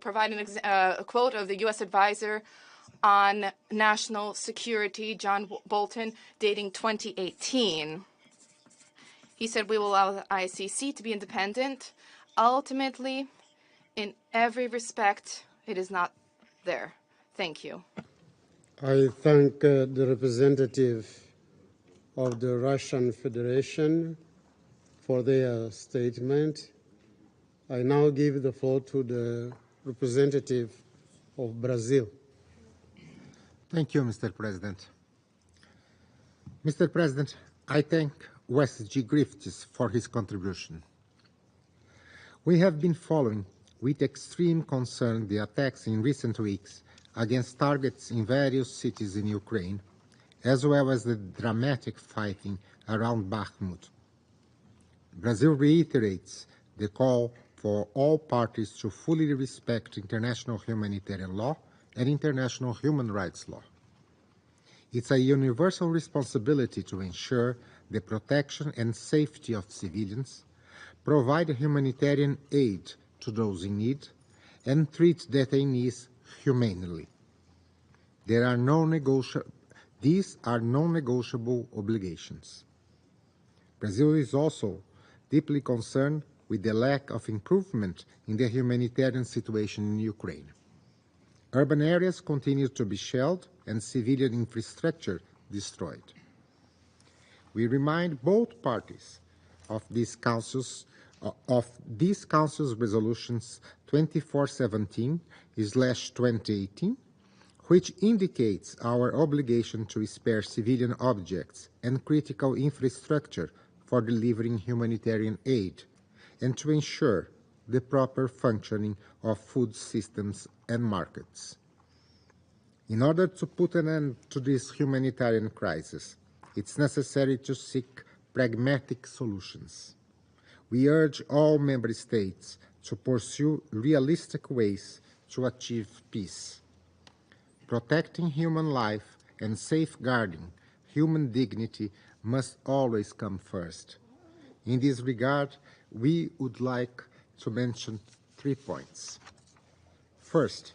S4: provide a quote of the U.S. advisor on national security, John Bolton, dating 2018. He said, "We will allow the ICC to be independent. Ultimately, in every respect, it is not there." Thank you.
S1: I thank the representative of the Russian Federation for their statement. I now give the floor to the representative of Brazil.
S11: Thank you, Mr. President. Mr. President, I thank Wes G. Griffiths for his contribution. We have been following with extreme concern the attacks in recent weeks against targets in various cities in Ukraine, as well as the dramatic fighting around Bakhmut. Brazil reiterates the call for all parties to fully respect international humanitarian law and international human rights law. It's a universal responsibility to ensure the protection and safety of civilians, provide humanitarian aid to those in need, and treat detainees humanely. These are non-negotiable obligations. Brazil is also deeply concerned with the lack of improvement in the humanitarian situation in Ukraine. Urban areas continue to be shelled and civilian infrastructure destroyed. We remind both parties of these councils resolutions 2417/2018, which indicates our obligation to spare civilian objects and critical infrastructure for delivering humanitarian aid, and to ensure the proper functioning of food systems and markets. In order to put an end to this humanitarian crisis, it's necessary to seek pragmatic solutions. We urge all member states to pursue realistic ways to achieve peace. Protecting human life and safeguarding human dignity must always come first. In this regard, we would like to mention 3 points. First,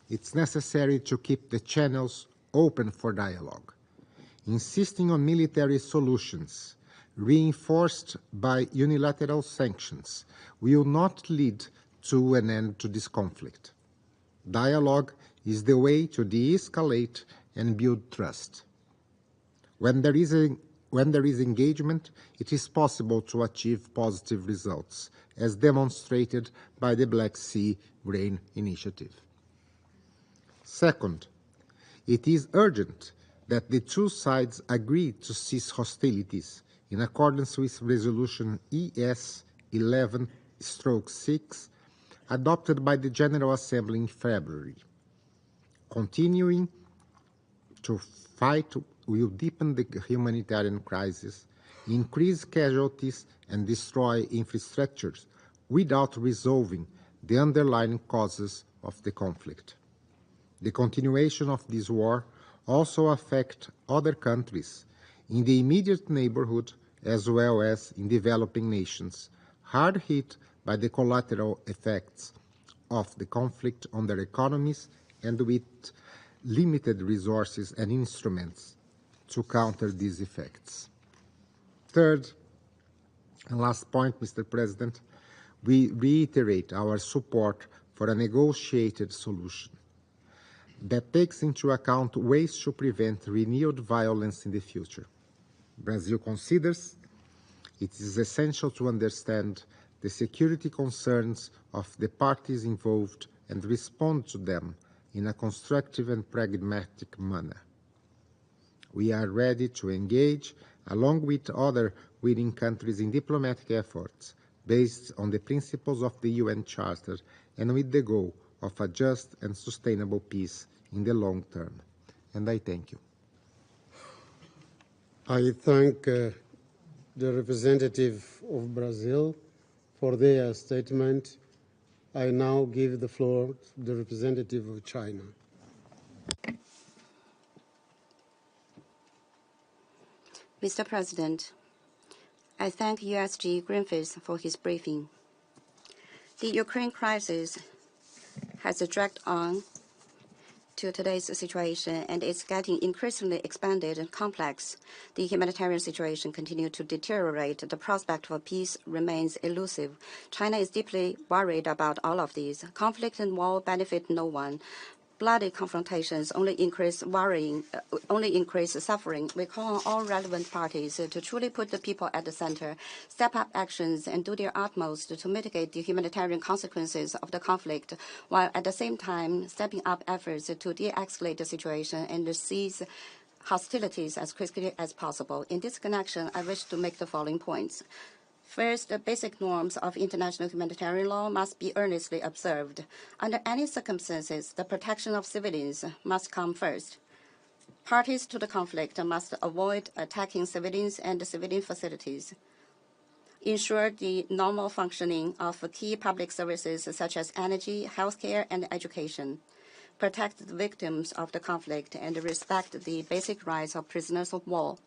S11: it's necessary to keep the channels open for dialogue. Insisting on military solutions, reinforced by unilateral sanctions, will not lead to an end to this conflict. Dialogue is the way to de-escalate and build trust. When there is engagement, it is possible to achieve positive results, as demonstrated by the Black Sea Grain Initiative. Second, it is urgent that the two sides agree to cease hostilities in accordance with Resolution ES 11/6 adopted by the General Assembly in February. Continuing to fight will deepen the humanitarian crisis, increase casualties, and destroy infrastructures without resolving the underlying causes of the conflict. The continuation of this war also affects other countries in the immediate neighborhood as well as in developing nations, hard hit by the collateral effects of the conflict on their economies and with limited resources and instruments to counter these effects. Third, and last point, Mr. President, we reiterate our support for a negotiated solution that takes into account ways to prevent renewed violence in the future. Brazil considers it is essential to understand the security concerns of the parties involved and respond to them in a constructive and pragmatic manner. We are ready to engage along with other willing countries in diplomatic efforts based on the principles of the UN Charter and with the goal of a just and sustainable peace in the long term. And I thank you.
S1: I thank the representative of Brazil for their statement. I now give the floor to the representative of China.
S12: Mr. President, I thank USG Griffiths for his briefing. The Ukraine crisis has dragged on to today's situation, and it's getting increasingly expanded and complex. The humanitarian situation continues to deteriorate. The prospect for peace remains elusive. China is deeply worried about all of these. Conflict and war benefit no one. Bloody confrontations only increase suffering. We call on all relevant parties to truly put the people at the center, step up actions, and do their utmost to mitigate the humanitarian consequences of the conflict, while at the same time stepping up efforts to de-escalate the situation and cease hostilities as quickly as possible. In this connection, I wish to make the following points. First, the basic norms of international humanitarian law must be earnestly observed. Under any circumstances, the protection of civilians must come first. Parties to the conflict must avoid attacking civilians and civilian facilities. Ensure the normal functioning of key public services such as energy, healthcare, and education. Protect the victims of the conflict and respect the basic rights of prisoners of war.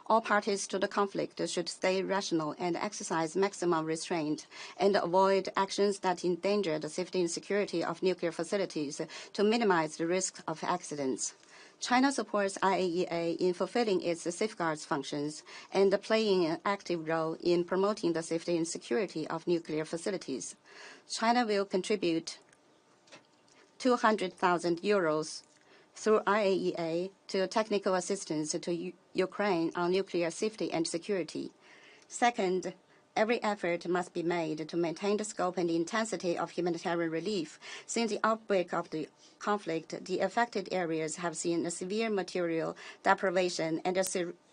S12: All parties to the conflict should stay rational and exercise maximum restraint and avoid actions that endanger the safety and security of nuclear facilities to minimize the risk of accidents. China supports IAEA in fulfilling its safeguards functions and playing an active role in promoting the safety and security of nuclear facilities. China will contribute 200,000 euros through IAEA to technical assistance to Ukraine on nuclear safety and security. Second, every effort must be made to maintain the scope and intensity of humanitarian relief. Since the outbreak of the conflict, the affected areas have seen a severe material deprivation and a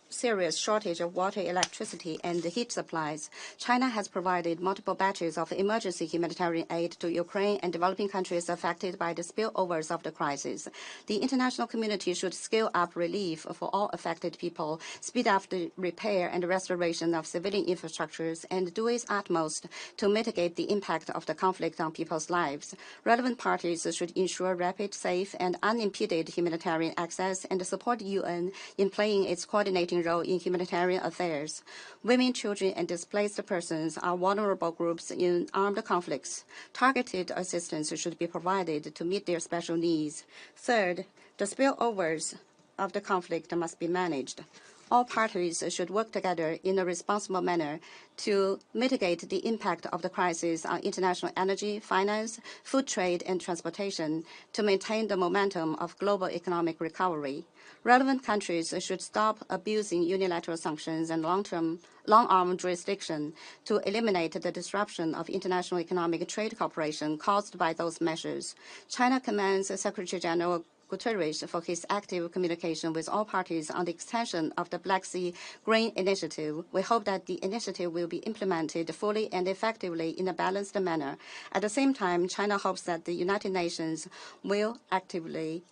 S12: serious shortage of water, electricity, and heat supplies. China has provided multiple batches of emergency humanitarian aid to Ukraine and developing countries affected by the spillovers of the crisis. The international community should scale up relief for all affected people, speed up the repair and restoration of civilian infrastructures, and do its utmost to mitigate the impact of the conflict on people's lives. Relevant parties should ensure rapid, safe, and unimpeded humanitarian access and support the UN in playing its coordinating role in humanitarian affairs. Women, children, and displaced persons are vulnerable groups in armed conflicts. Targeted assistance should be provided to meet their special needs. Third, the spillovers of the conflict must be managed. All parties should work together in a responsible manner to mitigate the impact of the crisis on international energy, finance, food trade, and transportation to maintain the momentum of global economic recovery. Relevant countries should stop abusing unilateral sanctions and long-arm jurisdiction to eliminate the disruption of international economic trade cooperation caused by those measures. China commends Secretary General Guterres for his active communication with all parties on the extension of the Black Sea Grain Initiative. We hope that the initiative will be implemented fully and effectively in a balanced manner. At the same time, China hopes that the United Nations will actively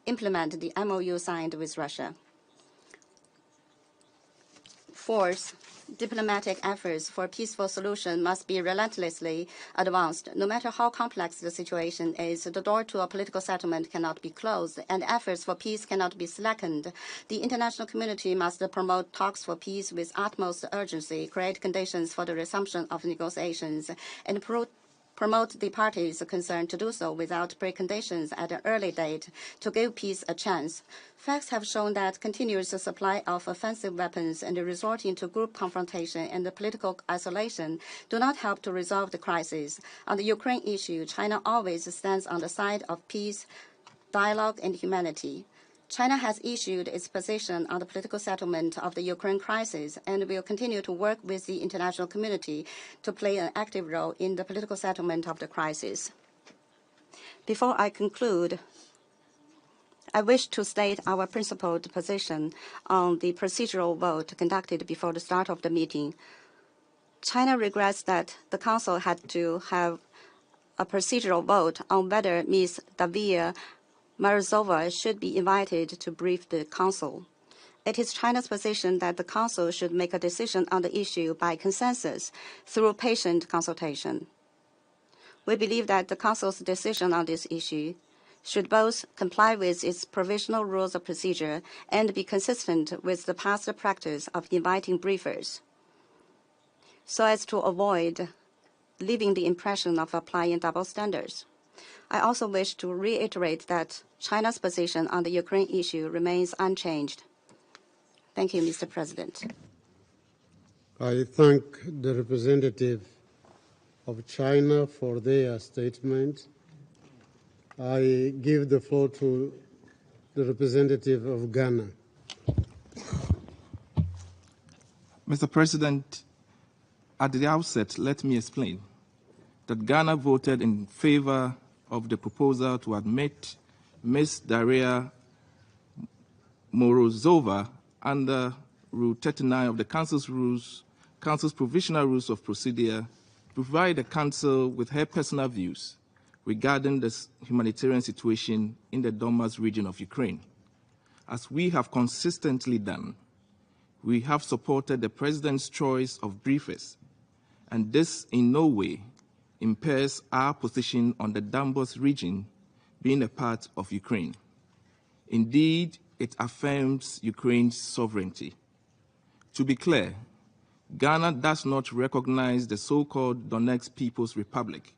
S12: implement the MOU signed with Russia. Fourth, diplomatic efforts for peaceful solution must be relentlessly advanced. No matter how complex the situation is, the door to a political settlement cannot be closed, and efforts for peace cannot be slackened. The international community must promote talks for peace with utmost urgency, create conditions for the resumption of negotiations, and promote the parties concerned to do so without preconditions at an early date to give peace a chance. Facts have shown that continuous supply of offensive weapons and resorting to group confrontation and political isolation do not help to resolve the crisis. On the Ukraine issue, China always stands on the side of peace, dialogue, and humanity. China has issued its position on the political settlement of the Ukraine crisis and will continue to work with the international community to play an active role in the political settlement of the crisis. Before I conclude, I wish to state our principled position on the procedural vote conducted before the start of the meeting. China regrets that the Council had to have a procedural vote on whether Ms. Davia Morozova should be invited to brief the Council. It is China's position that the Council should make a decision on the issue by consensus through patient consultation. We believe that the Council's decision on this issue should both comply with its provisional rules of procedure and be consistent with the past practice of inviting briefers, so as to avoid leaving the impression of applying double standards. I also wish to reiterate that China's position on the Ukraine issue remains unchanged. Thank you, Mr. President.
S1: I thank the representative of China for their statement. I give the floor to the representative of Ghana.
S13: Mr. President, at the outset, let me explain that Ghana voted in favor of the proposal to admit Ms. Daria Morozova under Rule 39 of the Council's Provisional Rules of Procedure to provide the Council with her personal views regarding the humanitarian situation in the Donbas region of Ukraine. As we have consistently done, we have supported the President's choice of briefers, and this in no way impairs our position on the Donbas region being a part of Ukraine. Indeed, it affirms Ukraine's sovereignty. To be clear, Ghana does not recognize the so-called Donetsk People's Republic,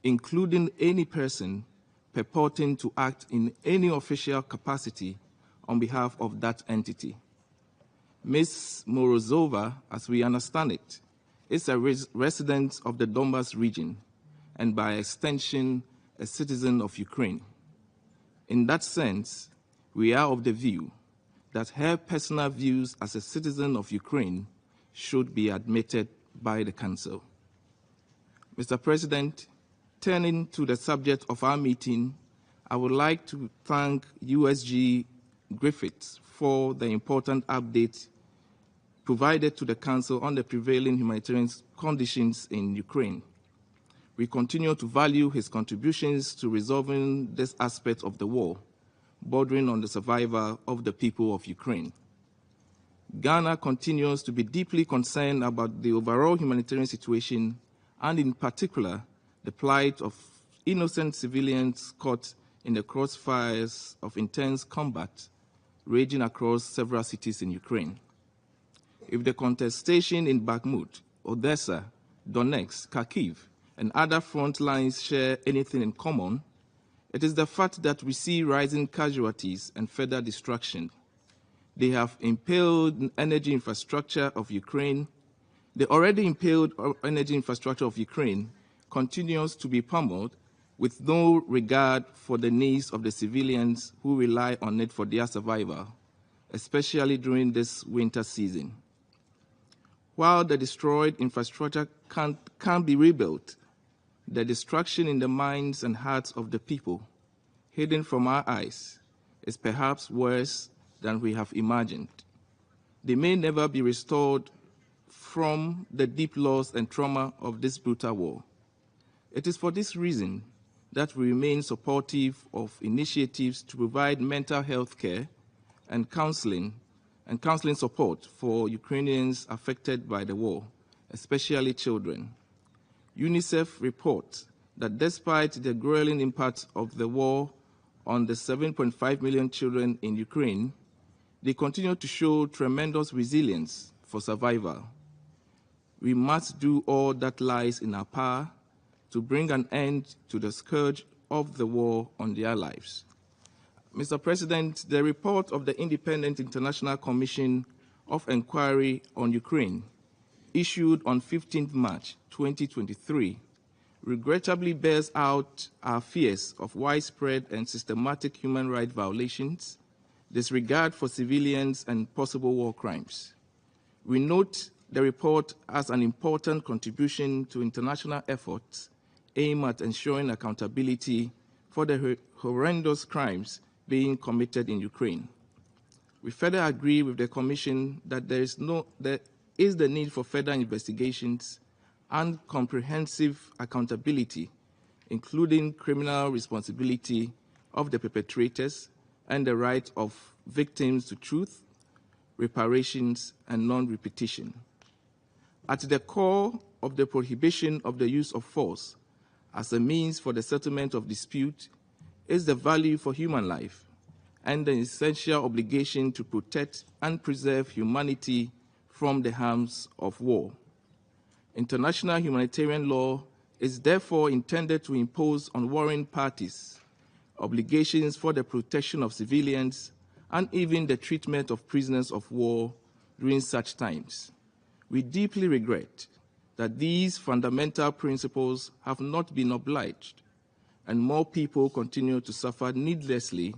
S13: including any person purporting to act in any official capacity on behalf of that entity. Ms. Morozova, as we understand it, is a resident of the Donbas region and by extension, a citizen of Ukraine. In that sense, we are of the view that her personal views as a citizen of Ukraine should be admitted by the Council. Mr. President, turning to the subject of our meeting, I would like to thank USG Griffiths for the important update provided to the Council on the prevailing humanitarian conditions in Ukraine. We continue to value his contributions to resolving this aspect of the war, bordering on the survival of the people of Ukraine. Ghana continues to be deeply concerned about the overall humanitarian situation and in particular the plight of innocent civilians caught in the crossfires of intense combat raging across several cities in Ukraine. If the contestation in Bakhmut, Odessa, Donetsk, Kharkiv, and other front lines share anything in common, it is the fact that we see rising casualties and further destruction. They have impaled energy infrastructure of Ukraine. The already impaled energy infrastructure of Ukraine continues to be pummeled with no regard for the needs of the civilians who rely on it for their survival, especially during this winter season. While the destroyed infrastructure can't be rebuilt, the destruction in the minds and hearts of the people, hidden from our eyes, is perhaps worse than we have imagined. They may never be restored from the deep loss and trauma of this brutal war. It is for this reason that we remain supportive of initiatives to provide mental health care and counseling support for Ukrainians affected by the war, especially children. UNICEF reports that despite the grueling impact of the war on the 7.5 million children in Ukraine, they continue to show tremendous resilience for survival. We must do all that lies in our power to bring an end to the scourge of the war on their lives. Mr. President, the report of the Independent International Commission of Inquiry on Ukraine, issued on 15 March 2023, regrettably bears out our fears of widespread and systematic human rights violations, disregard for civilians, and possible war crimes. We note the report as an important contribution to international efforts aimed at ensuring accountability for the horrendous crimes being committed in Ukraine. We further agree with the Commission that there is the need for further investigations and comprehensive accountability, including criminal responsibility of the perpetrators and the right of victims to truth, reparations, and non-repetition. At the core of the prohibition of the use of force as a means for the settlement of dispute is the value for human life and the essential obligation to protect and preserve humanity from the harms of war. International humanitarian law is therefore intended to impose on warring parties obligations for the protection of civilians and even the treatment of prisoners of war during such times. We deeply regret that these fundamental principles have not been obliged, and more people continue to suffer needlessly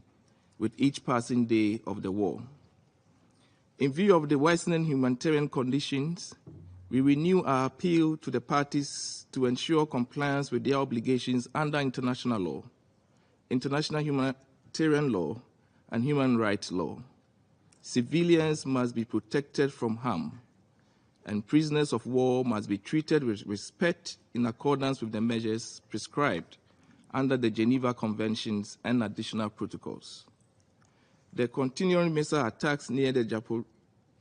S13: with each passing day of the war. In view of the worsening humanitarian conditions, we renew our appeal to the parties to ensure compliance with their obligations under international law, international humanitarian law, and human rights law. Civilians must be protected from harm, and prisoners of war must be treated with respect in accordance with the measures prescribed under the Geneva Conventions and additional protocols. The continuing missile attacks near the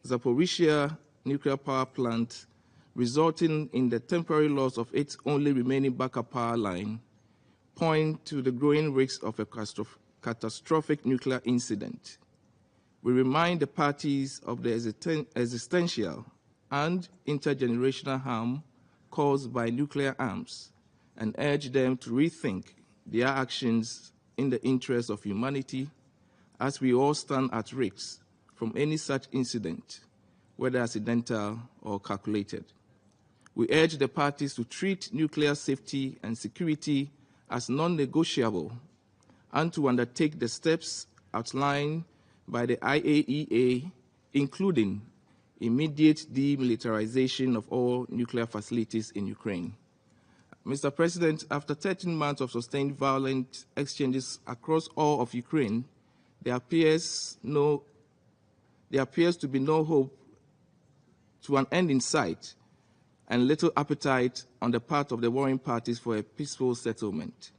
S13: Zaporizhia nuclear power plant, resulting in the temporary loss of its only remaining backup power line, point to the growing risk of a catastrophic nuclear incident. We remind the parties of the existential and intergenerational harm caused by nuclear arms and urge them to rethink their actions in the interest of humanity, as we all stand at risk from any such incident, whether accidental or calculated. We urge the parties to treat nuclear safety and security as non-negotiable and to undertake the steps outlined by the IAEA, including immediate demilitarization of all nuclear facilities in Ukraine. Mr. President, after 13 months of sustained violent exchanges across all of Ukraine, there appears to be no hope to an end in sight and little appetite on the part of the warring parties for a peaceful settlement.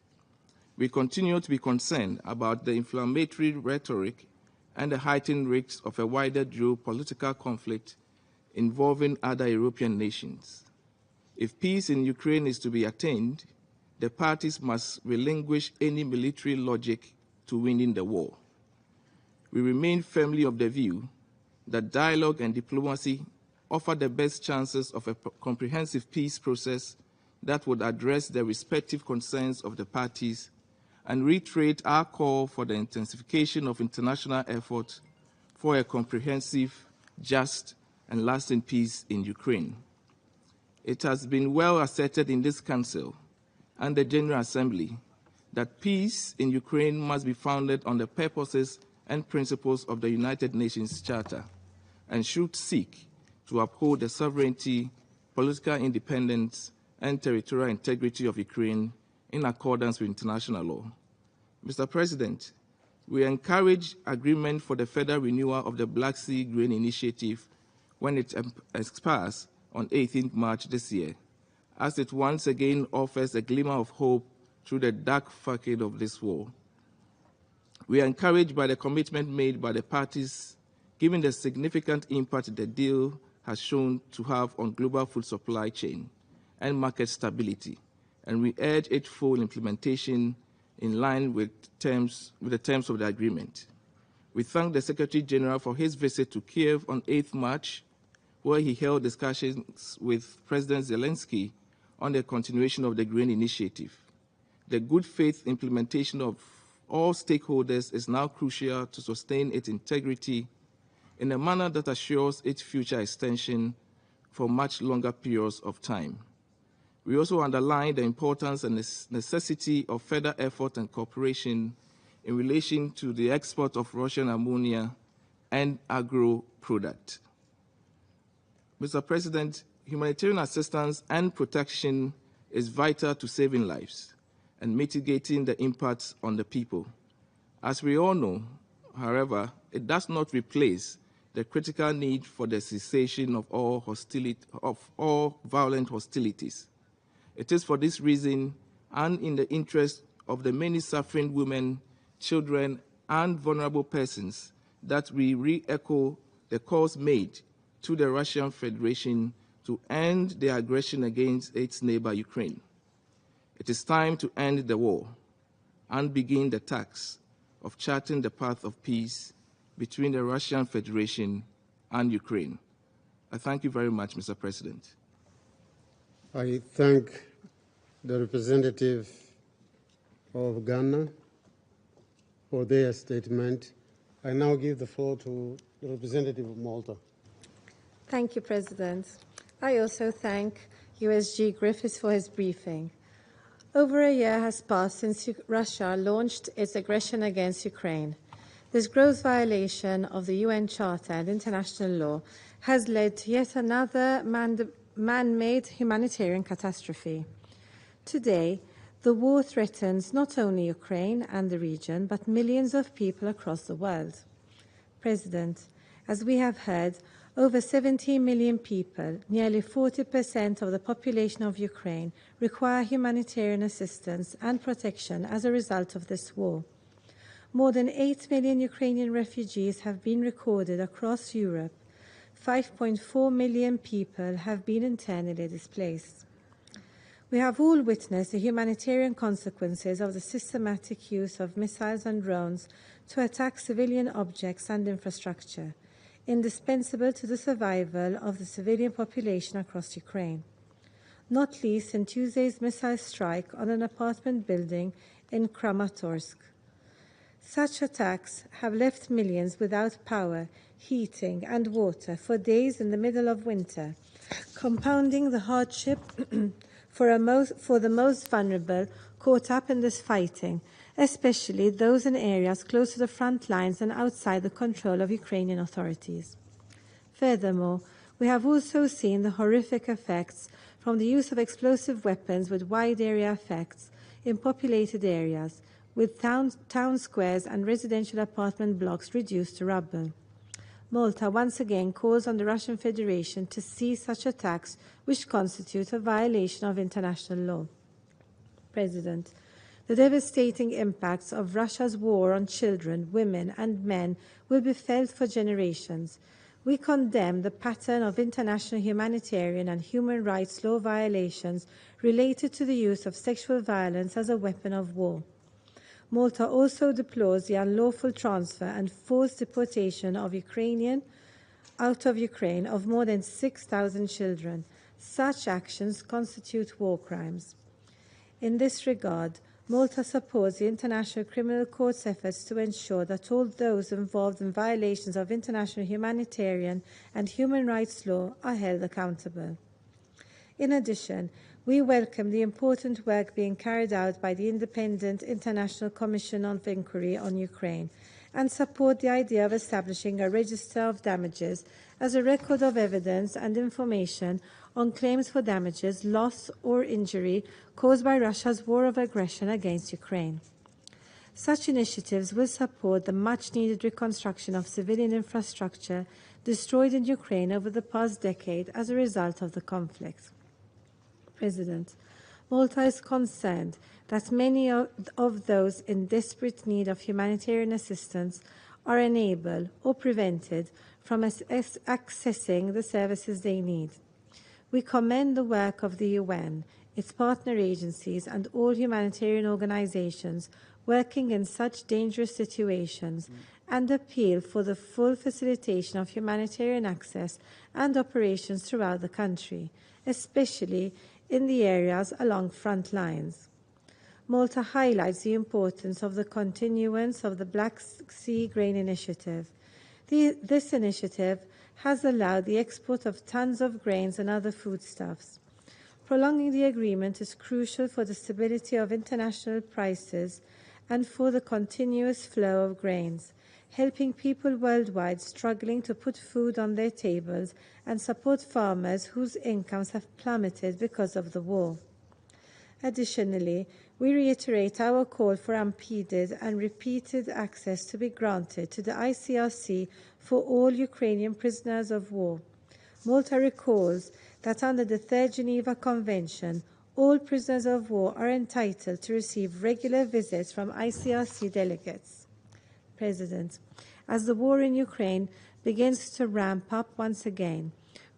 S13: We continue to be concerned about the inflammatory rhetoric and the heightened risks of a wider geopolitical conflict involving other European nations. If peace in Ukraine is to be attained, the parties must relinquish any military logic to winning the war. We remain firmly of the view that dialogue and diplomacy offer the best chances of a comprehensive peace process that would address the respective concerns of the parties and reiterate our call for the intensification of international efforts for a comprehensive, just, and lasting peace in Ukraine. It has been well asserted in this Council and the General Assembly that peace in Ukraine must be founded on the purposes and principles of the United Nations Charter and should seek to uphold the sovereignty, political independence, and territorial integrity of Ukraine in accordance with international law. Mr. President, we encourage agreement for the further renewal of the Black Sea Grain Initiative when it expires on 18th March this year, as it once again offers a glimmer of hope through the dark facade of this war. We are encouraged by the commitment made by the parties, given the significant impact the deal has shown to have on global food supply chain and market stability, and we urge its full implementation in line with the terms of the agreement. We thank the Secretary General for his visit to Kiev on 8th March, where he held discussions with President Zelensky on the continuation of the grain initiative. The good faith implementation of all stakeholders is now crucial to sustain its integrity in a manner that assures its future extension for much longer periods of time. We also underline the importance and necessity of further effort and cooperation in relation to the export of Russian ammonia and agro-product. Mr. President, humanitarian assistance and protection is vital to saving lives and mitigating the impacts on the people. As we all know, however, it does not replace the critical need for the cessation of all violent hostilities. It is for this reason, and in the interest of the many suffering women, children, and vulnerable persons, that we re-echo the calls made to the Russian Federation to end the aggression against its neighbor, Ukraine. It is time to end the war and begin the task of charting the path of peace between the Russian Federation and Ukraine. I thank you very much, Mr. President.
S1: I thank the representative of Ghana for their statement. I now give the floor to the representative of Malta.
S14: Thank you, President. I also thank USG Griffiths for his briefing. Over a year has passed since Russia launched its aggression against Ukraine. This gross violation of the UN Charter and international law has led to yet another man-made humanitarian catastrophe. Today, the war threatens not only Ukraine and the region, but millions of people across the world. President, as we have heard, over 17 million people, nearly 40% of the population of Ukraine, require humanitarian assistance and protection as a result of this war. More than 8 million Ukrainian refugees have been recorded across Europe. 5.4 million people have been internally displaced. We have all witnessed the humanitarian consequences of the systematic use of missiles and drones to attack civilian objects and infrastructure, indispensable to the survival of the civilian population across Ukraine, not least in Tuesday's missile strike on an apartment building in Kramatorsk. Such attacks have left millions without power, heating, and water for days in the middle of winter, compounding the hardship for the most vulnerable caught up in this fighting, especially those in areas close to the front lines and outside the control of Ukrainian authorities. Furthermore, we have also seen the horrific effects from the use of explosive weapons with wide area effects in populated areas, with town squares and residential apartment blocks reduced to rubble. Malta once again calls on the Russian Federation to cease such attacks, which constitute a violation of international law. President, the devastating impacts of Russia's war on children, women, and men will be felt for generations. We condemn the pattern of international humanitarian and human rights law violations related to the use of sexual violence as a weapon of war. Malta also deplores the unlawful transfer and forced deportation of out of Ukraine of more than 6,000 children. Such actions constitute war crimes. In this regard, Malta supports the International Criminal Court's efforts to ensure that all those involved in violations of international humanitarian and human rights law are held accountable. In addition, we welcome the important work being carried out by the Independent International Commission of Inquiry on Ukraine and support the idea of establishing a register of damages as a record of evidence and information on claims for damages, loss, or injury caused by Russia's war of aggression against Ukraine. Such initiatives will support the much-needed reconstruction of civilian infrastructure destroyed in Ukraine over the past decade as a result of the conflict. President, Malta is concerned that many of those in desperate need of humanitarian assistance are enabled or prevented from accessing the services they need. We commend the work of the UN, its partner agencies, and all humanitarian organizations working in such dangerous situations, and appeal for the full facilitation of humanitarian access and operations throughout the country, especially in the areas along front lines. Malta highlights the importance of the continuance of the Black Sea Grain Initiative. This initiative has allowed the export of tons of grains and other foodstuffs. Prolonging the agreement is crucial for the stability of international prices and for the continuous flow of grains, helping people worldwide struggling to put food on their tables and support farmers whose incomes have plummeted because of the war. Additionally, we reiterate our call for unimpeded and repeated access to be granted to the ICRC for all Ukrainian prisoners of war. Malta recalls that under the Third Geneva Convention, all prisoners of war are entitled to receive regular visits from ICRC delegates. President, as the war in Ukraine begins to ramp up once again,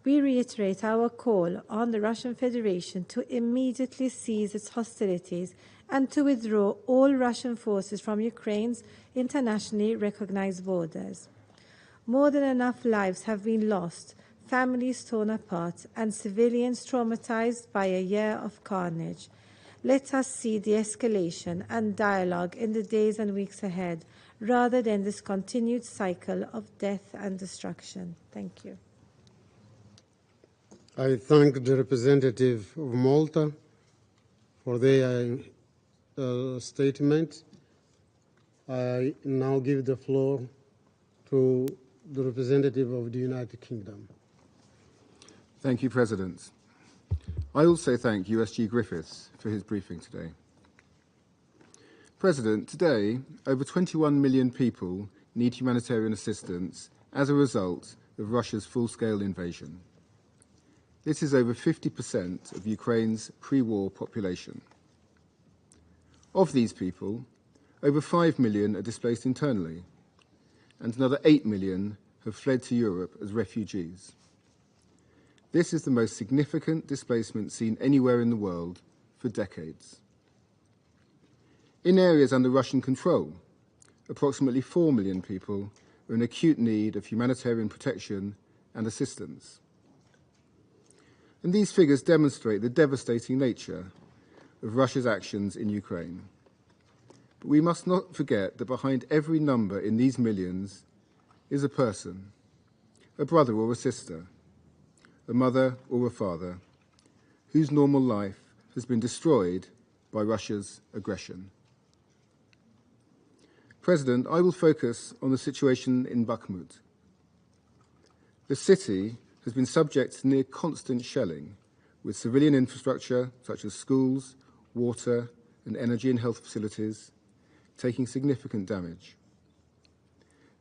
S14: we reiterate our call on the Russian Federation to immediately cease its hostilities and to withdraw all Russian forces from Ukraine's internationally recognized borders. More than enough lives have been lost, families torn apart, and civilians traumatized by a year of carnage. Let us see de-escalation and dialogue in the days and weeks ahead, rather than this continued cycle of death and destruction. Thank you.
S1: I thank the representative of Malta for their statement. I now give the floor to the representative of the United Kingdom.
S15: Thank you, President. I also thank USG Griffiths for his briefing today. President, today, over 21 million people need humanitarian assistance as a result of Russia's full-scale invasion. This is over 50% of Ukraine's pre-war population. Of these people, over 5 million are displaced internally, and another 8 million have fled to Europe as refugees. This is the most significant displacement seen anywhere in the world for decades. In areas under Russian control, approximately 4 million people are in acute need of humanitarian protection and assistance. And these figures demonstrate the devastating nature of Russia's actions in Ukraine. But we must not forget that behind every number in these millions is a person, a brother or a sister, a mother or a father, whose normal life has been destroyed by Russia's aggression. President, I will focus on the situation in Bakhmut. The city has been subject to near constant shelling, with civilian infrastructure such as schools, water, and energy and health facilities taking significant damage.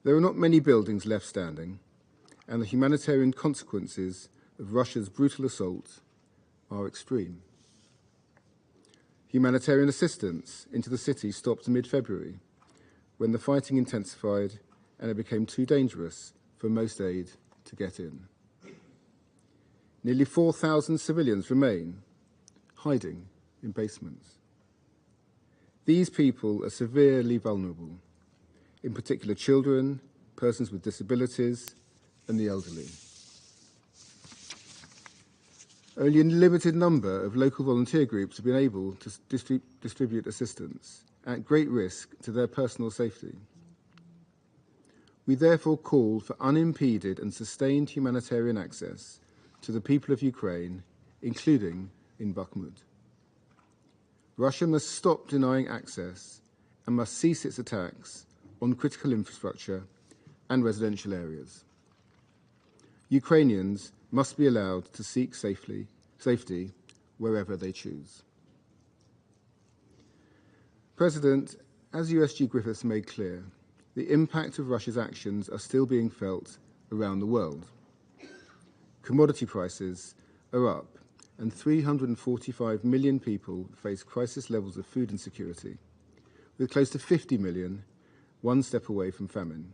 S15: There are not many buildings left standing, and the humanitarian consequences of Russia's brutal assault are extreme. Humanitarian assistance into the city stopped mid-February, when the fighting intensified and it became too dangerous for most aid to get in. Nearly 4,000 civilians remain, hiding in basements. These people are severely vulnerable, in particular children, persons with disabilities, and the elderly. Only a limited number of local volunteer groups have been able to distribute assistance, at great risk to their personal safety. We therefore call for unimpeded and sustained humanitarian access to the people of Ukraine, including in Bakhmut. Russia must stop denying access and must cease its attacks on critical infrastructure and residential areas. Ukrainians must be allowed to seek safety wherever they choose. President, as USG Griffiths made clear, the impact of Russia's actions are still being felt around the world. Commodity prices are up, and 345 million people face crisis levels of food insecurity, with close to 50 million one step away from famine.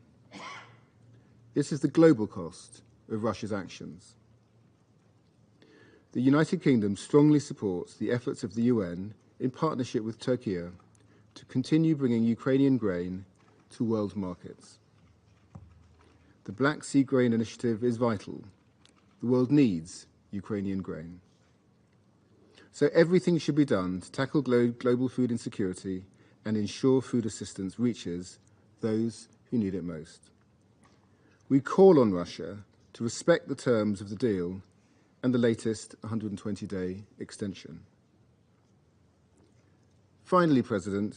S15: This is the global cost of Russia's actions. The United Kingdom strongly supports the efforts of the UN in partnership with Turkey to continue bringing Ukrainian grain to world markets. The Black Sea Grain Initiative is vital. The world needs Ukrainian grain. So everything should be done to tackle global food insecurity and ensure food assistance reaches those who need it most. We call on Russia to respect the terms of the deal and the latest 120-day extension. Finally, President,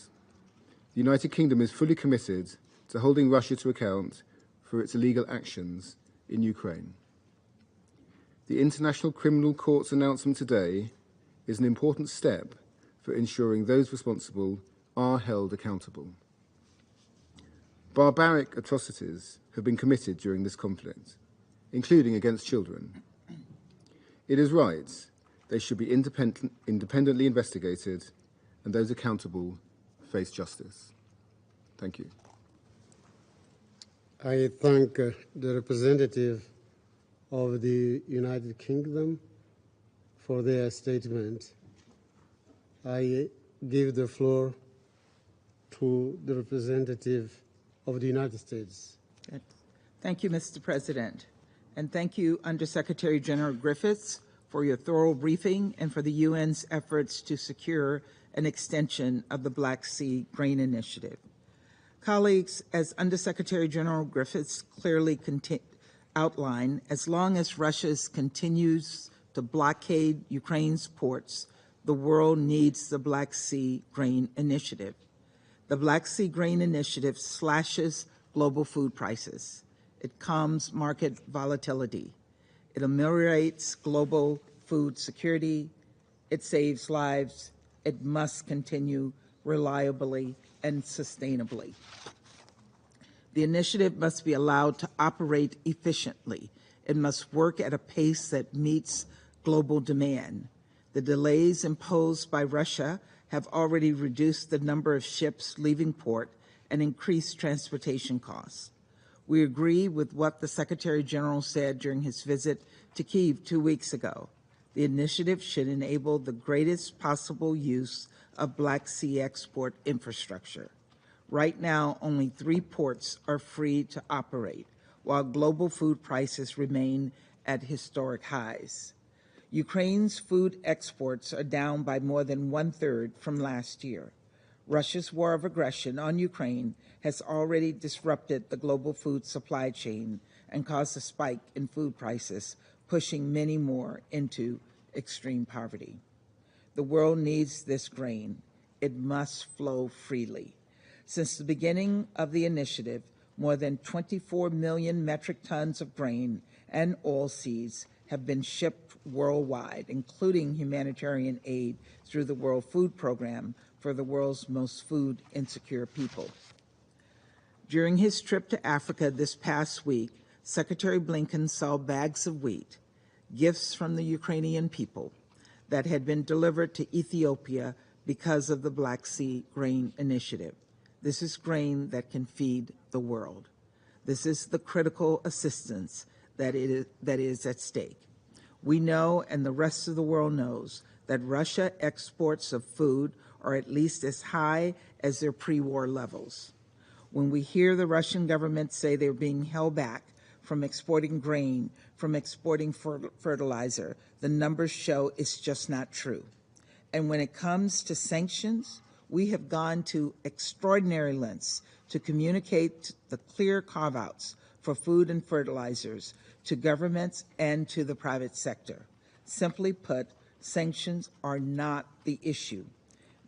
S15: the United Kingdom is fully committed to holding Russia to account for its illegal actions in Ukraine. The International Criminal Court's announcement today is an important step for ensuring those responsible are held accountable. Barbaric atrocities have been committed during this conflict, including against children. It is right they should be independently investigated and those accountable face justice. Thank you.
S1: I thank the representative of the United Kingdom for their statement. I give the floor to the representative of the United States.
S3: Thank you, Mr. President. And thank you, Undersecretary General Griffiths, for your thorough briefing and for the UN's efforts to secure an extension of the Black Sea Grain Initiative. Colleagues, as Undersecretary General Griffiths clearly outlined, as long as Russia continues to blockade Ukraine's ports, the world needs the Black Sea Grain Initiative. The Black Sea Grain Initiative slashes global food prices. It calms market volatility. It ameliorates global food security. It saves lives. It must continue reliably and sustainably. The initiative must be allowed to operate efficiently. It must work at a pace that meets global demand. The delays imposed by Russia have already reduced the number of ships leaving port and increased transportation costs. We agree with what the Secretary General said during his visit to Kyiv 2 weeks ago. The initiative should enable the greatest possible use of Black Sea export infrastructure. Right now, only 3 ports are free to operate, while global food prices remain at historic highs. Ukraine's food exports are down by more than 1/3 from last year. Russia's war of aggression on Ukraine has already disrupted the global food supply chain and caused a spike in food prices, pushing many more into extreme poverty. The world needs this grain. It must flow freely. Since the beginning of the initiative, more than 24 million metric tons of grain and oilseeds have been shipped worldwide, including humanitarian aid through the World Food Program for the world's most food insecure people. During his trip to Africa this past week, Secretary Blinken saw bags of wheat, gifts from the Ukrainian people, that had been delivered to Ethiopia because of the Black Sea Grain Initiative. This is grain that can feed the world. This is the critical assistance that is at stake. We know, and the rest of the world knows, that Russia exports of food are at least as high as their pre-war levels. When we hear the Russian government say they're being held back from exporting grain, from exporting fertilizer, the numbers show it's just not true. And when it comes to sanctions, we have gone to extraordinary lengths to communicate the clear carve-outs for food and fertilizers to governments and to the private sector. Simply put, sanctions are not the issue.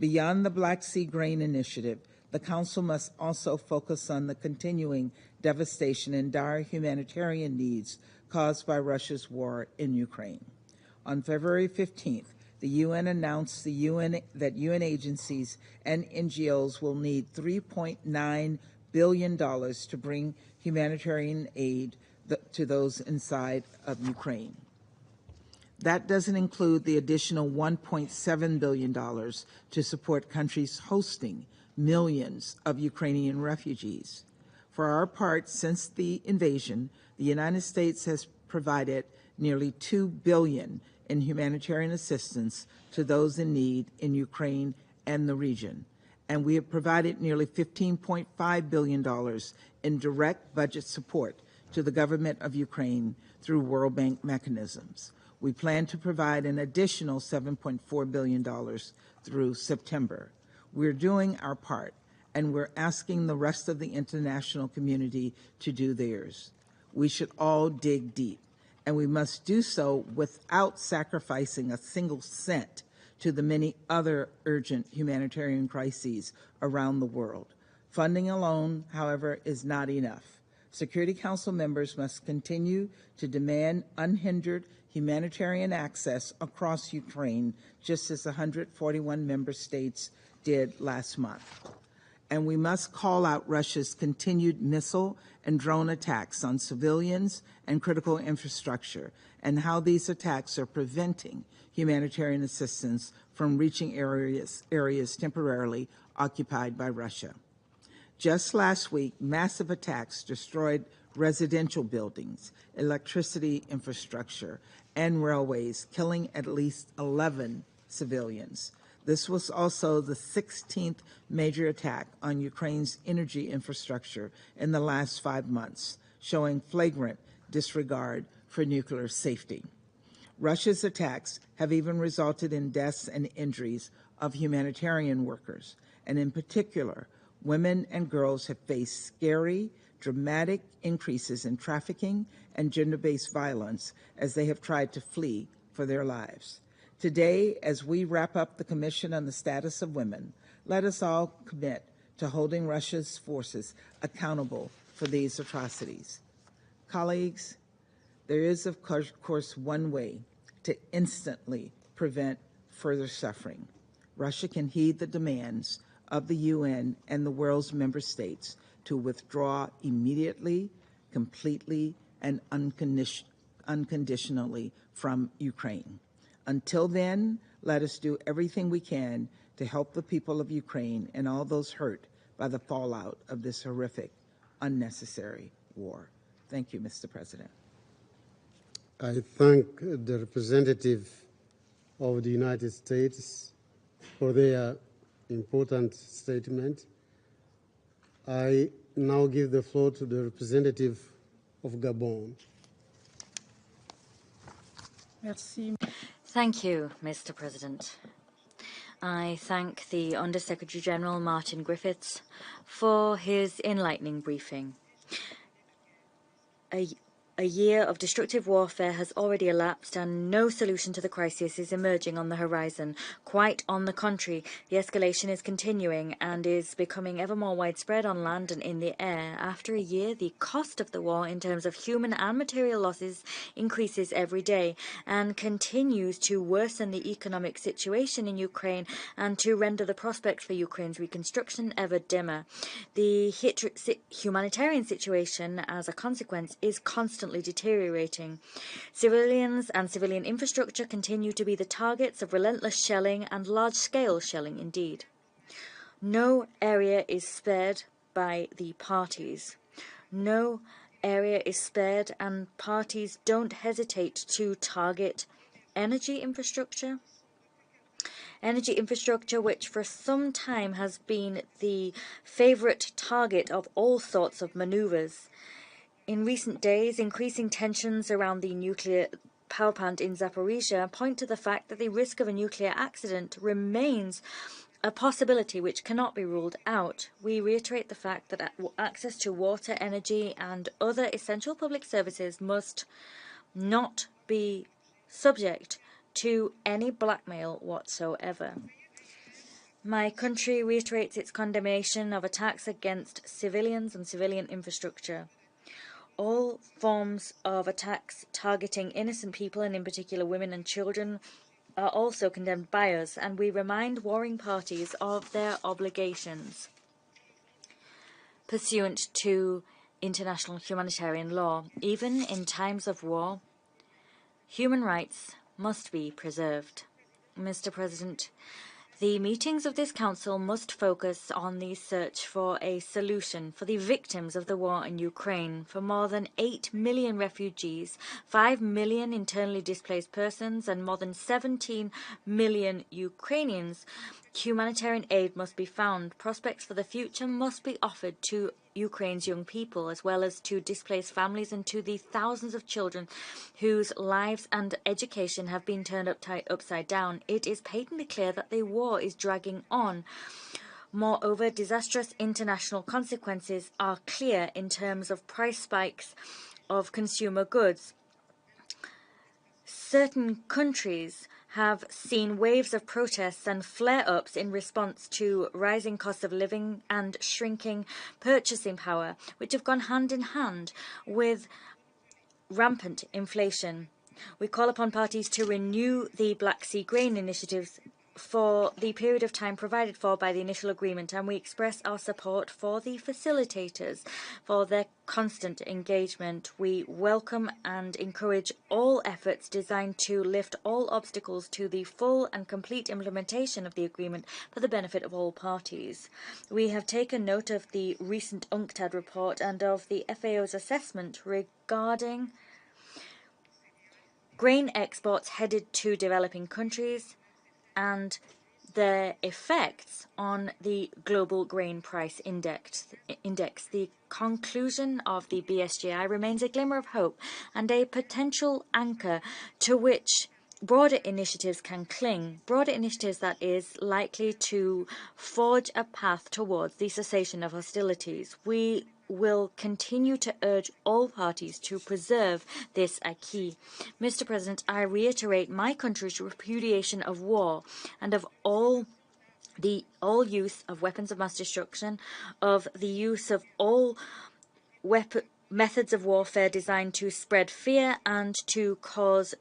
S3: Beyond the Black Sea Grain Initiative, the Council must also focus on the continuing devastation and dire humanitarian needs caused by Russia's war in Ukraine. On February 15th, the UN announced that UN agencies and NGOs will need $3.9 billion to bring humanitarian aid to those inside of Ukraine. That doesn't include the additional $1.7 billion to support countries hosting millions of Ukrainian refugees. For our part, since the invasion, the United States has provided nearly $2 billion in humanitarian assistance to those in need in Ukraine and the region. And we have provided nearly $15.5 billion in direct budget support to the government of Ukraine through World Bank mechanisms. We plan to provide an additional $7.4 billion through September. We're doing our part, and we're asking the rest of the international community to do theirs. We should all dig deep, and we must do so without sacrificing a single cent to the many other urgent humanitarian crises around the world. Funding alone, however, is not enough. Security Council members must continue to demand unhindered humanitarian access across Ukraine, just as 141 member states did last month. And we must call out Russia's continued missile and drone attacks on civilians and critical infrastructure, and how these attacks are preventing humanitarian assistance from reaching areas temporarily occupied by Russia. Just last week, massive attacks destroyed residential buildings, electricity infrastructure, and railways, killing at least 11 civilians. This was also the 16th major attack on Ukraine's energy infrastructure in the last 5 months, showing flagrant disregard for nuclear safety. Russia's attacks have even resulted in deaths and injuries of humanitarian workers, and in particular, women and girls have faced scary, dramatic increases in trafficking and gender-based violence as they have tried to flee for their lives. Today, as we wrap up the Commission on the Status of Women, let us all commit to holding Russia's forces accountable for these atrocities. Colleagues, there is, of course, one way to instantly prevent further suffering. Russia can heed the demands of the UN and the world's member states to withdraw immediately, completely, and unconditionally from Ukraine. Until then, let us do everything we can to help the people of Ukraine and all those hurt by the fallout of this horrific, unnecessary war. Thank you, Mr. President.
S1: I thank the representative of the United States for their important statement. I now give the floor to the representative of Gabon.
S9: Merci.
S8: Thank you, Mr. President. I thank the Under-Secretary General Martin Griffiths for his enlightening briefing. A year of destructive warfare has already elapsed and no solution to the crisis is emerging on the horizon. Quite on the contrary, the escalation is continuing and is becoming ever more widespread on land and in the air. After a year, the cost of the war in terms of human and material losses increases every day and continues to worsen the economic situation in Ukraine and to render the prospects for Ukraine's reconstruction ever dimmer. The humanitarian situation, as a consequence, is constantly deteriorating. Civilians and civilian infrastructure continue to be the targets of relentless shelling and large-scale shelling indeed. No area is spared by the parties. No area is spared, and parties don't hesitate to target energy infrastructure. Energy infrastructure which for some time has been the favourite target of all sorts of manoeuvres. In recent days, increasing tensions around the nuclear power plant in Zaporizhia point to the fact that the risk of a nuclear accident remains a possibility which cannot be ruled out. We reiterate the fact that access to water, energy, and other essential public services must not be subject to any blackmail whatsoever. My country reiterates its condemnation of attacks against civilians and civilian infrastructure. All forms of attacks targeting innocent people, and in particular women and children, are also condemned by us, and we remind warring parties of their obligations pursuant to international humanitarian law. Even in times of war, human rights must be preserved. Mr. President, the meetings of this Council must focus on the search for a solution for the victims of the war in Ukraine, for more than 8 million refugees, 5 million internally displaced persons, and more than 17 million Ukrainians. Humanitarian aid must be found. Prospects for the future must be offered to Ukraine's young people, as well as to displaced families and to the thousands of children whose lives and education have been turned upside down. It is patently clear that the war is dragging on. Moreover, disastrous international consequences are clear in terms of price spikes of consumer goods. Certain countries have seen waves of protests and flare-ups in response to rising costs of living and shrinking purchasing power, which have gone hand in hand with rampant inflation. We call upon parties to renew the Black Sea grain initiatives for the period of time provided for by the initial agreement, and we express our support for the facilitators for their constant engagement. We welcome and encourage all efforts designed to lift all obstacles to the full and complete implementation of the agreement for the benefit of all parties. We have taken note of the recent UNCTAD report and of the FAO's assessment regarding grain exports headed to developing countries and their effects on the global grain price index. The conclusion of the BSGI remains a glimmer of hope and a potential anchor to which broader initiatives can cling, broader initiatives that is likely to forge a path towards the cessation of hostilities. We will continue to urge all parties to preserve this acquis. Mr. President, I reiterate my country's repudiation of war and of all use of weapons of mass destruction, of the use of all methods of warfare designed to spread fear and to cause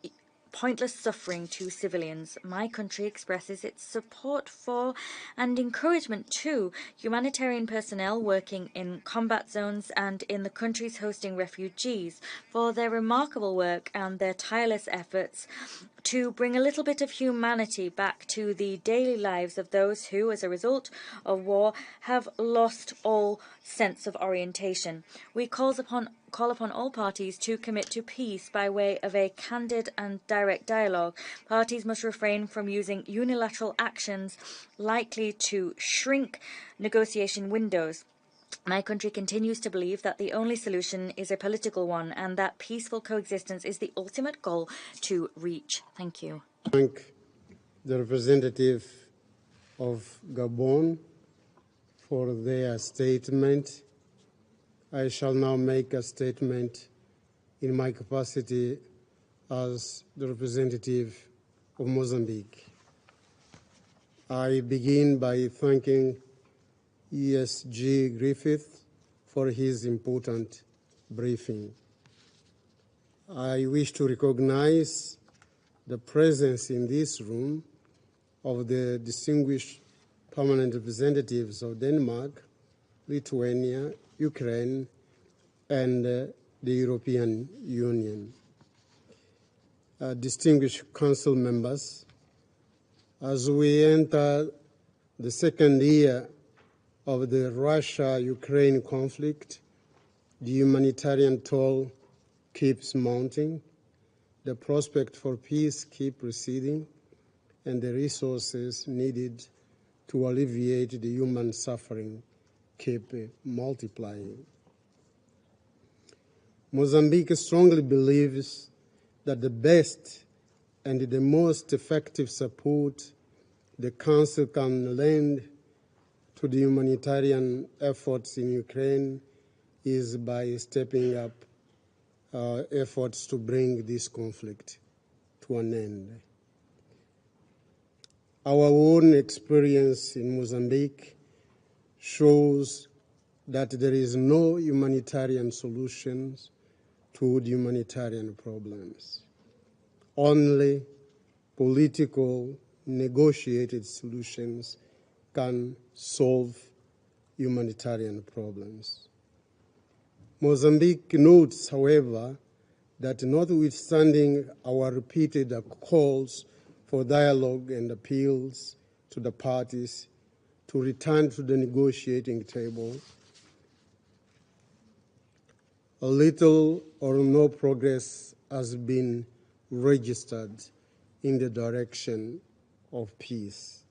S8: pointless suffering to civilians. My country expresses its support for and encouragement to humanitarian personnel working in combat zones and in the countries hosting refugees for their remarkable work and their tireless efforts to bring a little bit of humanity back to the daily lives of those who, as a result of war, have lost all sense of orientation. We call upon all parties to commit to peace by way of a candid and direct dialogue. Parties must refrain from using unilateral actions likely to shrink negotiation windows. My country continues to believe that the only solution is a political one and that peaceful coexistence is the ultimate goal to reach. Thank you.
S1: Thank the representative of Gabon for their statement. I shall now make a statement in my capacity as the representative of Mozambique. I begin by thanking ESG Griffith for his important briefing. I wish to recognize the presence in this room of the distinguished permanent representatives of Denmark, Lithuania, Ukraine, and the European Union. Distinguished Council members, as we enter the second year of the Russia-Ukraine conflict, the humanitarian toll keeps mounting, the prospect for peace keeps receding, and the resources needed to alleviate the human suffering keep multiplying. Mozambique strongly believes that the best and the most effective support the Council can lend to the humanitarian efforts in Ukraine is by stepping up efforts to bring this conflict to an end. Our own experience in Mozambique shows that there is no humanitarian solutions to the humanitarian problems. Only political, negotiated solutions can solve humanitarian problems. Mozambique notes, however, that notwithstanding our repeated calls for dialogue and appeals to the parties to return to the negotiating table, little or no progress has been registered in the direction of peace,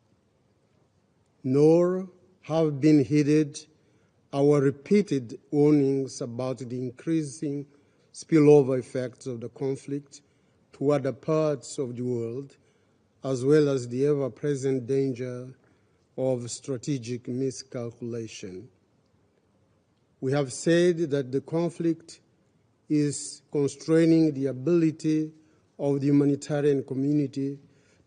S1: nor have been heeded our repeated warnings about the increasing spillover effects of the conflict to other parts of the world, as well as the ever-present danger of strategic miscalculation. We have said that the conflict is constraining the ability of the humanitarian community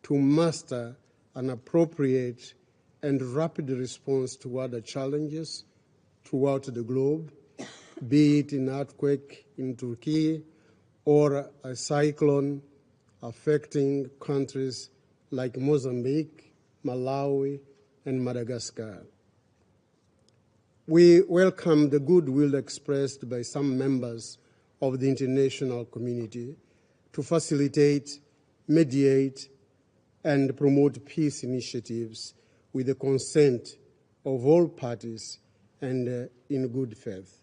S1: to master an appropriate and rapid response to other challenges throughout the globe, be it an earthquake in Turkey or a cyclone affecting countries like Mozambique, Malawi, and Madagascar. We welcome the goodwill expressed by some members of the international community to facilitate, mediate, and promote peace initiatives with the consent of all parties and in good faith.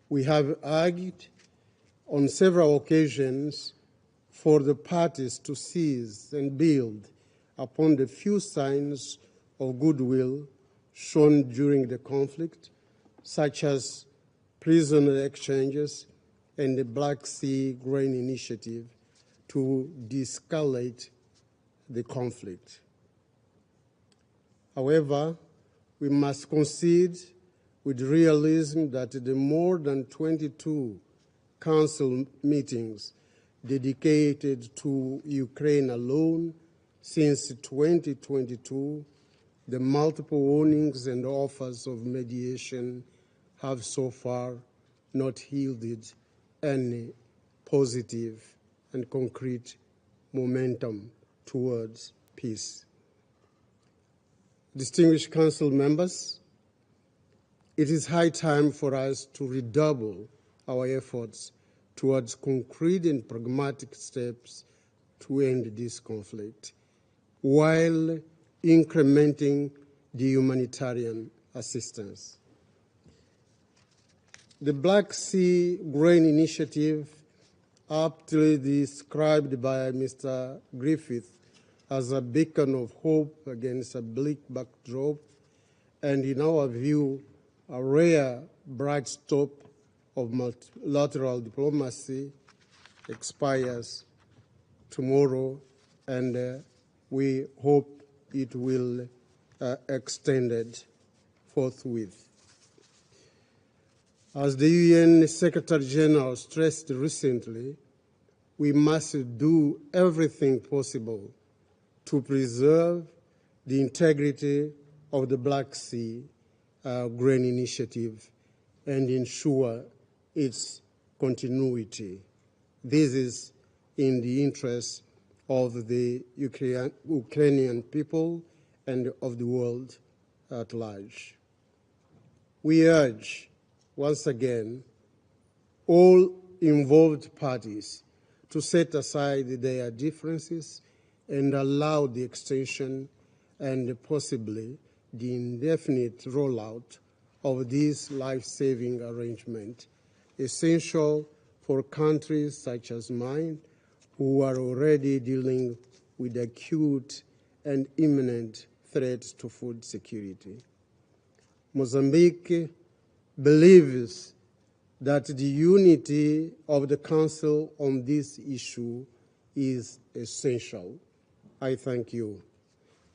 S1: We have argued on several occasions for the parties to seize and build upon the few signs of goodwill shown during the conflict, such as prisoner exchanges and the Black Sea Grain Initiative, to de-escalate the conflict. However, we must concede with realism that the more than 22 Council meetings dedicated to Ukraine alone since 2022, the multiple warnings and offers of mediation have so far not yielded any positive and concrete momentum towards peace. Distinguished Council members, it is high time for us to redouble our efforts towards concrete and pragmatic steps to end this conflict, while incrementing the humanitarian assistance. The Black Sea Grain Initiative, aptly described by Mr. Griffith as a beacon of hope against a bleak backdrop, and in our view, a rare bright spot of multilateral diplomacy, expires tomorrow, and we hope it will extended forthwith. As the UN Secretary General stressed recently, we must do everything possible to preserve the integrity of the Black Sea Grain Initiative and ensure its continuity. This is in the interest of the Ukrainian people and of the world at large. We urge, once again, all involved parties to set aside their differences and allow the extension and possibly the indefinite rollout of this life-saving arrangement, essential for countries such as mine, who are already dealing with acute and imminent threats to food security. Mozambique believes that the unity of the Council on this issue is essential. I thank you.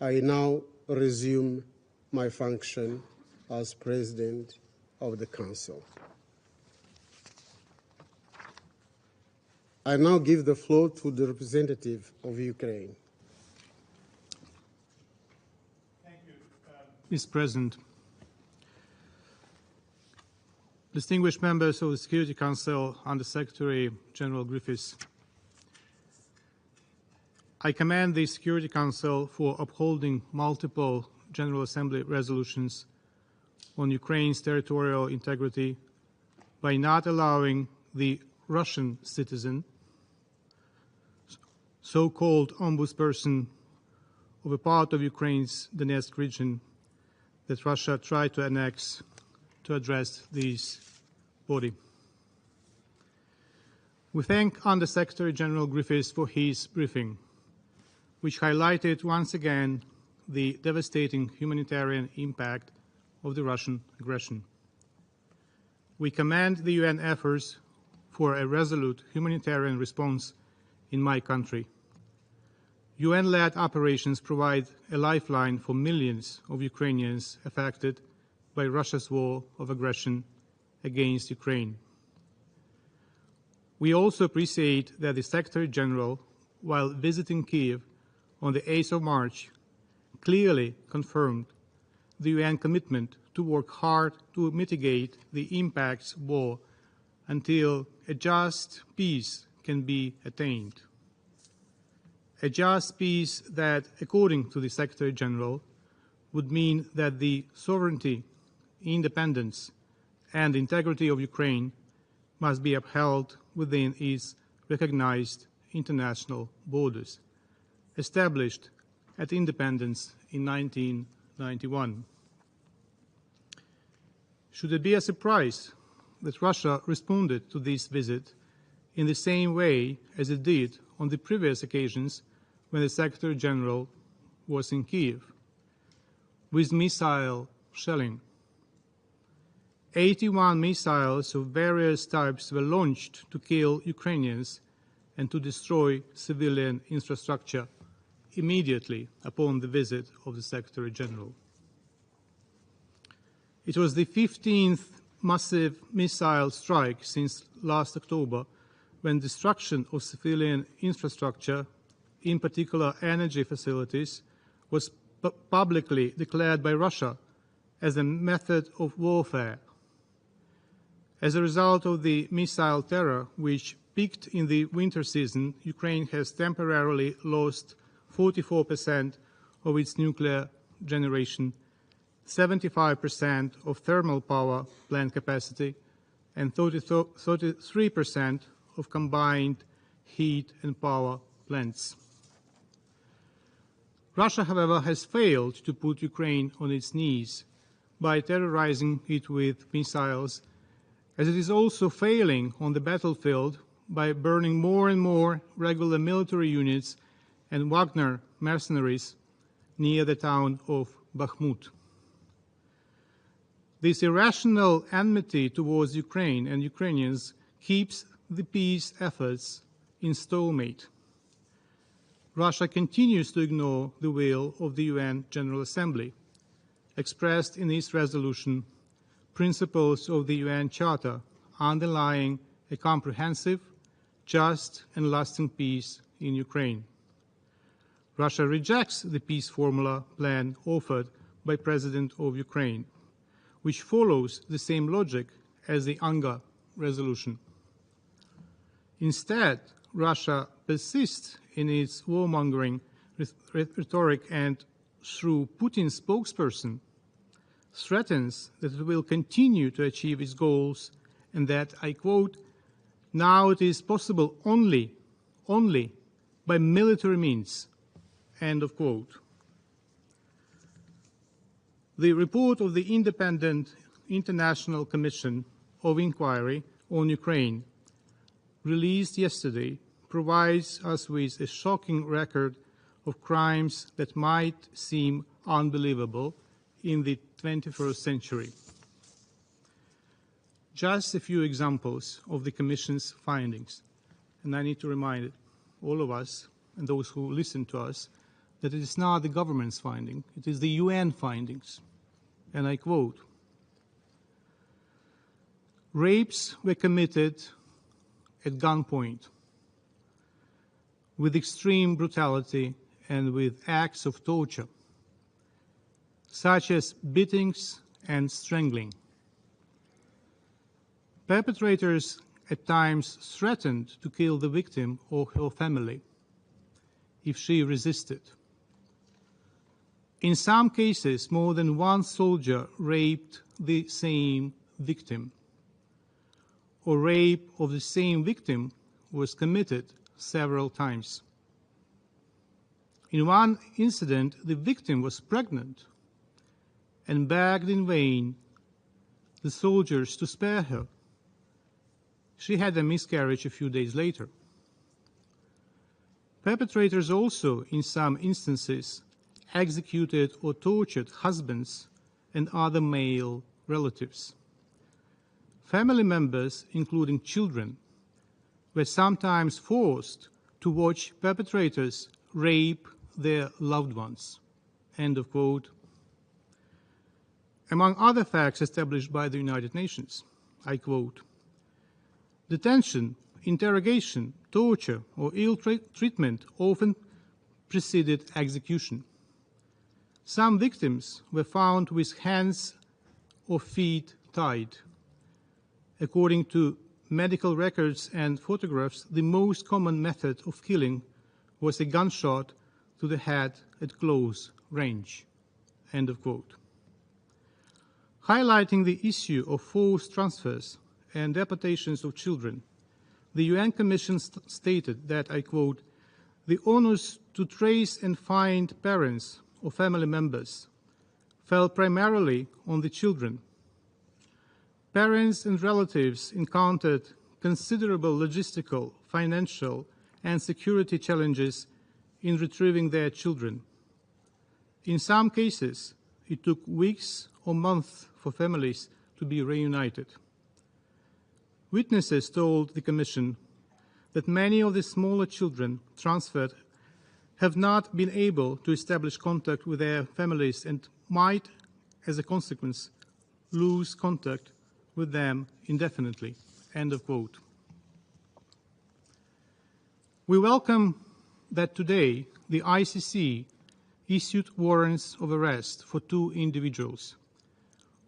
S1: I now resume my function as President of the Council. I now give the floor to the representative of Ukraine.
S6: Thank you, Mr. President. Distinguished members of the Security Council, Under Secretary General Griffiths, I commend the Security Council for upholding multiple General Assembly resolutions on Ukraine's territorial integrity by not allowing the Russian citizen, so-called ombudsperson of a part of Ukraine's Donetsk region that Russia tried to annex, to address this body. We thank Under Secretary General Griffiths for his briefing, which highlighted once again the devastating humanitarian impact of the Russian aggression. We commend the UN efforts for a resolute humanitarian response in my country. UN-led operations provide a lifeline for millions of Ukrainians affected by Russia's war of aggression against Ukraine. We also appreciate that the Secretary General, while visiting Kiev on the 8th of March, clearly confirmed the UN commitment to work hard to mitigate the impacts of war until a just peace can be attained. A just peace that, according to the Secretary General, would mean that the sovereignty, independence, and integrity of Ukraine must be upheld within its recognized international borders, established at independence in 1991. Should it be a surprise that Russia responded to this visit in the same way as it did on the previous occasions when the Secretary General was in Kiev, with missile shelling? 81 missiles of various types were launched to kill Ukrainians and to destroy civilian infrastructure immediately upon the visit of the Secretary General. It was the 15th massive missile strike since last October, when destruction of civilian infrastructure, in particular energy facilities, was publicly declared by Russia as a method of warfare. As a result of the missile terror, which peaked in the winter season, Ukraine has temporarily lost 44% of its nuclear generation, 75% of thermal power plant capacity, and 33% of combined heat and power plants. Russia, however, has failed to put Ukraine on its knees by terrorizing it with missiles, as it is also failing on the battlefield by burning more and more regular military units and Wagner mercenaries near the town of Bakhmut. This irrational enmity towards Ukraine and Ukrainians keeps the peace efforts in stalemate. Russia continues to ignore the will of the UN General Assembly, expressed in its resolution, principles of the UN Charter underlying a comprehensive, just and lasting peace in Ukraine. Russia rejects the peace formula plan offered by President of Ukraine, which follows the same logic as the UNGA resolution. Instead, Russia persists in its warmongering rhetoric and, through Putin's spokesperson, threatens that it will continue to achieve its goals and that, I quote, "Now it is possible only by military means," end of quote. The report of the Independent International Commission of Inquiry on Ukraine, released yesterday, provides us with a shocking record of crimes that might seem unbelievable in the 21st century. Just a few examples of the Commission's findings, and I need to remind all of us and those who listen to us that it is not the government's finding, it is the UN findings. And I quote, "Rapes were committed at gunpoint, with extreme brutality and with acts of torture, such as beatings and strangling. Perpetrators at times threatened to kill the victim or her family if she resisted. In some cases, more than one soldier raped the same victim, or rape of the same victim was committed several times. In one incident, the victim was pregnant and begged in vain the soldiers to spare her. She had a miscarriage a few days later. Perpetrators also, in some instances, executed or tortured husbands and other male relatives. Family members, including children, were sometimes forced to watch perpetrators rape their loved ones. End of quote. Among other facts established by the United Nations, I quote, detention, interrogation, torture, or ill treatment often preceded execution. Some victims were found with hands or feet tied. According to medical records and photographs, the most common method of killing was a gunshot to the head at close range. End of quote. Highlighting the issue of forced transfers and deportations of children, the UN Commission stated that, I quote, the onus to trace and find parents or family members fell primarily on the children. Parents and relatives encountered considerable logistical, financial, and security challenges in retrieving their children. In some cases, it took weeks or months for families to be reunited. Witnesses told the Commission that many of the smaller children transferred have not been able to establish contact with their families and might, as a consequence, lose contact with them indefinitely. End of quote. We welcome that today the ICC issued warrants of arrest for 2 individuals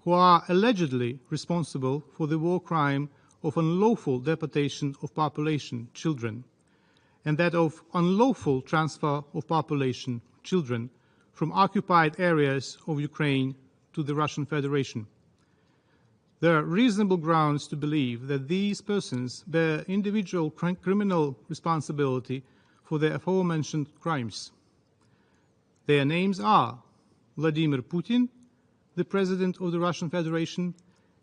S6: who are allegedly responsible for the war crime of unlawful deportation of population, children, and that of unlawful transfer of population, children, from occupied areas of Ukraine to the Russian Federation. There are reasonable grounds to believe that these persons bear individual criminal responsibility for the aforementioned crimes. Their names are Vladimir Putin, the President of the Russian Federation,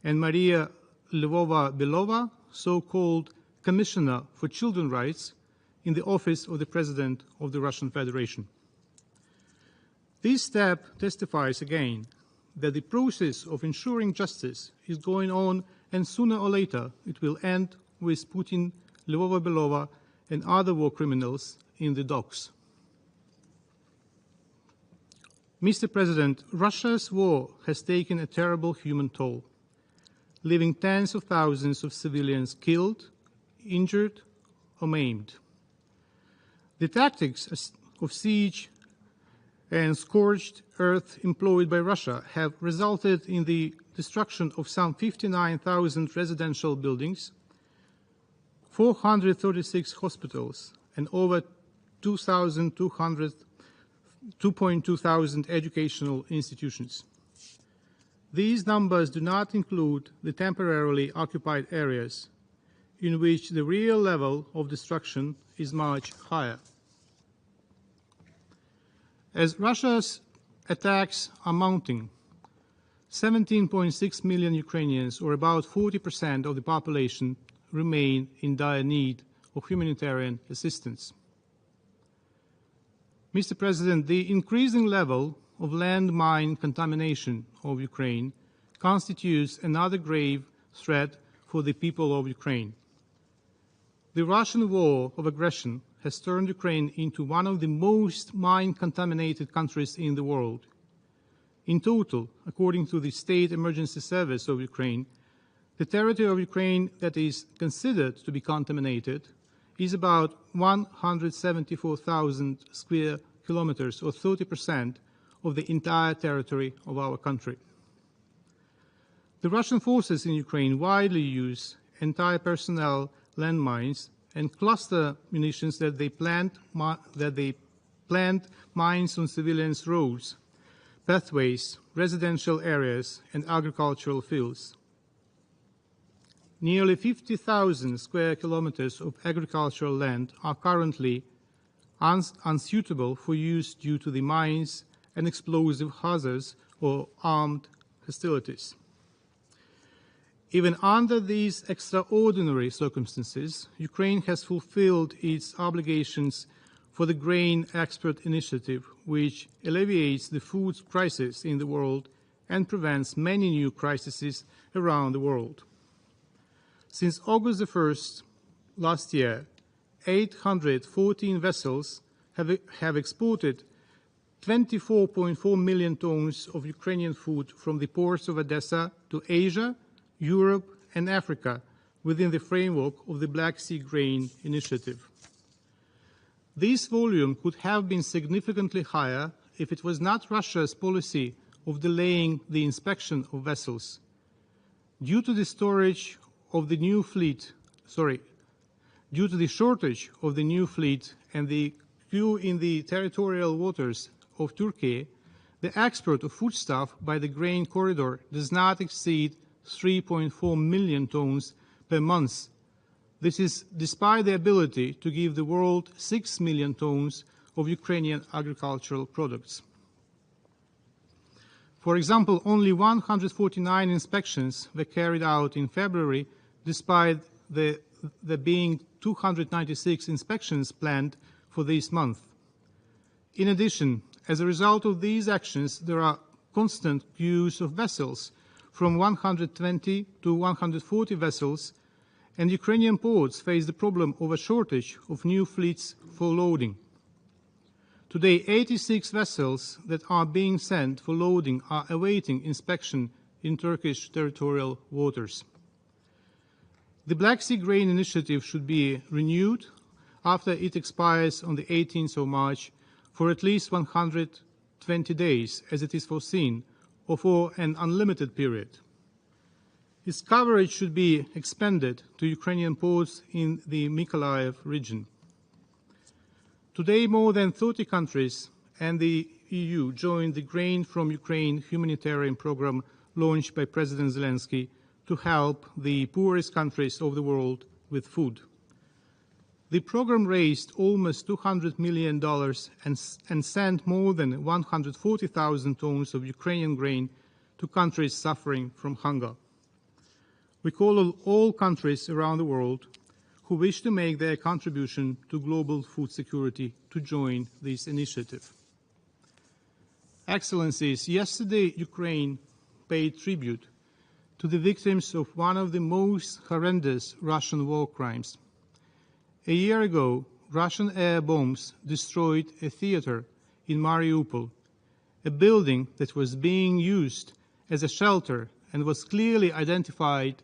S6: and Maria Lvova-Belova, so-called Commissioner for Children's Rights in the office of the President of the Russian Federation. This step testifies again that the process of ensuring justice is going on, and sooner or later it will end with Putin, Lvova-Belova, and other war criminals in the docks. Mr. President, Russia's war has taken a terrible human toll, leaving tens of thousands of civilians killed, injured, or maimed. The tactics of siege and scorched earth employed by Russia have resulted in the destruction of some 59,000 residential buildings, 436 hospitals, and over 2,200 educational institutions. These numbers do not include the temporarily occupied areas, in which the real level of destruction is much higher. As Russia's attacks are mounting, 17.6 million Ukrainians, or about 40% of the population, remain in dire need of humanitarian assistance. Mr. President, the increasing level of landmine contamination of Ukraine constitutes another grave threat for the people of Ukraine. The Russian war of aggression has turned Ukraine into one of the most mine-contaminated countries in the world. In total, according to the State Emergency Service of Ukraine, the territory of Ukraine that is considered to be contaminated is about 174,000 square kilometers, or 30% of the entire territory of our country. The Russian forces in Ukraine widely use anti-personnel landmines and cluster munitions that they plant mines on civilians' roads, pathways, residential areas, and agricultural fields. Nearly 50,000 square kilometers of agricultural land are currently unsuitable for use due to the mines and explosive hazards or armed hostilities. Even under these extraordinary circumstances, Ukraine has fulfilled its obligations for the Grain Export Initiative, which alleviates the food crisis in the world and prevents many new crises around the world. Since August the 1st last year, 814 vessels have exported 24.4 million tons of Ukrainian food from the ports of Odessa to Asia, Europe, and Africa within the framework of the Black Sea Grain Initiative. This volume could have been significantly higher if it was not Russia's policy of delaying the inspection of vessels. Due to the shortage of the new fleet and the queue in the territorial waters of Turkey, the export of foodstuff by the grain corridor does not exceed 3.4 million tons per month. This is despite the ability to give the world 6 million tons of Ukrainian agricultural products. For example, only 149 inspections were carried out in February, despite there being 296 inspections planned for this month. In addition, as a result of these actions, there are constant queues of vessels, from 120 to 140 vessels, and Ukrainian ports face the problem of a shortage of new fleets for loading. Today, 86 vessels that are being sent for loading are awaiting inspection in Turkish territorial waters. The Black Sea Grain Initiative should be renewed after it expires on the 18th of March for at least 120 days, as it is foreseen, or for an unlimited period. Its coverage should be expanded to Ukrainian ports in the Mykolaiv region. Today, more than 30 countries and the EU joined the Grain from Ukraine humanitarian program launched by President Zelensky to help the poorest countries of the world with food. The program raised almost $200 million and sent more than 140,000 tons of Ukrainian grain to countries suffering from hunger. We call on all countries around the world who wish to make their contribution to global food security to join this initiative. Excellencies, yesterday Ukraine paid tribute to the victims of one of the most horrendous Russian war crimes. A year ago, Russian air bombs destroyed a theater in Mariupol, a building that was being used as a shelter and was clearly identified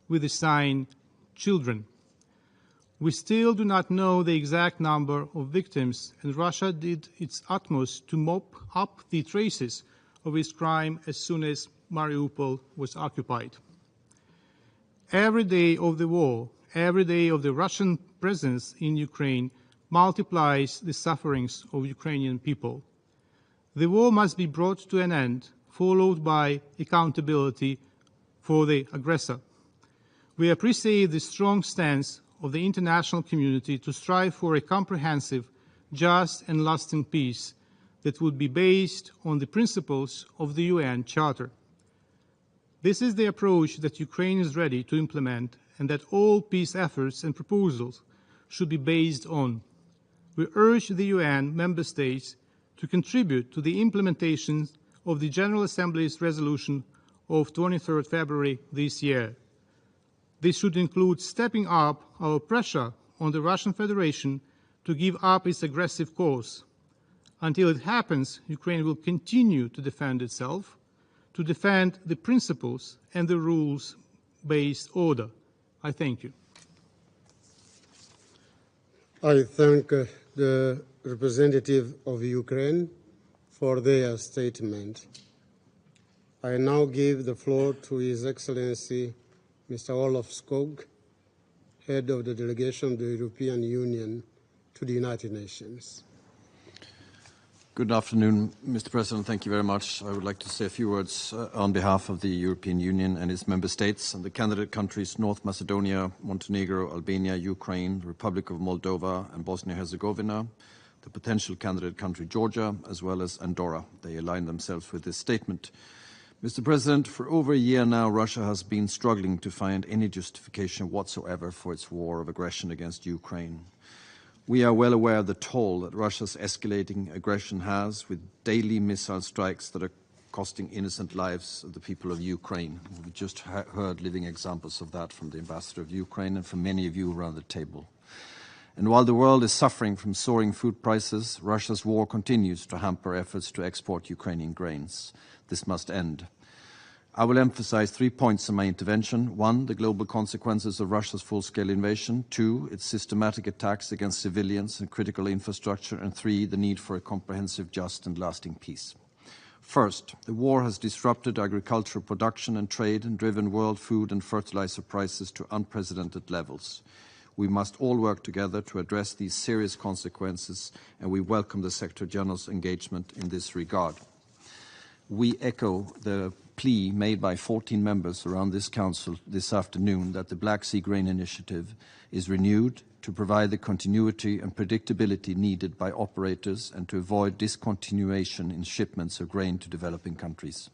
S6: with the sign "Children." We still do not know the exact number of victims, and Russia did its utmost to mop up the traces of its crime as soon as Mariupol was occupied. Every day of the war, every day of the Russian presence in Ukraine multiplies the sufferings of Ukrainian people. The war must be brought to an end, followed by accountability for the aggressor. We appreciate the strong stance of the international community to strive for a comprehensive, just and lasting peace that would be based on the principles of the UN Charter. This is the approach that Ukraine is ready to implement and that all peace efforts and proposals should be based on. We urge the UN member states to contribute to the implementation of the General Assembly's resolution of 23rd February this year. This should include stepping up our pressure on the Russian Federation to give up its aggressive course. Until it happens, Ukraine will continue to defend itself, to defend the principles and the rules-based order. I thank you.
S1: I thank the representative of Ukraine for their statement. I now give the floor to His Excellency Mr. Olaf Skog, head of the delegation of the European Union to the United Nations.
S16: Good afternoon, Mr. President. Thank you very much. I would like to say a few words on behalf of the European Union and its member states and the candidate countries North Macedonia, Montenegro, Albania, Ukraine, the Republic of Moldova and Bosnia-Herzegovina, the potential candidate country Georgia, as well as Andorra. They align themselves with this statement. Mr. President, for over a year now, Russia has been struggling to find any justification whatsoever for its war of aggression against Ukraine. We are well aware of the toll that Russia's escalating aggression has, with daily missile strikes that are costing innocent lives of the people of Ukraine. We just heard living examples of that from the ambassador of Ukraine and from many of you around the table. And while the world is suffering from soaring food prices, Russia's war continues to hamper efforts to export Ukrainian grains. This must end. I will emphasize 3 points in my intervention. 1, the global consequences of Russia's full-scale invasion. 2, its systematic attacks against civilians and critical infrastructure. And 3, the need for a comprehensive, just and lasting peace. First, the war has disrupted agricultural production and trade and driven world food and fertilizer prices to unprecedented levels. We must all work together to address these serious consequences, and we welcome the Secretary General's engagement in this regard. We echo the plea made by 14 members around this Council this afternoon that the Black Sea Grain Initiative is renewed to provide the continuity and predictability needed by operators and to avoid discontinuation in shipments of grain to developing countries.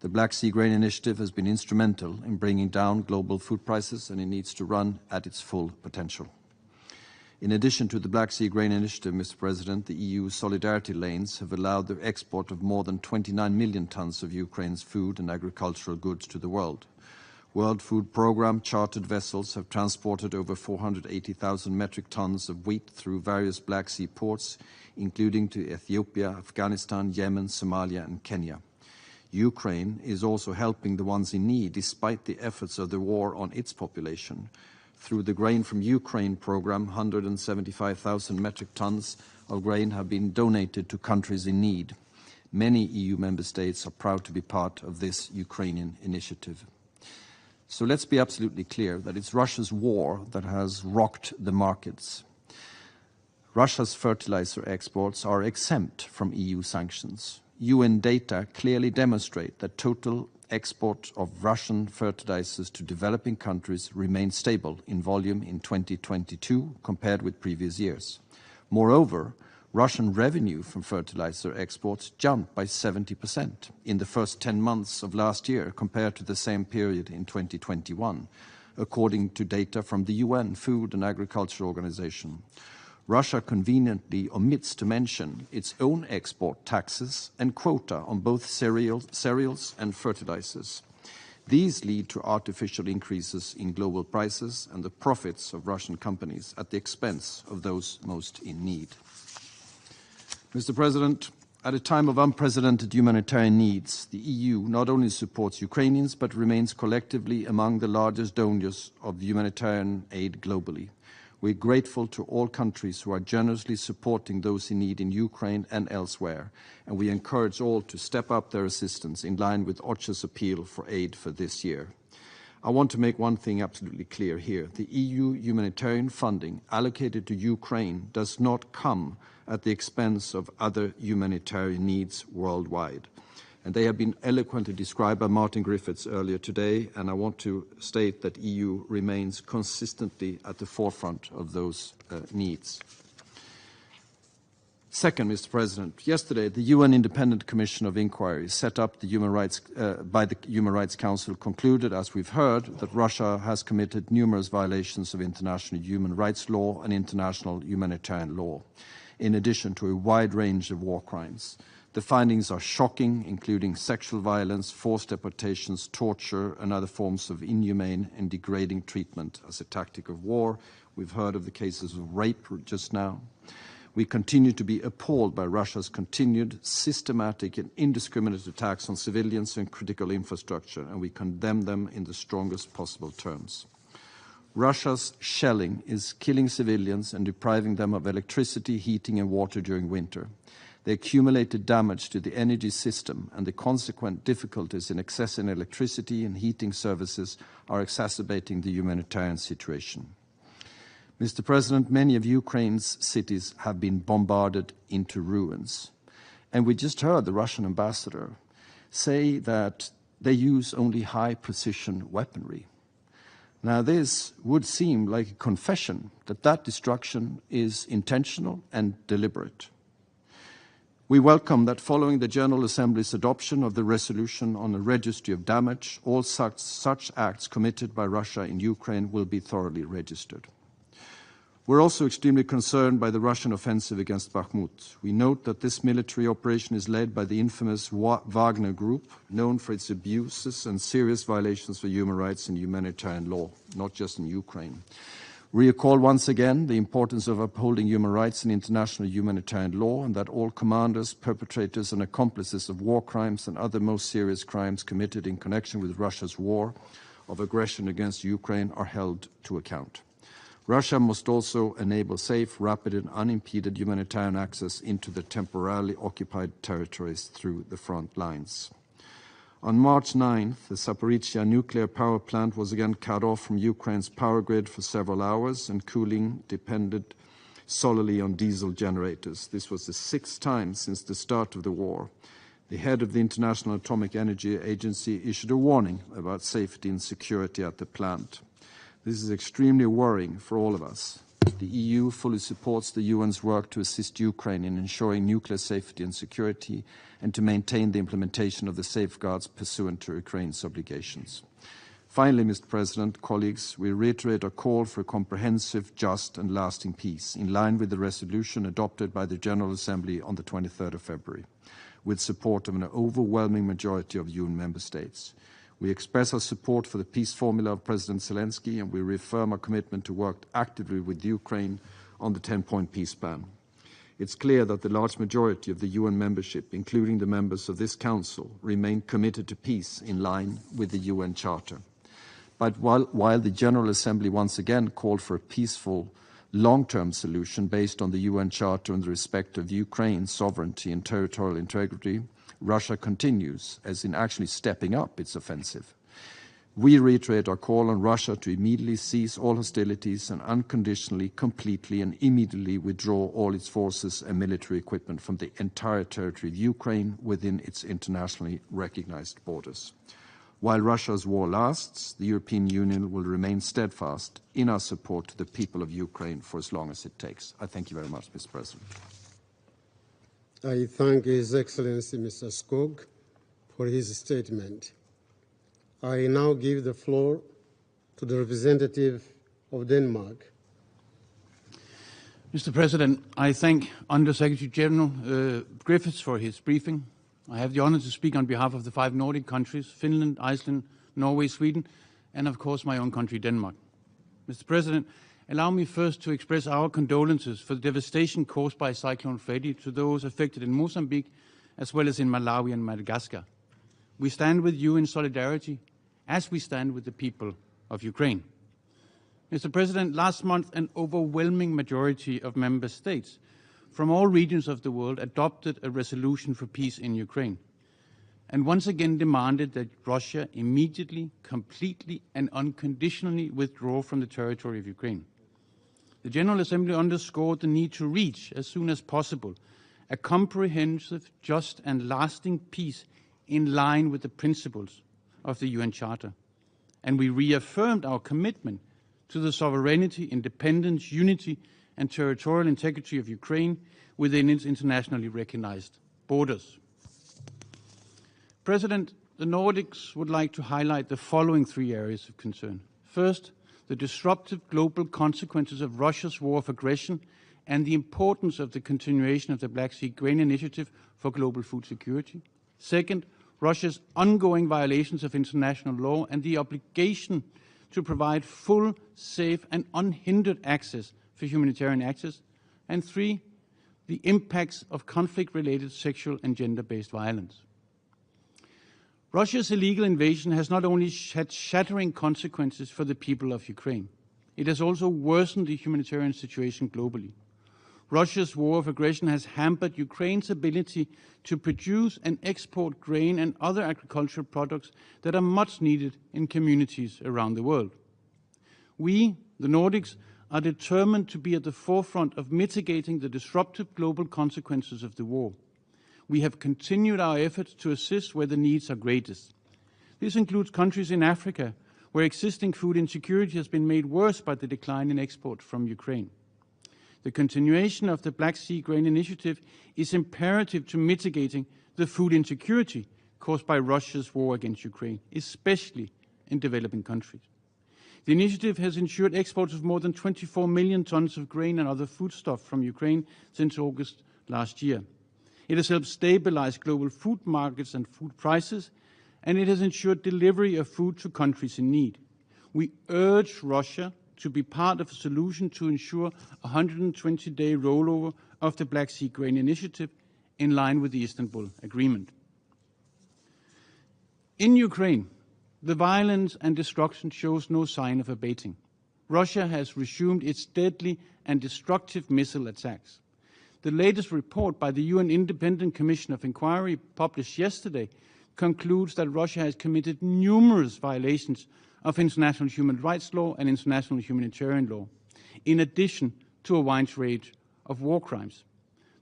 S16: The Black Sea Grain Initiative has been instrumental in bringing down global food prices, and it needs to run at its full potential. In addition to the Black Sea Grain Initiative, Mr. President, the EU solidarity lanes have allowed the export of more than 29 million tons of Ukraine's food and agricultural goods to the world. World Food Programme chartered vessels have transported over 480,000 metric tons of wheat through various Black Sea ports, including to Ethiopia, Afghanistan, Yemen, Somalia, and Kenya. Ukraine is also helping the ones in need despite the efforts of the war on its population. Through the Grain from Ukraine program, 175,000 metric tons of grain have been donated to countries in need. Many EU member states are proud to be part of this Ukrainian initiative. So let's be absolutely clear that it's Russia's war that has rocked the markets. Russia's fertilizer exports are exempt from EU sanctions. UN data clearly demonstrate that total export of Russian fertilizers to developing countries remained stable in volume in 2022 compared with previous years. Moreover, Russian revenue from fertilizer exports jumped by 70% in the first 10 months of last year compared to the same period in 2021, according to data from the UN Food and Agriculture Organization. Russia conveniently omits to mention its own export taxes and quota on both cereals and fertilizers. These lead to artificial increases in global prices and the profits of Russian companies at the expense of those most in need. Mr. President, at a time of unprecedented humanitarian needs, the EU not only supports Ukrainians but remains collectively among the largest donors of humanitarian aid globally. We're grateful to all countries who are generously supporting those in need in Ukraine and elsewhere, and we encourage all to step up their assistance in line with OCHA's appeal for aid for this year. I want to make one thing absolutely clear here. The EU humanitarian funding allocated to Ukraine does not come at the expense of other humanitarian needs worldwide. And they have been eloquently described by Martin Griffiths earlier today, and I want to state that the EU remains consistently at the forefront of those needs. Second, Mr. President, yesterday the UN Independent Commission of Inquiry set up by the Human Rights Council concluded, as we've heard, that Russia has committed numerous violations of international human rights law and international humanitarian law, in addition to a wide range of war crimes. The findings are shocking, including sexual violence, forced deportations, torture, and other forms of inhumane and degrading treatment as a tactic of war. We've heard of the cases of rape just now. We continue to be appalled by Russia's continued systematic and indiscriminate attacks on civilians and critical infrastructure, and we condemn them in the strongest possible terms. Russia's shelling is killing civilians and depriving them of electricity, heating, and water during winter. The accumulated damage to the energy system and the consequent difficulties in accessing electricity and heating services are exacerbating the humanitarian situation. Mr. President, many of Ukraine's cities have been bombarded into ruins. And we just heard the Russian ambassador say that they use only high-precision weaponry. Now, this would seem like a confession that that destruction is intentional and deliberate. We welcome that following the General Assembly's adoption of the resolution on a registry of damage, all such acts committed by Russia in Ukraine will be thoroughly registered. We're also extremely concerned by the Russian offensive against Bakhmut. We note that this military operation is led by the infamous Wagner Group, known for its abuses and serious violations of human rights and humanitarian law, not just in Ukraine. We recall once again the importance of upholding human rights and international humanitarian law, and that all commanders, perpetrators and accomplices of war crimes and other most serious crimes committed in connection with Russia's war of aggression against Ukraine are held to account. Russia must also enable safe, rapid and unimpeded humanitarian access into the temporarily occupied territories through the front lines. On March 9th, the Zaporizhzhia nuclear power plant was again cut off from Ukraine's power grid for several hours, and cooling depended solely on diesel generators. This was the 6th time since the start of the war. The head of the International Atomic Energy Agency issued a warning about safety and security at the plant. This is extremely worrying for all of us. The EU fully supports the UN's work to assist Ukraine in ensuring nuclear safety and security and to maintain the implementation of the safeguards pursuant to Ukraine's obligations. Finally, Mr. President, colleagues, we reiterate our call for a comprehensive, just and lasting peace in line with the resolution adopted by the General Assembly on the 23rd of February, with support of an overwhelming majority of UN member states. We express our support for the peace formula of President Zelensky, and we reaffirm our commitment to work actively with Ukraine on the 10-point peace plan. It's clear that the large majority of the UN membership, including the members of this Council, remain committed to peace in line with the UN Charter. But while the General Assembly once again called for a peaceful, long-term solution based on the UN Charter and the respect of Ukraine's sovereignty and territorial integrity, Russia continues, as in actually stepping up its offensive. We reiterate our call on Russia to immediately cease all hostilities and unconditionally, completely and immediately withdraw all its forces and military equipment from the entire territory of Ukraine within its internationally recognized borders. While Russia's war lasts, the European Union will remain steadfast in our support to the people of Ukraine for as long as it takes. I thank you very much, Mr. President.
S1: I thank His Excellency Mr. Skog for his statement. I now give the floor to the representative of Denmark.
S17: Mr. President, I thank Under-Secretary General Griffiths for his briefing. I have the honor to speak on behalf of the 5 Nordic countries, Finland, Iceland, Norway, Sweden, and of course my own country, Denmark. Mr. President, allow me first to express our condolences for the devastation caused by Cyclone Freddy to those affected in Mozambique, as well as in Malawi and Madagascar. We stand with you in solidarity, as we stand with the people of Ukraine. Mr. President, last month an overwhelming majority of member states from all regions of the world adopted a resolution for peace in Ukraine, and once again demanded that Russia immediately, completely and unconditionally withdraw from the territory of Ukraine. The General Assembly underscored the need to reach, as soon as possible, a comprehensive, just and lasting peace in line with the principles of the UN Charter. And we reaffirmed our commitment to the sovereignty, independence, unity and territorial integrity of Ukraine within its internationally recognized borders. President, the Nordics would like to highlight the following 3 areas of concern. First, the disruptive global consequences of Russia's war of aggression and the importance of the continuation of the Black Sea Grain Initiative for global food security. Second, Russia's ongoing violations of international law and the obligation to provide full, safe and unhindered access for humanitarian access. And 3, the impacts of conflict-related sexual and gender-based violence. Russia's illegal invasion has not only had shattering consequences for the people of Ukraine, it has also worsened the humanitarian situation globally. Russia's war of aggression has hampered Ukraine's ability to produce and export grain and other agricultural products that are much needed in communities around the world. We, the Nordics, are determined to be at the forefront of mitigating the disruptive global consequences of the war. We have continued our efforts to assist where the needs are greatest. This includes countries in Africa, where existing food insecurity has been made worse by the decline in exports from Ukraine. The continuation of the Black Sea Grain Initiative is imperative to mitigating the food insecurity caused by Russia's war against Ukraine, especially in developing countries. The initiative has ensured exports of more than 24 million tons of grain and other foodstuff from Ukraine since August last year. It has helped stabilize global food markets and food prices, and it has ensured delivery of food to countries in need. We urge Russia to be part of a solution to ensure a 120-day rollover of the Black Sea Grain Initiative in line with the Istanbul Agreement. In Ukraine, the violence and destruction shows no sign of abating. Russia has resumed its deadly and destructive missile attacks. The latest report by the UN Independent Commission of Inquiry, published yesterday, concludes that Russia has committed numerous violations of international human rights law and international humanitarian law, in addition to a wide range of war crimes.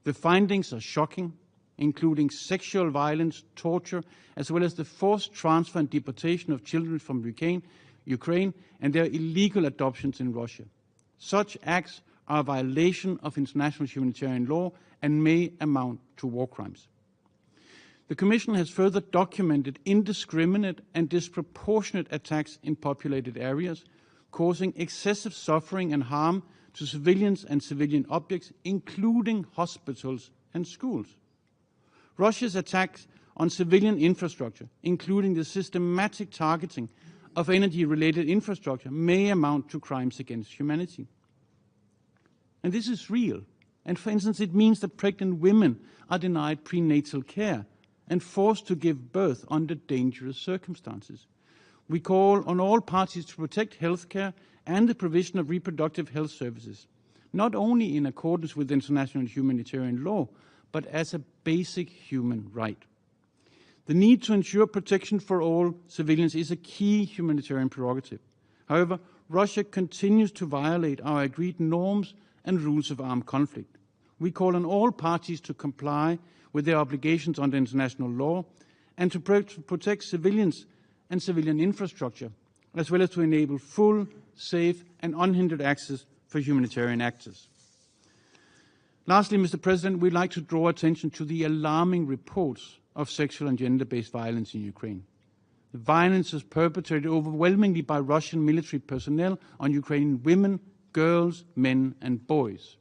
S17: The findings are shocking, including sexual violence, torture, as well as the forced transfer and deportation of children from Ukraine and their illegal adoptions in Russia. Such acts are a violation of international humanitarian law and may amount to war crimes. The Commission has further documented indiscriminate and disproportionate attacks in populated areas, causing excessive suffering and harm to civilians and civilian objects, including hospitals and schools. Russia's attacks on civilian infrastructure, including the systematic targeting of energy-related infrastructure, may amount to crimes against humanity. And this is real. And for instance, it means that pregnant women are denied prenatal care and forced to give birth under dangerous circumstances. We call on all parties to protect healthcare and the provision of reproductive health services, not only in accordance with international humanitarian law, but as a basic human right. The need to ensure protection for all civilians is a key humanitarian prerogative. However, Russia continues to violate our agreed norms and rules of armed conflict. We call on all parties to comply with their obligations under international law and to protect civilians and civilian infrastructure, as well as to enable full, safe and unhindered access for humanitarian actors. Lastly, Mr. President, we'd like to draw attention to the alarming reports of sexual and gender-based violence in Ukraine. The violence is perpetrated overwhelmingly by Russian military personnel on Ukrainian women, girls, men and boys.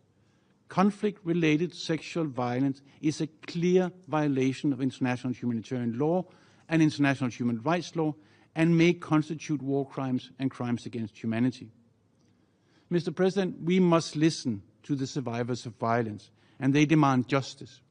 S17: Conflict-related sexual violence is a clear violation of international humanitarian law and international human rights law and may constitute war crimes and crimes against humanity. Mr. President, we must listen to the survivors of violence, and they demand justice,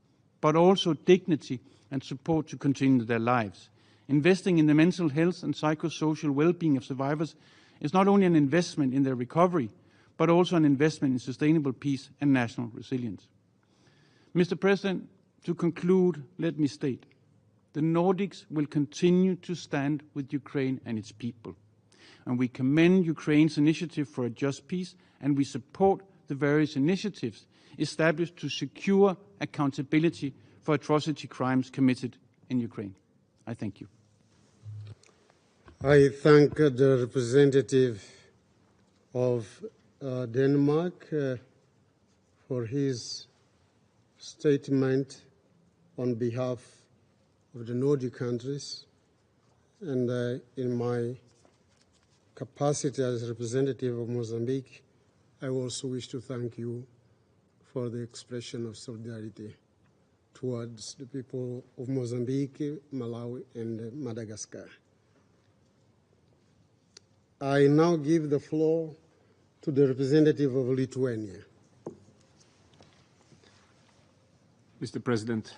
S17: but also dignity and support to continue their lives. Investing in the mental health and psychosocial well-being of survivors is not only an investment in their recovery, but also an investment in sustainable peace and national resilience. Mr. President, to conclude, let me state, the Nordics will continue to stand with Ukraine and its people. And we commend Ukraine's initiative for a just peace, and we support the various initiatives established to secure accountability for atrocity crimes committed in Ukraine. I thank you.
S1: I thank the representative of Denmark for his statement on behalf of the Nordic countries, and in my capacity as representative of Mozambique, I also wish to thank you for the expression of solidarity towards the people of Mozambique, Malawi, and Madagascar. I now give the floor to the representative of Lithuania.
S18: Mr. President,